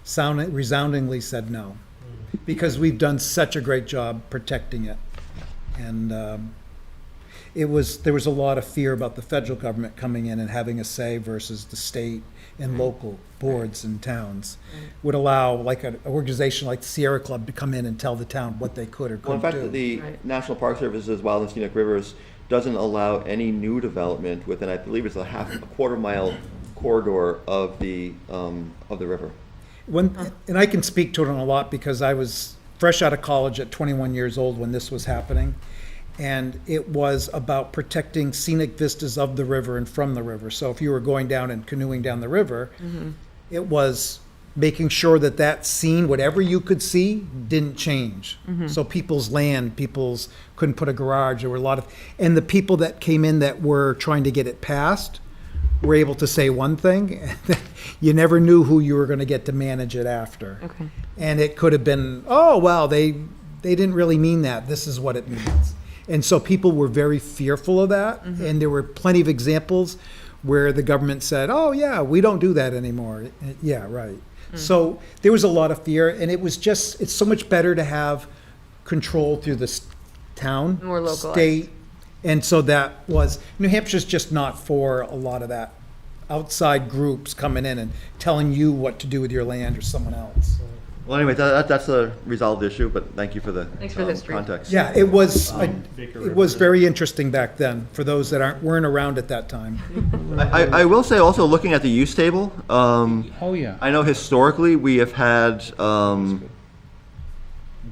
resoundingly said no, because we've done such a great job protecting it. And there was a lot of fear about the federal government coming in and having a say versus the state and local boards and towns. Would allow like an organization like the Sierra Club to come in and tell the town what they could or Well, in couldn't fact, do. the Right. National Park Service's Wild and Scenic Rivers doesn't allow any new development within, I believe it's a quarter mile corridor of the river. And I can speak to it a lot because I was fresh out of college at 21 years old when this was happening. And it was about protecting scenic vistas of the river and from the river. So if you were going down and canoeing down the river, it was making sure that that scene, whatever you could see, didn't change. So people's land, people's couldn't put a garage. There were a lot of, and the people that came in that were trying to get it passed were able to say one thing, and you never knew who you were going to get to manage it after. Okay. And it could have been, oh, well, they didn't really mean that. This is what it means. And so people were very fearful of that. And there were plenty of examples where the government said, oh, yeah, we don't do that anymore. Yeah, right. So there was a lot of fear, and it was just, it's so much better to have control through the town, More localized. state. And so that was, New Hampshire's just not for a lot of that outside groups coming in and telling you what to do with your land or someone else. Well, anyway, that's a resolved issue, but thank you for the Thanks for the history. context. Yeah, it was, Baker it was River. very interesting back then, for those that weren't around at that time. I will say also, looking at the use table, Oh, yeah. I know historically we have had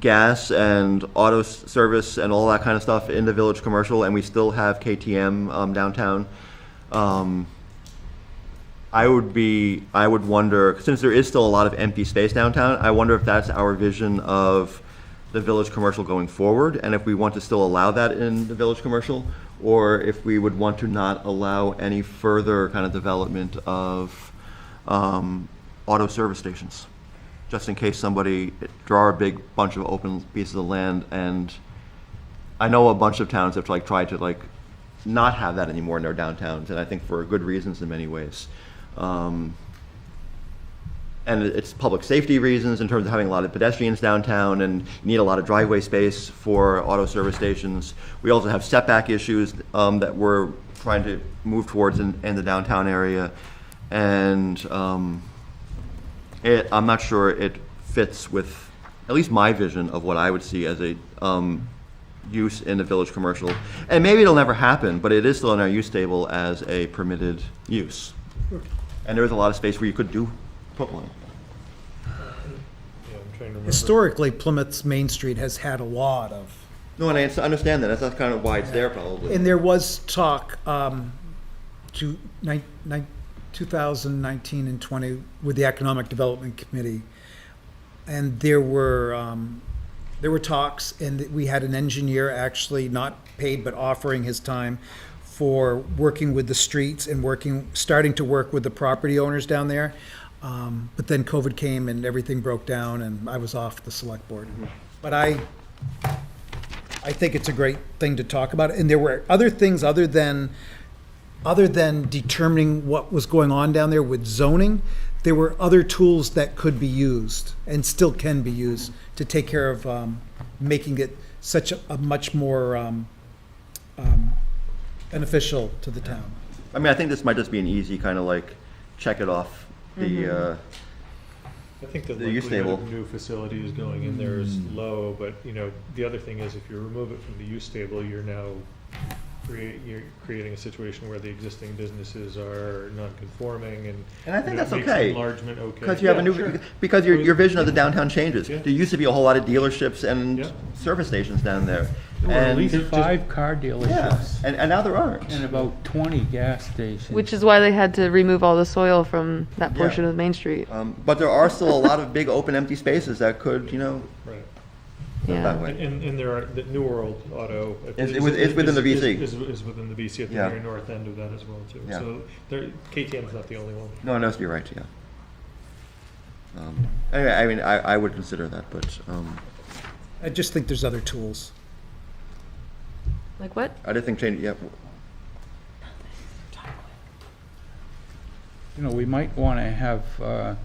gas and auto service and all that kind of stuff in the village commercial, and we still have KTM downtown. I would wonder, since there is still a lot of empty space downtown, I wonder if that's our vision of the village commercial going forward, and if we want to still allow that in the village commercial, or if we would want to not allow any further kind of development of auto service stations, just in case there are a big bunch of open pieces of land, and I know a bunch of towns have tried to not have that anymore in their downtowns, and I think for good reasons in many ways. And it's public safety reasons in terms of having a lot of pedestrians downtown, and you need a lot of driveway space for auto service stations. We also have setback issues that we're trying to move towards in the downtown area, and I'm not sure it fits with at least my vision of what I would see as a use in the village commercial. And maybe it'll never happen, but it is still in our use table as a permitted use. And there is a lot of space where you could put one. Yeah, I'm trying to remember. Historically, Plymouth's Main Street has had a lot of, No, and I understand that. That's kind of why it's there, probably. and there was talk, 2019 and 20 with the Economic Development Committee. And there were talks, and we had an engineer actually not paid, but offering his time for working with the streets and starting to work with the property owners down there. But then COVID came and everything broke down, and I was off the select board. But I think it's a great thing to talk about. And there were other things other than determining what was going on down there with zoning. There were other tools that could be used and still can be used to take care of making it such a much more beneficial to the town. I mean, I think this might just be an easy kind of check it off the, I think the the use likelihood table. of new facilities going in there is low, but, the other thing is if you remove it from the use table, you're now creating a situation where the existing businesses are non-conforming and. And I think that's makes okay. enlargement okay. Because you have because your vision of the downtown changes. Yeah. There used to be a whole lot of dealerships and Yeah. service stations down there. There were at And least 5 car yeah, dealerships and now there aren't. and about 20 gas stations. Which is why they had to remove all the soil from that Yeah. portion of Main Street. But there are still a lot of big open empty spaces that could, Right. Yeah. that way. And there are, the New World Auto. It's within the VC. Is within the VC at the Yeah. very north end of that as well, too. Yeah. So KTM's not the only one. No, you're right, yeah. Anyway, I mean, I would consider that, but I just think there's other tools. Like what? I didn't think change, yeah. We might want to have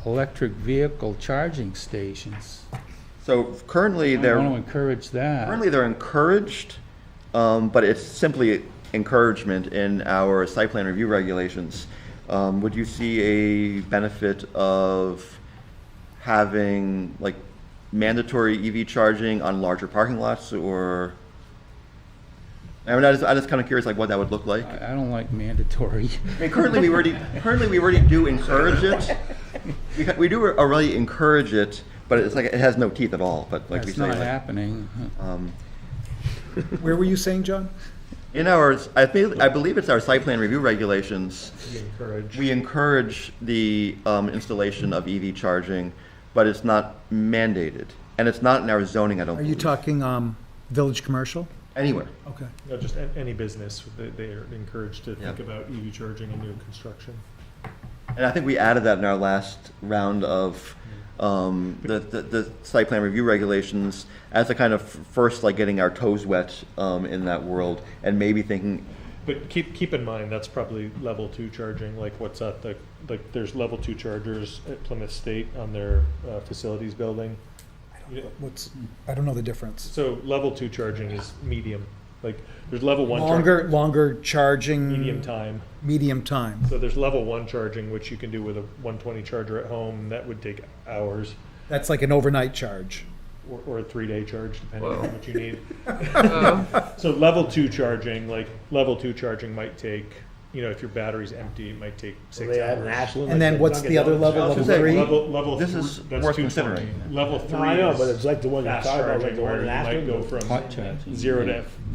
electric vehicle charging stations. So currently I they're. want to encourage that. Currently, they're encouraged, but it's simply encouragement in our site plan review regulations. Would you see a benefit of having mandatory EV charging on larger parking lots, or? I mean, I'm just kind of curious, what that would look like. I don't like mandatory. I mean, currently we already do encourage it. We do already encourage it, but it's it has no teeth at all. But like That's we say, not happening. Where were you saying, John? in I believe it's our site plan review regulations. We encourage the installation of EV charging, but it's not mandated, and it's not in our zoning. I don't. Are you believe. talking village commercial? Anywhere. Okay. No, just any business, they are encouraged to think Yeah. about EV charging in new construction. And I think we added that in our last round of the site plan review regulations as a kind of first, like, getting our toes wet in that world, and maybe thinking, But keep in mind, that's probably level 2 charging, like what's at the, like, there's level 2 chargers at Plymouth State on their facilities building. I don't know the difference. So level 2 charging is medium, like, there's level 1. Longer charging. Medium time. Medium time. So there's level 1 charging, which you can do with a 120 charger at home, that would take hours, That's like an overnight charge. or a 3-day charge, depending on Whoa. how much you need. So level 2 charging, might take, if your battery's empty, it might take 6 They have an hours. Ashland. And then like what's Dunkin' the other Donuts. level, I was level gonna say, three? Level This three- is that's worth 220. considering. Level 3 No, I know, is but it's like the one you're fast talking about, like charging, the one where in you might Ashland. go from Hot charging.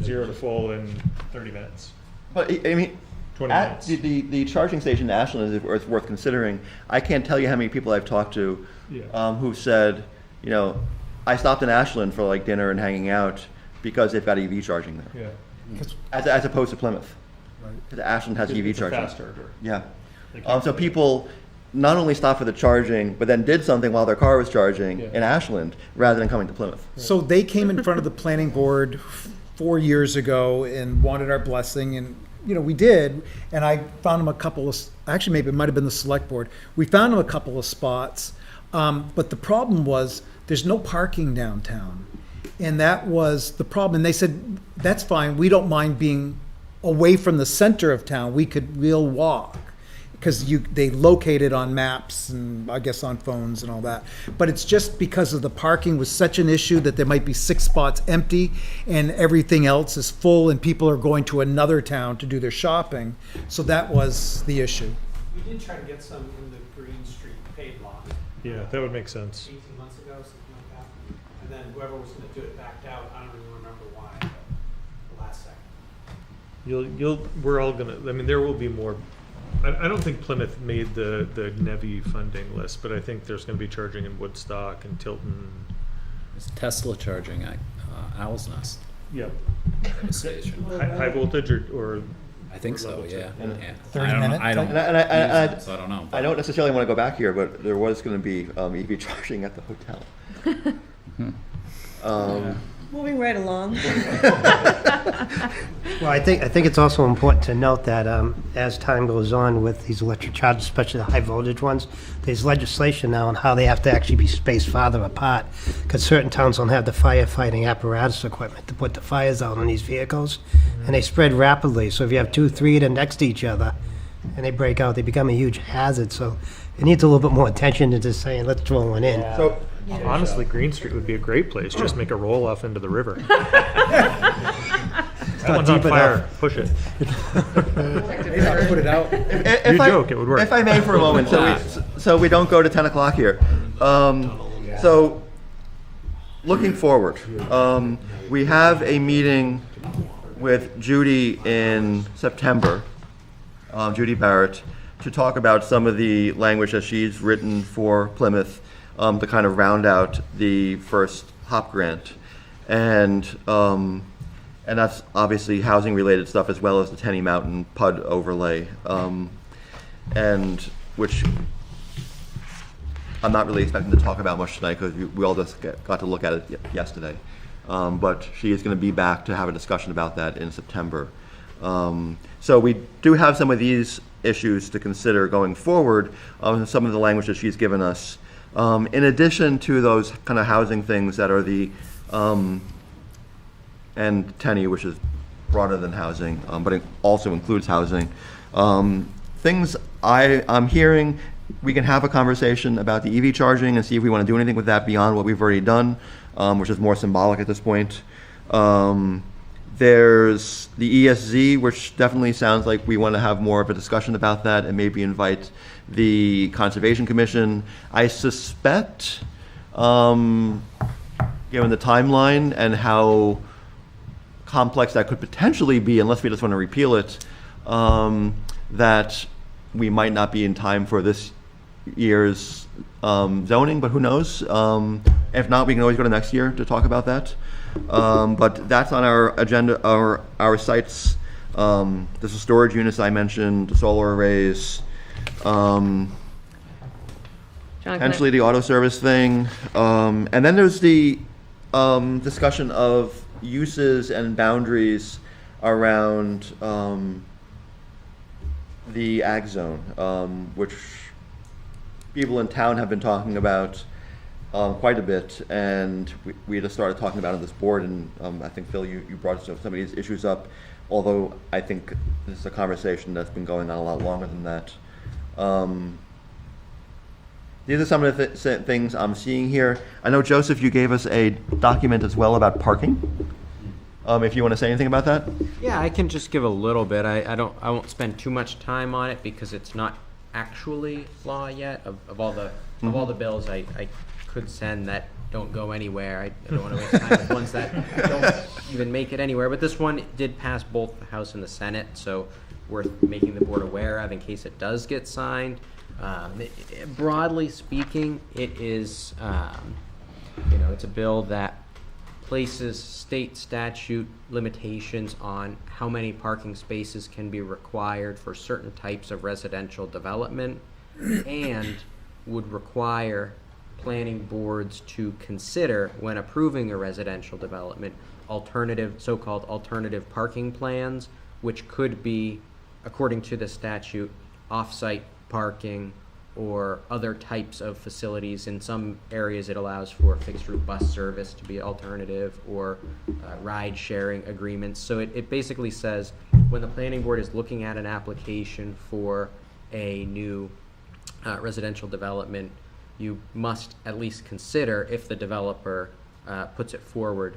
zero to full in 30 minutes, but I mean, 20 at minutes. the charging station in Ashland is worth considering. I can't tell you how many people I've talked to Yeah. who've said, I stopped in Ashland for like dinner and hanging out because they've got EV charging there, Yeah. as opposed to Plymouth. Right. Because Ashland has EV It's a charging. fast charger. Yeah. Like, So people not only stopped for the charging, but then did something while their car was charging Yeah. in Ashland rather than coming to Plymouth. So they came in front of the planning board 4 years ago and wanted our blessing, and, we did, and I found them a couple of, actually, maybe it might have been the select board. We found them a couple of spots, but the problem was, there's no parking downtown. And that was the problem, and they said, that's fine, we don't mind being away from the center of town, we'll walk. Because they locate it on maps and I guess on phones and all that. But it's just because of the parking was such an issue that there might be 6 spots empty and everything else is full and people are going to another town to do their shopping. So that was the issue. We did try to get some in the Green Street paid lot Yeah, that would make sense. 18 months ago, something like that. And then whoever was gonna do it backed out, I don't even remember why, but the last second. We're all gonna, there will be more. I don't think Plymouth made the NEVI funding list, but I think there's gonna be charging in Woodstock and Tilton. It's Tesla charging at Owl's Nest Yep. station. High voltage or I think so, level two. yeah. And Yeah. 30 I don't know- minute I don't, And I- use it, so I don't know. I don't necessarily want to go back here, but there was going to be EV charging at the hotel. Moving right along. Well, I think it's also important to note that as time goes on with these electric chargers, especially the high voltage ones, there's legislation now on how they have to actually be spaced farther apart, because certain towns don't have the firefighting apparatus equipment to put the fires out on these vehicles, and they spread rapidly. So if you have 2, 3 of them next to each other, and they break out, they become a huge hazard. So it needs a little bit more attention than just saying, let's throw one in. So, Honestly, Green Street would be a great place. Just make a roll off into the river. That one's on deep fire. enough. Push it. Maybe I'll put it out. if You I, joke, it would work. If I may for a moment, so we don't go to 10 o'clock here. So, looking forward, we have a meeting with Judy in September, Judy Barrett, to talk about some of the language that she's written for Plymouth to kind of round out the first HOP grant. And that's obviously housing-related stuff as well as the Tenny Mountain PUD overlay, and which I'm not really expecting to talk about much tonight because we all just got to look at it yesterday. But she is going to be back to have a discussion about that in September. So we do have some of these issues to consider going forward, some of the language that she's given us. In addition to those kind of housing things that are the, and Tenny, which is broader than housing, but it also includes housing. Things I'm hearing, we can have a conversation about the EV charging and see if we want to do anything with that beyond what we've already done, which is more symbolic at this point. There's the ESZ, which definitely sounds like we want to have more of a discussion about that and maybe invite the Conservation Commission. I suspect, given the timeline and how complex that could potentially be, unless we just want to repeal it, that we might not be in time for this year's zoning, but who knows? If not, we can always go to next year to talk about that. But that's on our agenda, our sites. There's the storage units I mentioned, the solar arrays, John, can I- potentially the auto service thing. And then there's the discussion of uses and boundaries around the ag zone, which people in town have been talking about quite a bit, and we just started talking about it on this board, and I think, Phil, you brought some of these issues up, although I think this is a conversation that's been going on a lot longer than that. These are some of the things I'm seeing here. I know, Joseph, you gave us a document as well about parking. If you want to say anything about that? Yeah, I can just give a little bit. I won't spend too much time on it because it's not actually law yet. Of all the bills I could send that don't go anywhere, I don't want to waste time with ones that don't even make it anywhere. But this one did pass both the House and the Senate, so worth making the board aware of in case it does get signed. Broadly speaking, it is it's a bill that places state statute limitations on how many parking spaces can be required for certain types of residential development, and would require planning boards to consider, when approving a residential development, so-called alternative parking plans, which could be, according to the statute, off-site parking or other types of facilities. In some areas it allows for fixed route bus service to be alternative, or ride sharing agreements. So it basically says when the planning board is looking at an application for a new residential development, you must at least consider, if the developer puts it forward,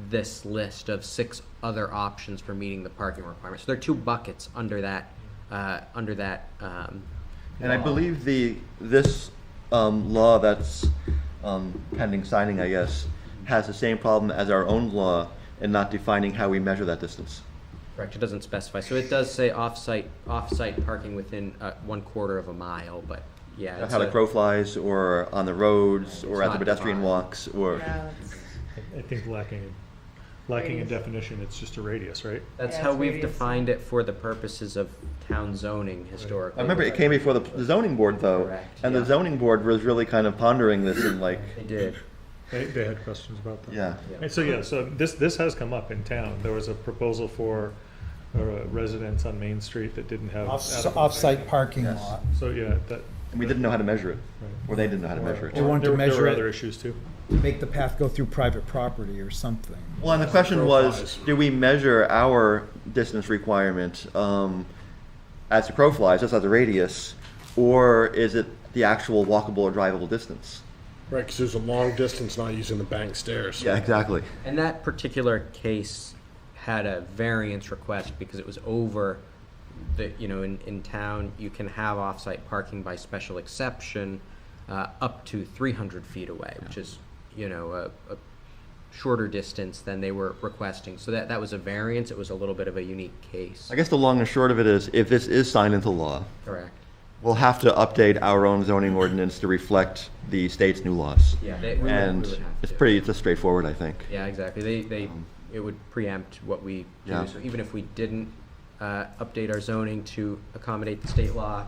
this list of 6 other options for meeting the parking requirements. So there are 2 buckets under that And I believe this law that's pending signing, I guess, has the same problem as our own law in not defining how we measure that distance. Correct, it doesn't specify. So it does say off-site parking within 1/4 of a mile, but yeah. That's how the crow flies, or on the roads, or at the not pedestrian defined. walks, or. I think lacking a definition, it's just a radius, right? That's Yeah, how it's we've radius. defined it for the purposes of town zoning historically. I remember it came before the zoning board, though, Correct, and yeah. the zoning board was really kind of pondering this and like, They did. They had questions about that. yeah. And so this has come up in town. There was a proposal for residents on Main Street that didn't have. adequate Off-site parking Yes. lot. So, yeah, that. And we didn't know how to measure it, Right. or they didn't know how to measure They it. wanted to There measure were it. other issues too. Make the path go through private property or something. Well, and the question Crow was, flies. do we measure our distance requirement as the crow flies, just as a radius, or is it the actual walkable or drivable distance? Right, because there's a long distance not using the bank stairs. Yeah, exactly. And that particular case had a variance request because it was over the, in town, you can have off-site parking by special exception up to 300 feet away, which is, a shorter distance than they were requesting. So that was a variance. It was a little bit of a unique case. I guess the long and short of it is, if this is signed into law, Correct. we'll have to update our own zoning ordinance to reflect the state's new laws. Yeah, And it's just straightforward, I think. Yeah, exactly. It would preempt what we do. Yeah. So even if we didn't update our zoning to accommodate the state law,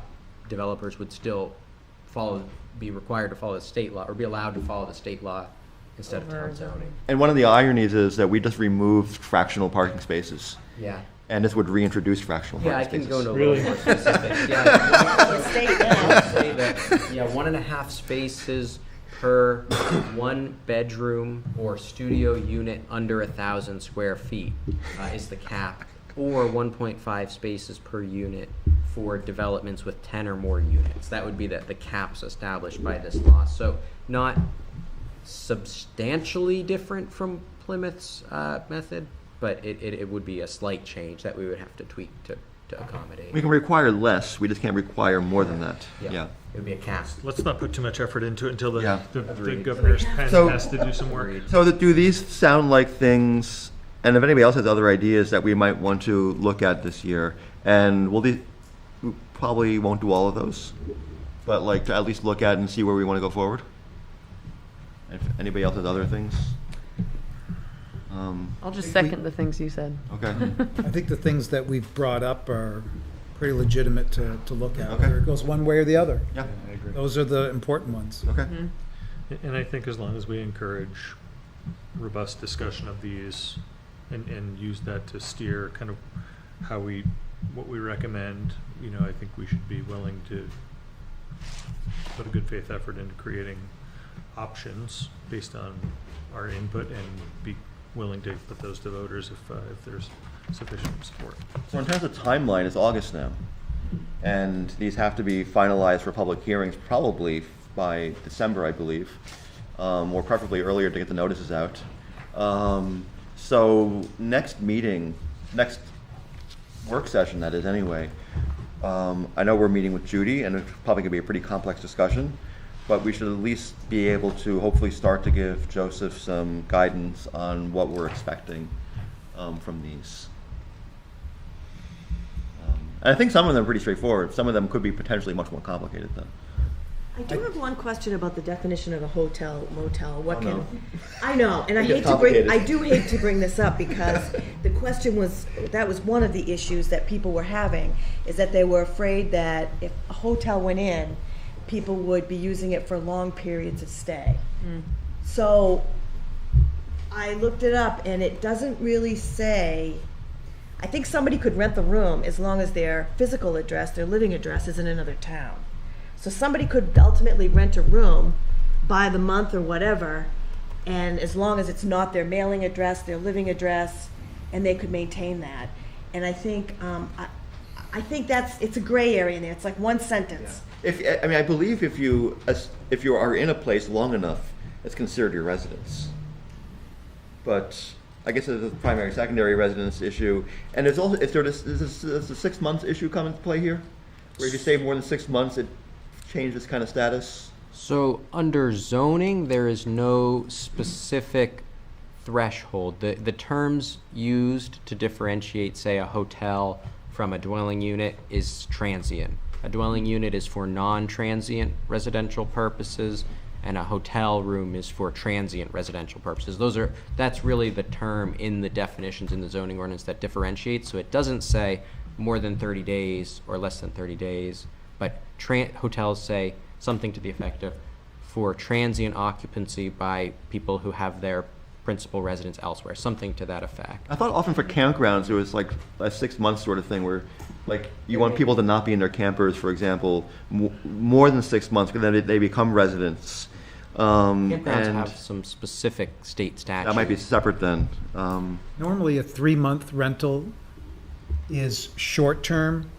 developers would still be required to follow the state law, or be allowed to follow the state law instead of town zoning. And one of the ironies is that we just removed fractional parking spaces, Yeah. and this would reintroduce fractional Yeah, I parking can spaces. go into a Really? little more specifics. Yeah, The state I now. would say that 1.5 spaces per 1 bedroom or studio unit under 1,000 square feet is the cap, or 1.5 spaces per unit for developments with 10 or more units. That would be the caps established by this law. So not substantially different from Plymouth's method, but it would be a slight change that we would have to tweak to accommodate. We can require less, we just can't require more than that. Yeah. It would be a cap. Let's not put too much effort into it until Yeah. the Agreed. governor's pen So- has to do some work. Agreed. So do these sound like things, and if anybody else has other ideas that we might want to look at this year, and we probably won't do all of those, but like to at least look at and see where we want to go forward? If anybody else has other things? I'll just second the things you said. Okay. I think the things that we've brought up are pretty legitimate to look at, Okay. whether it goes one way or the other. Yeah. I agree. Those are the important ones. Okay. And I think as long as we encourage robust discussion of these and use that to steer kind of what we recommend, I think we should be willing to put a good faith effort into creating options based on our input and be willing to put those to voters if there's sufficient support. So in terms of timeline, it's August now. And these have to be finalized for public hearings probably by December, I believe, or preferably earlier to get the notices out. So next work session, that is anyway, I know we're meeting with Judy, and it's probably going to be a pretty complex discussion, but we should at least be able to hopefully start to give Joseph some guidance on what we're expecting from these. And I think some of them are pretty straightforward. Some of them could be potentially much more complicated, though. I do have one question about the definition of a hotel, motel. What Oh, can, no. I know, and It gets complicated. I do hate to bring this up because the question was, that was one of the issues that people were having, is that they were afraid that if a hotel went in, people would be using it for long periods of stay. So I looked it up and it doesn't really say, I think somebody could rent the room as long as their physical address, their living address is in another town. So somebody could ultimately rent a room by the month or whatever, and as long as it's not their mailing address, their living address, and they could maintain that. And I think it's a gray area in there. It's like one sentence. I believe if you are in a place long enough, it's considered your residence. But I guess there's a primary, secondary residence issue, and there's also, does the 6 months issue come into play here? Where if you stay more than 6 months, it changes kind of status? So under zoning, there is no specific threshold. The terms used to differentiate, say, a hotel from a dwelling unit is transient. A dwelling unit is for non-transient residential purposes, and a hotel room is for transient residential purposes. That's really the term in the definitions in the zoning ordinance that differentiates. So it doesn't say more than 30 days or less than 30 days, but hotels say something to the effect of for transient occupancy by people who have their principal residence elsewhere, something to that effect. I thought often for campgrounds, there was like a 6 month sort of thing where like you want people to not be in their campers, for example, more than 6 months, because then they become residents. Campgrounds And have some specific state statutes. that might be separate then. Normally, a 3-month rental is short-term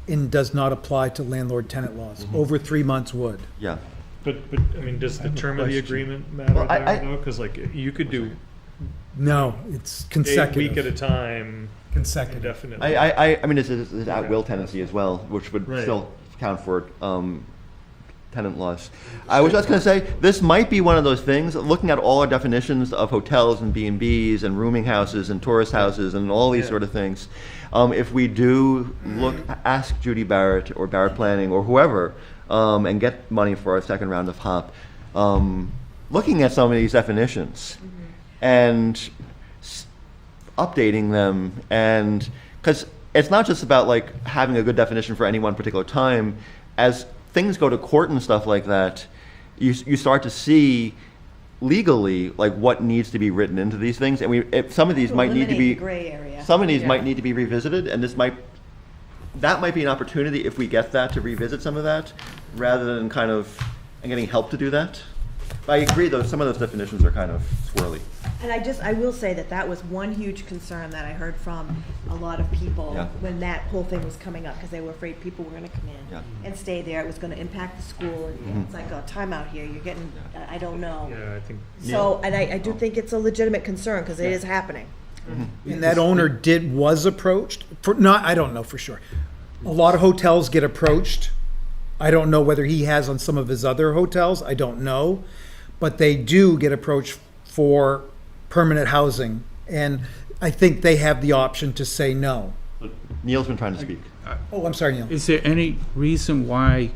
and does not apply to landlord-tenant laws. Over 3 months would. Yeah. But I mean, does the term of the question. agreement matter Well, there, though? Because like, you could do No, it's a consecutive. week at a time Consecutive. indefinitely. I mean, there's at-will tenancy as well, which would Right. still count for tenant laws. I was just going to say, this might be one of those things, looking at all our definitions of hotels and B&Bs and rooming houses and tourist houses and all these Yeah. sort of things, if we do ask Judy Barrett or Barrett Planning or whoever, and get money for our second round of HOP, looking at some of these definitions and updating them, and because it's not just about like having a good definition for any one particular time. As things go to court and stuff like that, you start to see legally like what needs to be written into these things, and some of these might need to Eliminate be the gray area. some of these might need to be revisited, and that might be an opportunity if we get that to revisit some of that, rather than kind of getting help to do that. But I agree, though, some of those definitions are kind of swirly. And I will say that was one huge concern that I heard from a lot of people Yeah. when that whole thing was coming up, because they were afraid people were gonna come in Yeah. and stay there, it was gonna impact the school, and it's like, oh, time out here, you're getting, I don't know. Yeah, I think. So, and I do think it's a legitimate concern, because it is happening. And that owner was approached, I don't know for sure. A lot of hotels get approached. I don't know whether he has on some of his other hotels, I don't know. But they do get approached for permanent housing. And I think they have the option to say no. Neil's been trying to speak. Oh, I'm sorry, Neil. Is there any reason why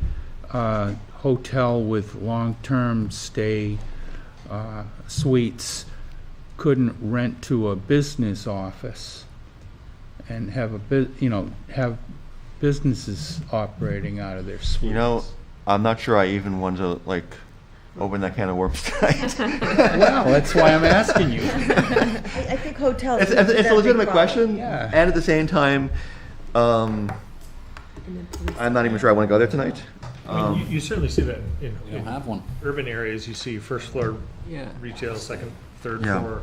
a hotel with long-term stay suites couldn't rent to a business office and have have businesses operating out of their suites. You know, I'm not sure I even want to like open that can of worms tonight. Well, that's why I'm asking you. I think hotels. It's a legitimate question, Yeah. and at the same time, I'm not even sure I want to go there tonight. I mean, you certainly see that in We don't have one. urban areas. You see first floor Yeah. retail, second, third Yeah. floor.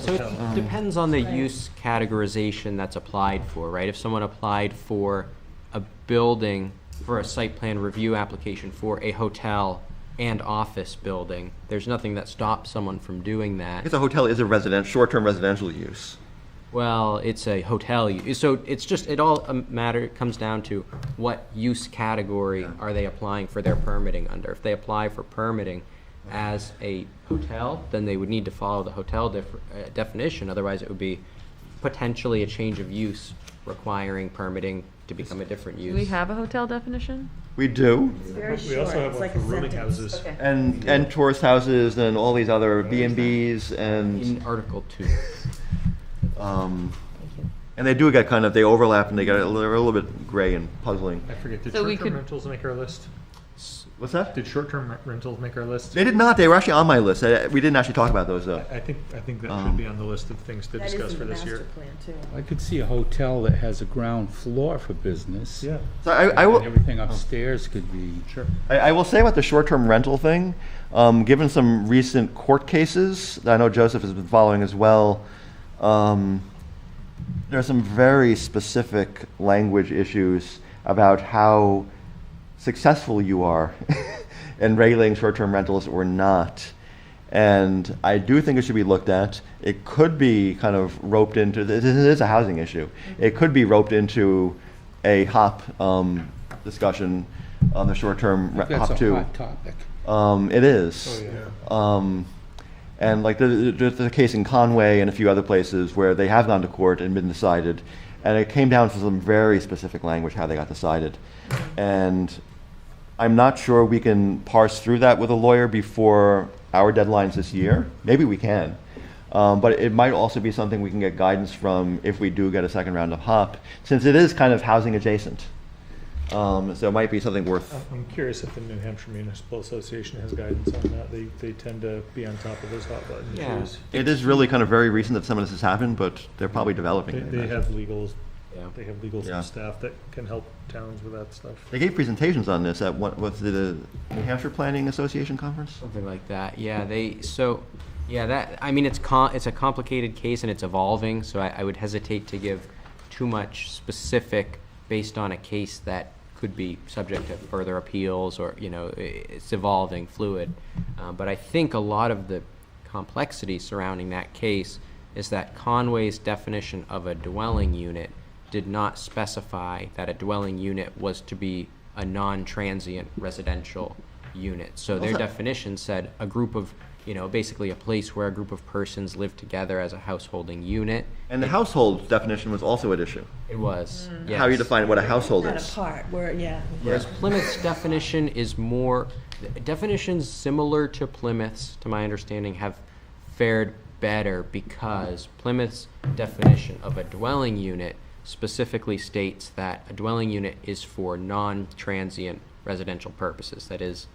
So it depends on the use categorization that's applied for, right? If someone applied for a building, for a site plan review application for a hotel and office building, there's nothing that stops someone from doing that. Because a hotel is a short-term residential use. Well, it's a hotel, so it's just, it all comes down to what use category are they applying for their permitting under. If they apply for permitting as a hotel, then they would need to follow the hotel definition, otherwise it would be potentially a change of use requiring permitting to become a different use. Do we have a hotel definition? We do, It's very We short. also have It's one like for a rooming sentence. houses. Okay. and tourist houses and all these other B&Bs and In Article 2. and they do get they overlap and they get a little bit gray and puzzling. I forget, did So we short-term could- rentals make our list? What's that? Did short-term rentals make our list? They did not. They were actually on my list. We didn't actually talk about those though. I think that should be on the list of things to That is discuss in for the this year. master plan, too. I could see a hotel that has a ground floor for business. Yeah. So I And will. everything upstairs could be. Sure. I will say about the short-term rental thing, given some recent court cases that I know Joseph has been following as well, there are some very specific language issues about how successful you are in regulating short-term rentals or not. And I do think it should be looked at. It could be kind of roped into, this is a housing issue. It could be roped into a HOP discussion on the short-term That's HOP a 2. hot topic. It is. Oh, yeah. And like there's a case in Conway and a few other places where they have gone to court and been decided, and it came down to some very specific language how they got decided. And I'm not sure we can parse through that with a lawyer before our deadlines this year. Maybe we can. But it might also be something we can get guidance from if we do get a second round of HOP, since it is kind of housing adjacent. So it might be something worth. I'm curious if the New Hampshire Municipal Association has guidance on that. They tend to be on top of those hot button Yeah. issues. It is really kind of very recent that some of this has happened, but they're probably developing. I They imagine. have legals. Yeah. They have legal Yeah. staff that can help towns with that stuff. They gave presentations on this at what's the New Hampshire Planning Association conference? Something like that, yeah, it's a complicated case and it's evolving, so I would hesitate to give too much specific based on a case that could be subject to further appeals or, it's evolving, fluid. But I think a lot of the complexity surrounding that case is that Conway's definition of a dwelling unit did not specify that a dwelling unit was to be a non-transient residential unit. So their definition said a group of, basically a place where a group of persons live together as a householding unit. And the household definition was also at issue. It was, yes. How you define what a household Not is. apart, yeah. Whereas Plymouth's definition is more, definitions similar to Plymouth's, to my understanding, have fared better because Plymouth's definition of a dwelling unit specifically states that a dwelling unit is for non-transient residential purposes. That is,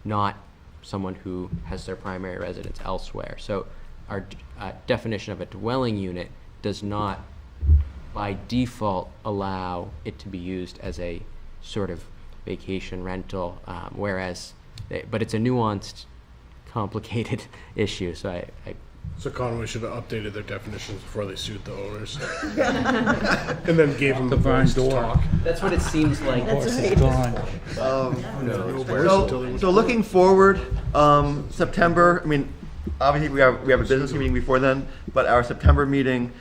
not someone who has their primary residence elsewhere. So our definition of a dwelling unit does not, by default, allow it to be used as a sort of vacation rental, but it's a nuanced, complicated issue. So I So Conway should have updated their definitions before they sued the owners. And then gave them the barn voice to door. talk. that's what it seems like. Horse is gone. So looking forward, September, obviously we have a business meeting before then, but our September meeting,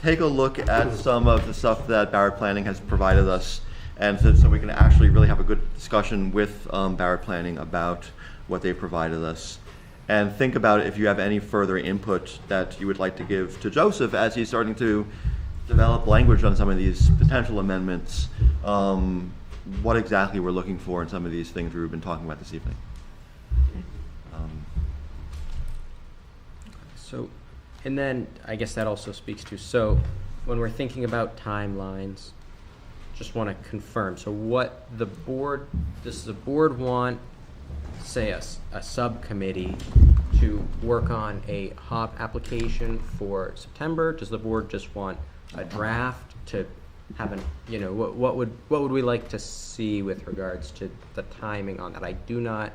take a look at some of the stuff that Barrett Planning has provided us, and so we can actually really have a good discussion with Barrett Planning about what they've provided us. And think about if you have any further input that you would like to give to Joseph as he's starting to develop language on some of these potential amendments, what exactly we're looking for in some of these things we've been talking about this evening. So, and then I guess that also speaks to, so when we're thinking about timelines, just want to confirm, so what the board, does the board want, say, a subcommittee to work on a HOP application for September? Does the board just want a draft to have an, you know, what would we like to see with regards to the timing on that? I do not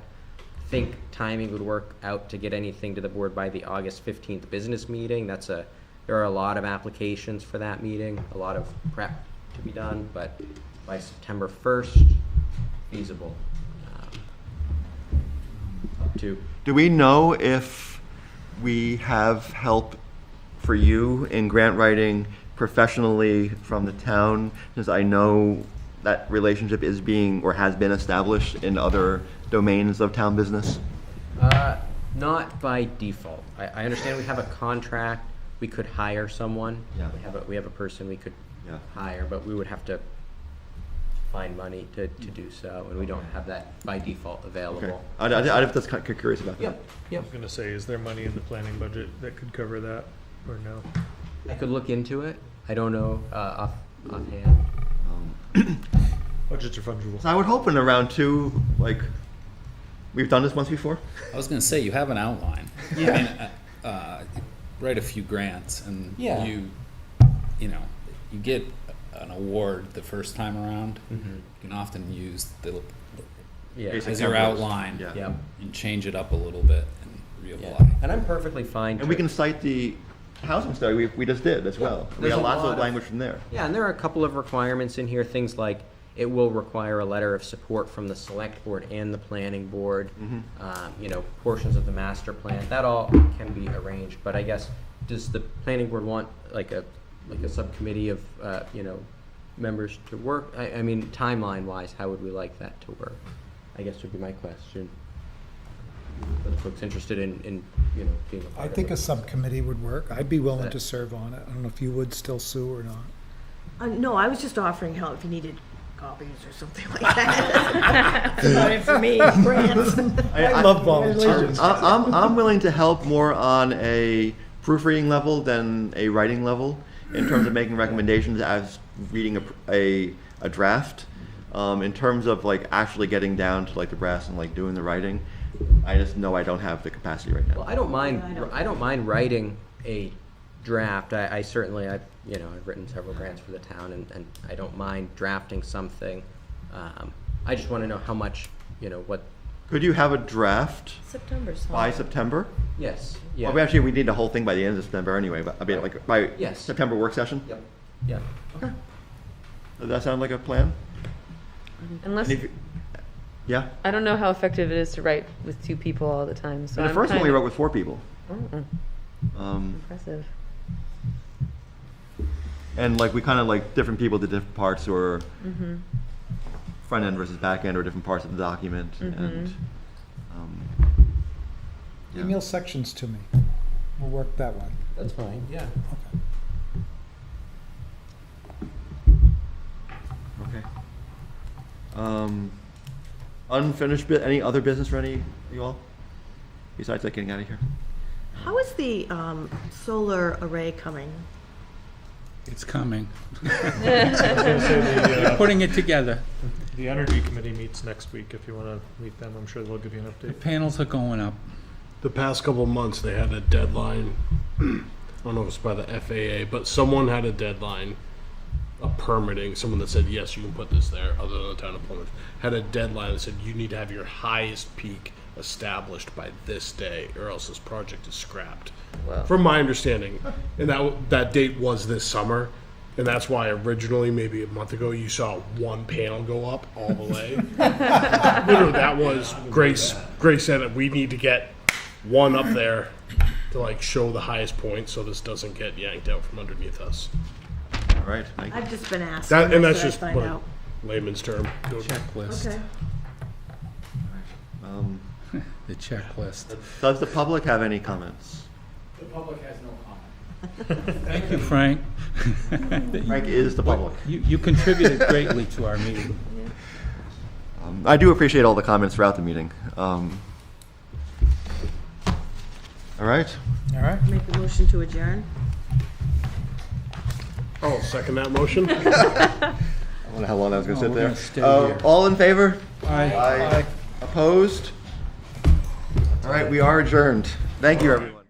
think timing would work out to get anything to the board by the August 15th business meeting. There are a lot of applications for that meeting, a lot of prep to be done, but by September 1st, feasible. Up to. Do we know if we have help for you in grant writing professionally from the town? Because I know that relationship is being or has been established in other domains of town business. Not by default. I understand we have a contract. We could hire someone. Yeah. We have a person we could Yeah. hire, but we would have to find money to do so, and we don't have that by default Okay. available. I'm just kind of curious about that. Yep. I was gonna say, is there money in the planning budget that could cover that, or no? I could look into it. I don't know offhand. Budgets are fungible. So I would hope in around 2, like, we've done this once before. I was gonna say, you have an outline. Yeah. I mean, write a few grants and Yeah. you know, you get an award the first time around. Mm-hmm. You can often use the Yeah. Basic as your templates. outline Yeah. Yep. and change it up a little bit and Yeah. reapply. And I'm perfectly fine. And we can cite the housing study we just did as well. We There's got a lots lot of of- language from there. Yeah, and there are a couple of requirements in here, things like it will require a letter of support from the select board and the planning board. You know, portions of the master plan, that all can be arranged, but I guess, does the planning board want like a subcommittee of, you know, members to work? I mean, timeline wise, how would we like that to work? I guess would be my question. For the folks interested in, you know, being a part I of think it. a subcommittee would work. I'd be willing to serve on it. I don't know if you would still, Sue, or not. No, I was just offering help if you needed copies or something like that. Not it for me, grants. I love volunteers. I'm willing to help more on a proofreading level than a writing level in terms of making recommendations as reading a draft. In terms of like actually getting down to like the brass and like doing the writing, I just know I don't have the capacity right now. Well, I don't mind. Yeah, I don't mind writing a draft. I certainly, I've written several grants for the town, and I don't mind drafting something. I just want to know how much, what. Could you have a draft September's by September? Yes. Yeah. Well, we need the whole thing by the end of September anyway. But I mean, like by Yes. September work session. Yep. Yeah. Okay. Does that sound like a plan? Unless, And if you- yeah. I don't know how effective it is to write with 2 people all the time, so And the I'm first one we kinda- wrote with 4 people. Oh, impressive. And like we kind of like different people did different parts, or front end versus back end, or different parts of the document. And yeah. Email sections to me. We'll work that one. That's fine. Yeah. Okay. Unfinished bit. Any other business for any of you all? Besides like getting out of here. How is the solar array coming? It's coming. I was gonna say We're putting it together. the Energy Committee meets next week. If you want to meet them, I'm sure they'll give you an The update. panels are going up. The past couple of months, they had a deadline. I don't know if it's by the FAA, but someone had a deadline of permitting. Someone that said, yes, you can put this there, other than the town of Plymouth, had a deadline that said you need to have your highest peak established by this day, or else this project is scrapped. From my understanding, and that date was this summer, and that's why originally, maybe a month ago, you saw one panel go up all the way. Literally, that was Grace. Grace said that we need to get one up there to like show the highest point, so this doesn't get yanked out from underneath us. All right. Thank you. I've just been asked. That, and that's Should I just find what out? layman's term. Checklist. Okay. The checklist. Does the public have any comments? The public has no comment. Thank you, Frank. Frank is the public. You contributed greatly to our meeting. I do appreciate all the comments throughout the meeting. All right. All right. Make a motion to adjourn. I'll second that motion. I wonder how long I was gonna No, sit we're there. gonna stay here. All in favor? Aye. Opposed? All right, we are adjourned. Thank you, everyone.